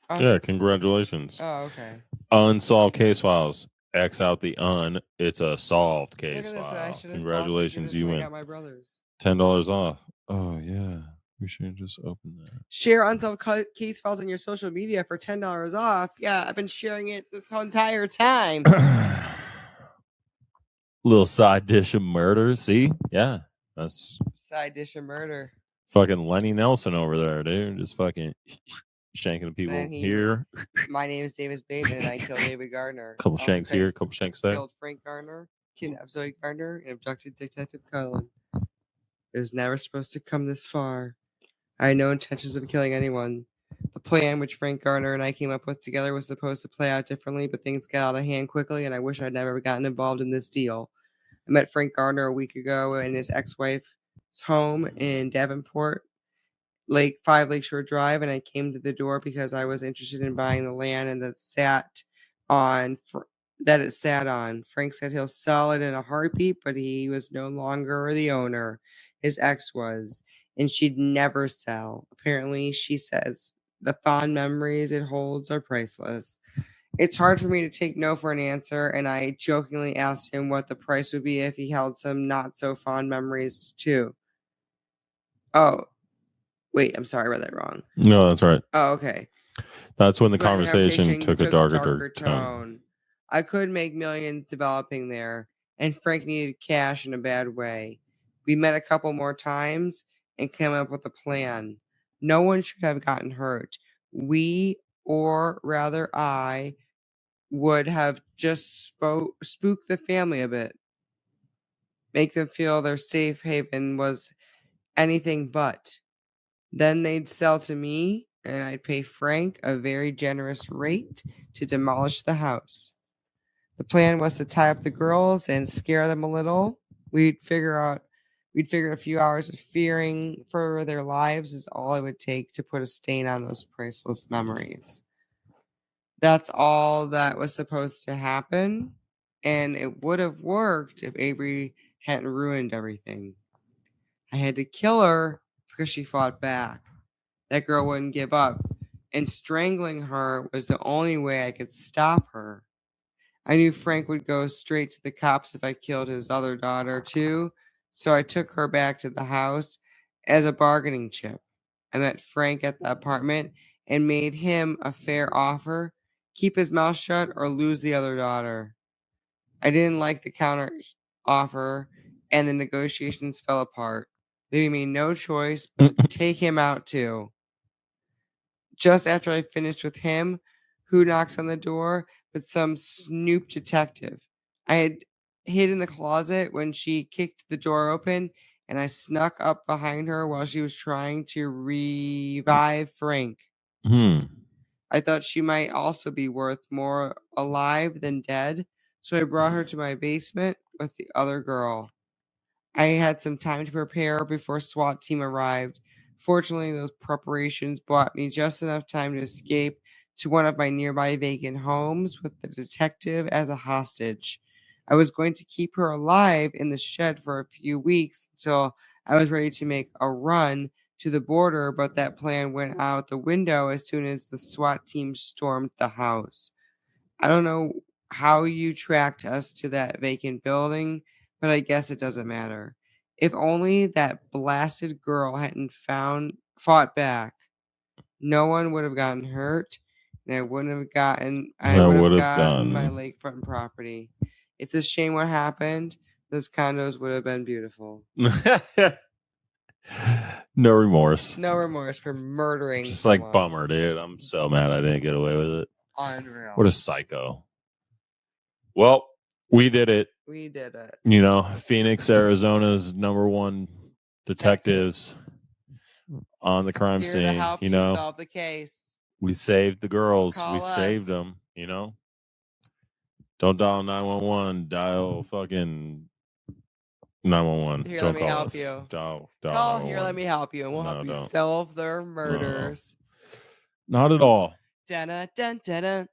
us... Yeah, congratulations. Oh, okay. Unsolved Case Files. X out the un. It's a solved case Look at this. file. Congratulations, you win. I got my brothers. $10 off. Oh, yeah. We should just open that. Share Unsolved Case Files on your social media for $10 off. Yeah, I've been sharing it this entire time. Little side dish of murder. See? Yeah. That's side dish of murder. Fucking Lenny Nelson over there, dude. Just fucking shanking people here. My name is Davis Bateman, and I killed David Gardner. Couple shanks here, couple shanks there. Killed Frank Gardner, kidnapped Zoe Gardner, and abducted Detective Cullen. It was never supposed to come this far. I had no intentions of killing anyone. The plan which Frank Gardner and I came up with together was supposed to play out differently, but things got out of hand quickly, and I wish I'd never gotten involved in this deal. I met Frank Gardner a week ago in his ex-wife's home in Davenport, 5 Lakeshore Drive, and I came to the door because I was interested in buying the land and that it sat on. Frank said he'll sell it in a heartbeat, but he was no longer the owner. His ex was, and she'd never sell. Apparently, she says the fond memories it holds are priceless. It's hard for me to take no for an answer, and I jokingly asked him what the price would be if he held some not-so-fond memories, too. Oh, wait, I'm sorry, I read that wrong. No, that's right. Oh, okay. That's when the conversation took a darker tone. I could make millions developing there, and Frank needed cash in a bad way. We met a couple more times and came up with a plan. No one should have gotten hurt. We, or rather I, would have just spooked the family a bit. Make them feel their safe haven was anything but. Then they'd sell to me, and I'd pay Frank a very generous rate to demolish the house. The plan was to tie up the girls and scare them a little. We'd figure a few hours of fearing for their lives is all it would take to put a stain on those priceless memories. That's all that was supposed to happen, and it would have worked if Avery hadn't ruined everything. I had to kill her because she fought back. That girl wouldn't give up, and strangling her was the only way I could stop her. I knew Frank would go straight to the cops if I killed his other daughter, too, so I took her back to the house as a bargaining chip. I met Frank at the apartment and made him a fair offer: keep his mouth shut or lose the other daughter. I didn't like the counter offer, and the negotiations fell apart, leaving me no choice but to take him out, too. Just after I finished with him, who knocks on the door but some snoop detective? I had hid in the closet when she kicked the door open, and I snuck up behind her while she was trying to revive Frank. I thought she might also be worth more alive than dead, so I brought her to my basement with the other girl. I had some time to prepare before SWAT team arrived. Fortunately, those preparations bought me just enough time to escape to one of my nearby vacant homes with the detective as a hostage. I was going to keep her alive in the shed for a few weeks until I was ready to make a run to the border, but that plan went out the window as soon as the SWAT team stormed the house. I don't know how you tracked us to that vacant building, but I guess it doesn't matter. If only that blasted girl hadn't fought back, no one would have gotten hurt, and I would have gotten my lakefront property. It's a shame what happened. Those condos would have been beautiful. No remorse. No remorse for murdering Just someone. like bummer, dude. I'm so mad I didn't get away with it. Unreal. What a psycho. Well, we did it. We did it. You know, Phoenix, Arizona's #1 detectives on the crime Here scene. to help you know, solve the case. We saved the girls. Call us. Saved them. You know, don't dial 911. Dial fucking 911. Here, don't let me call help us. you. Call here, let me help you, and we'll help you solve their murders. Not at all. Dun dun dun dun.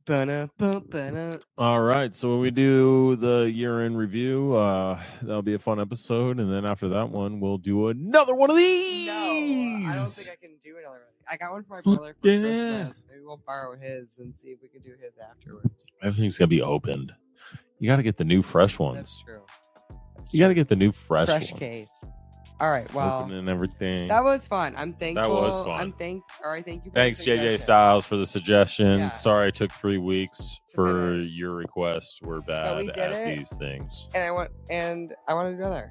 Ba-na-ba-ba-na. All right, so when we do the year-end review, that'll be a fun episode, and then after that one, we'll do another one of these. No, I don't think I can do another one. I got one for my brother for Christmas. Maybe we'll borrow his and see if we can do his afterwards. Everything's gonna be opened. You got to get the new fresh ones. That's true. You got to get the new fresh ones. Case. All right, well, Open and everything. that was fun. I'm thankful. That was fun. All right, thank you. Thanks, JJ Styles, for the suggestion. Yeah. Sorry it took 3 weeks for finish. your request. We're bad at these things. And I want to do another.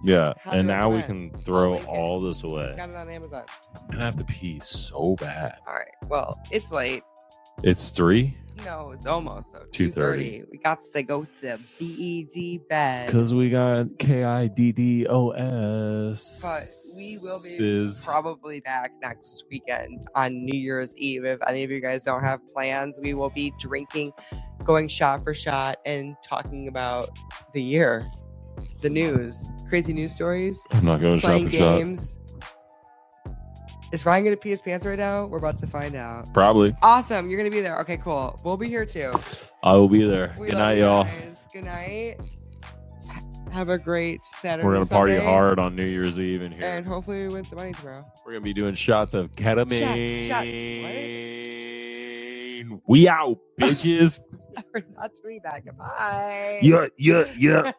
Yeah, How do and I now we find can throw link it. all this away. Got it on Amazon. And I have to pee so bad. All right, well, it's late. It's 3? No, it's almost so 2:30. We got to go to BED bed. Because we got KIDDOS. But we will be probably back next weekend on New Year's Eve. If any of you guys don't have plans, we will be drinking, going shot for shot, and talking about the year, the news, crazy news stories. I'm not going shot for games. shot. Is Ryan going to pee his pants right now? We're about to find out. Probably. Awesome. You're going to be there. Okay, cool. We'll be here too. I will be there. We Good love night, you y'all. guys. Good night. Have a great Saturday. We're going to party Sunday, hard on New Year's Eve in here. and hopefully we win some money tomorrow. We're going to be doing shots of ketamine. Shot. And we out, bitches. We're not doing that. Goodbye. Yeah.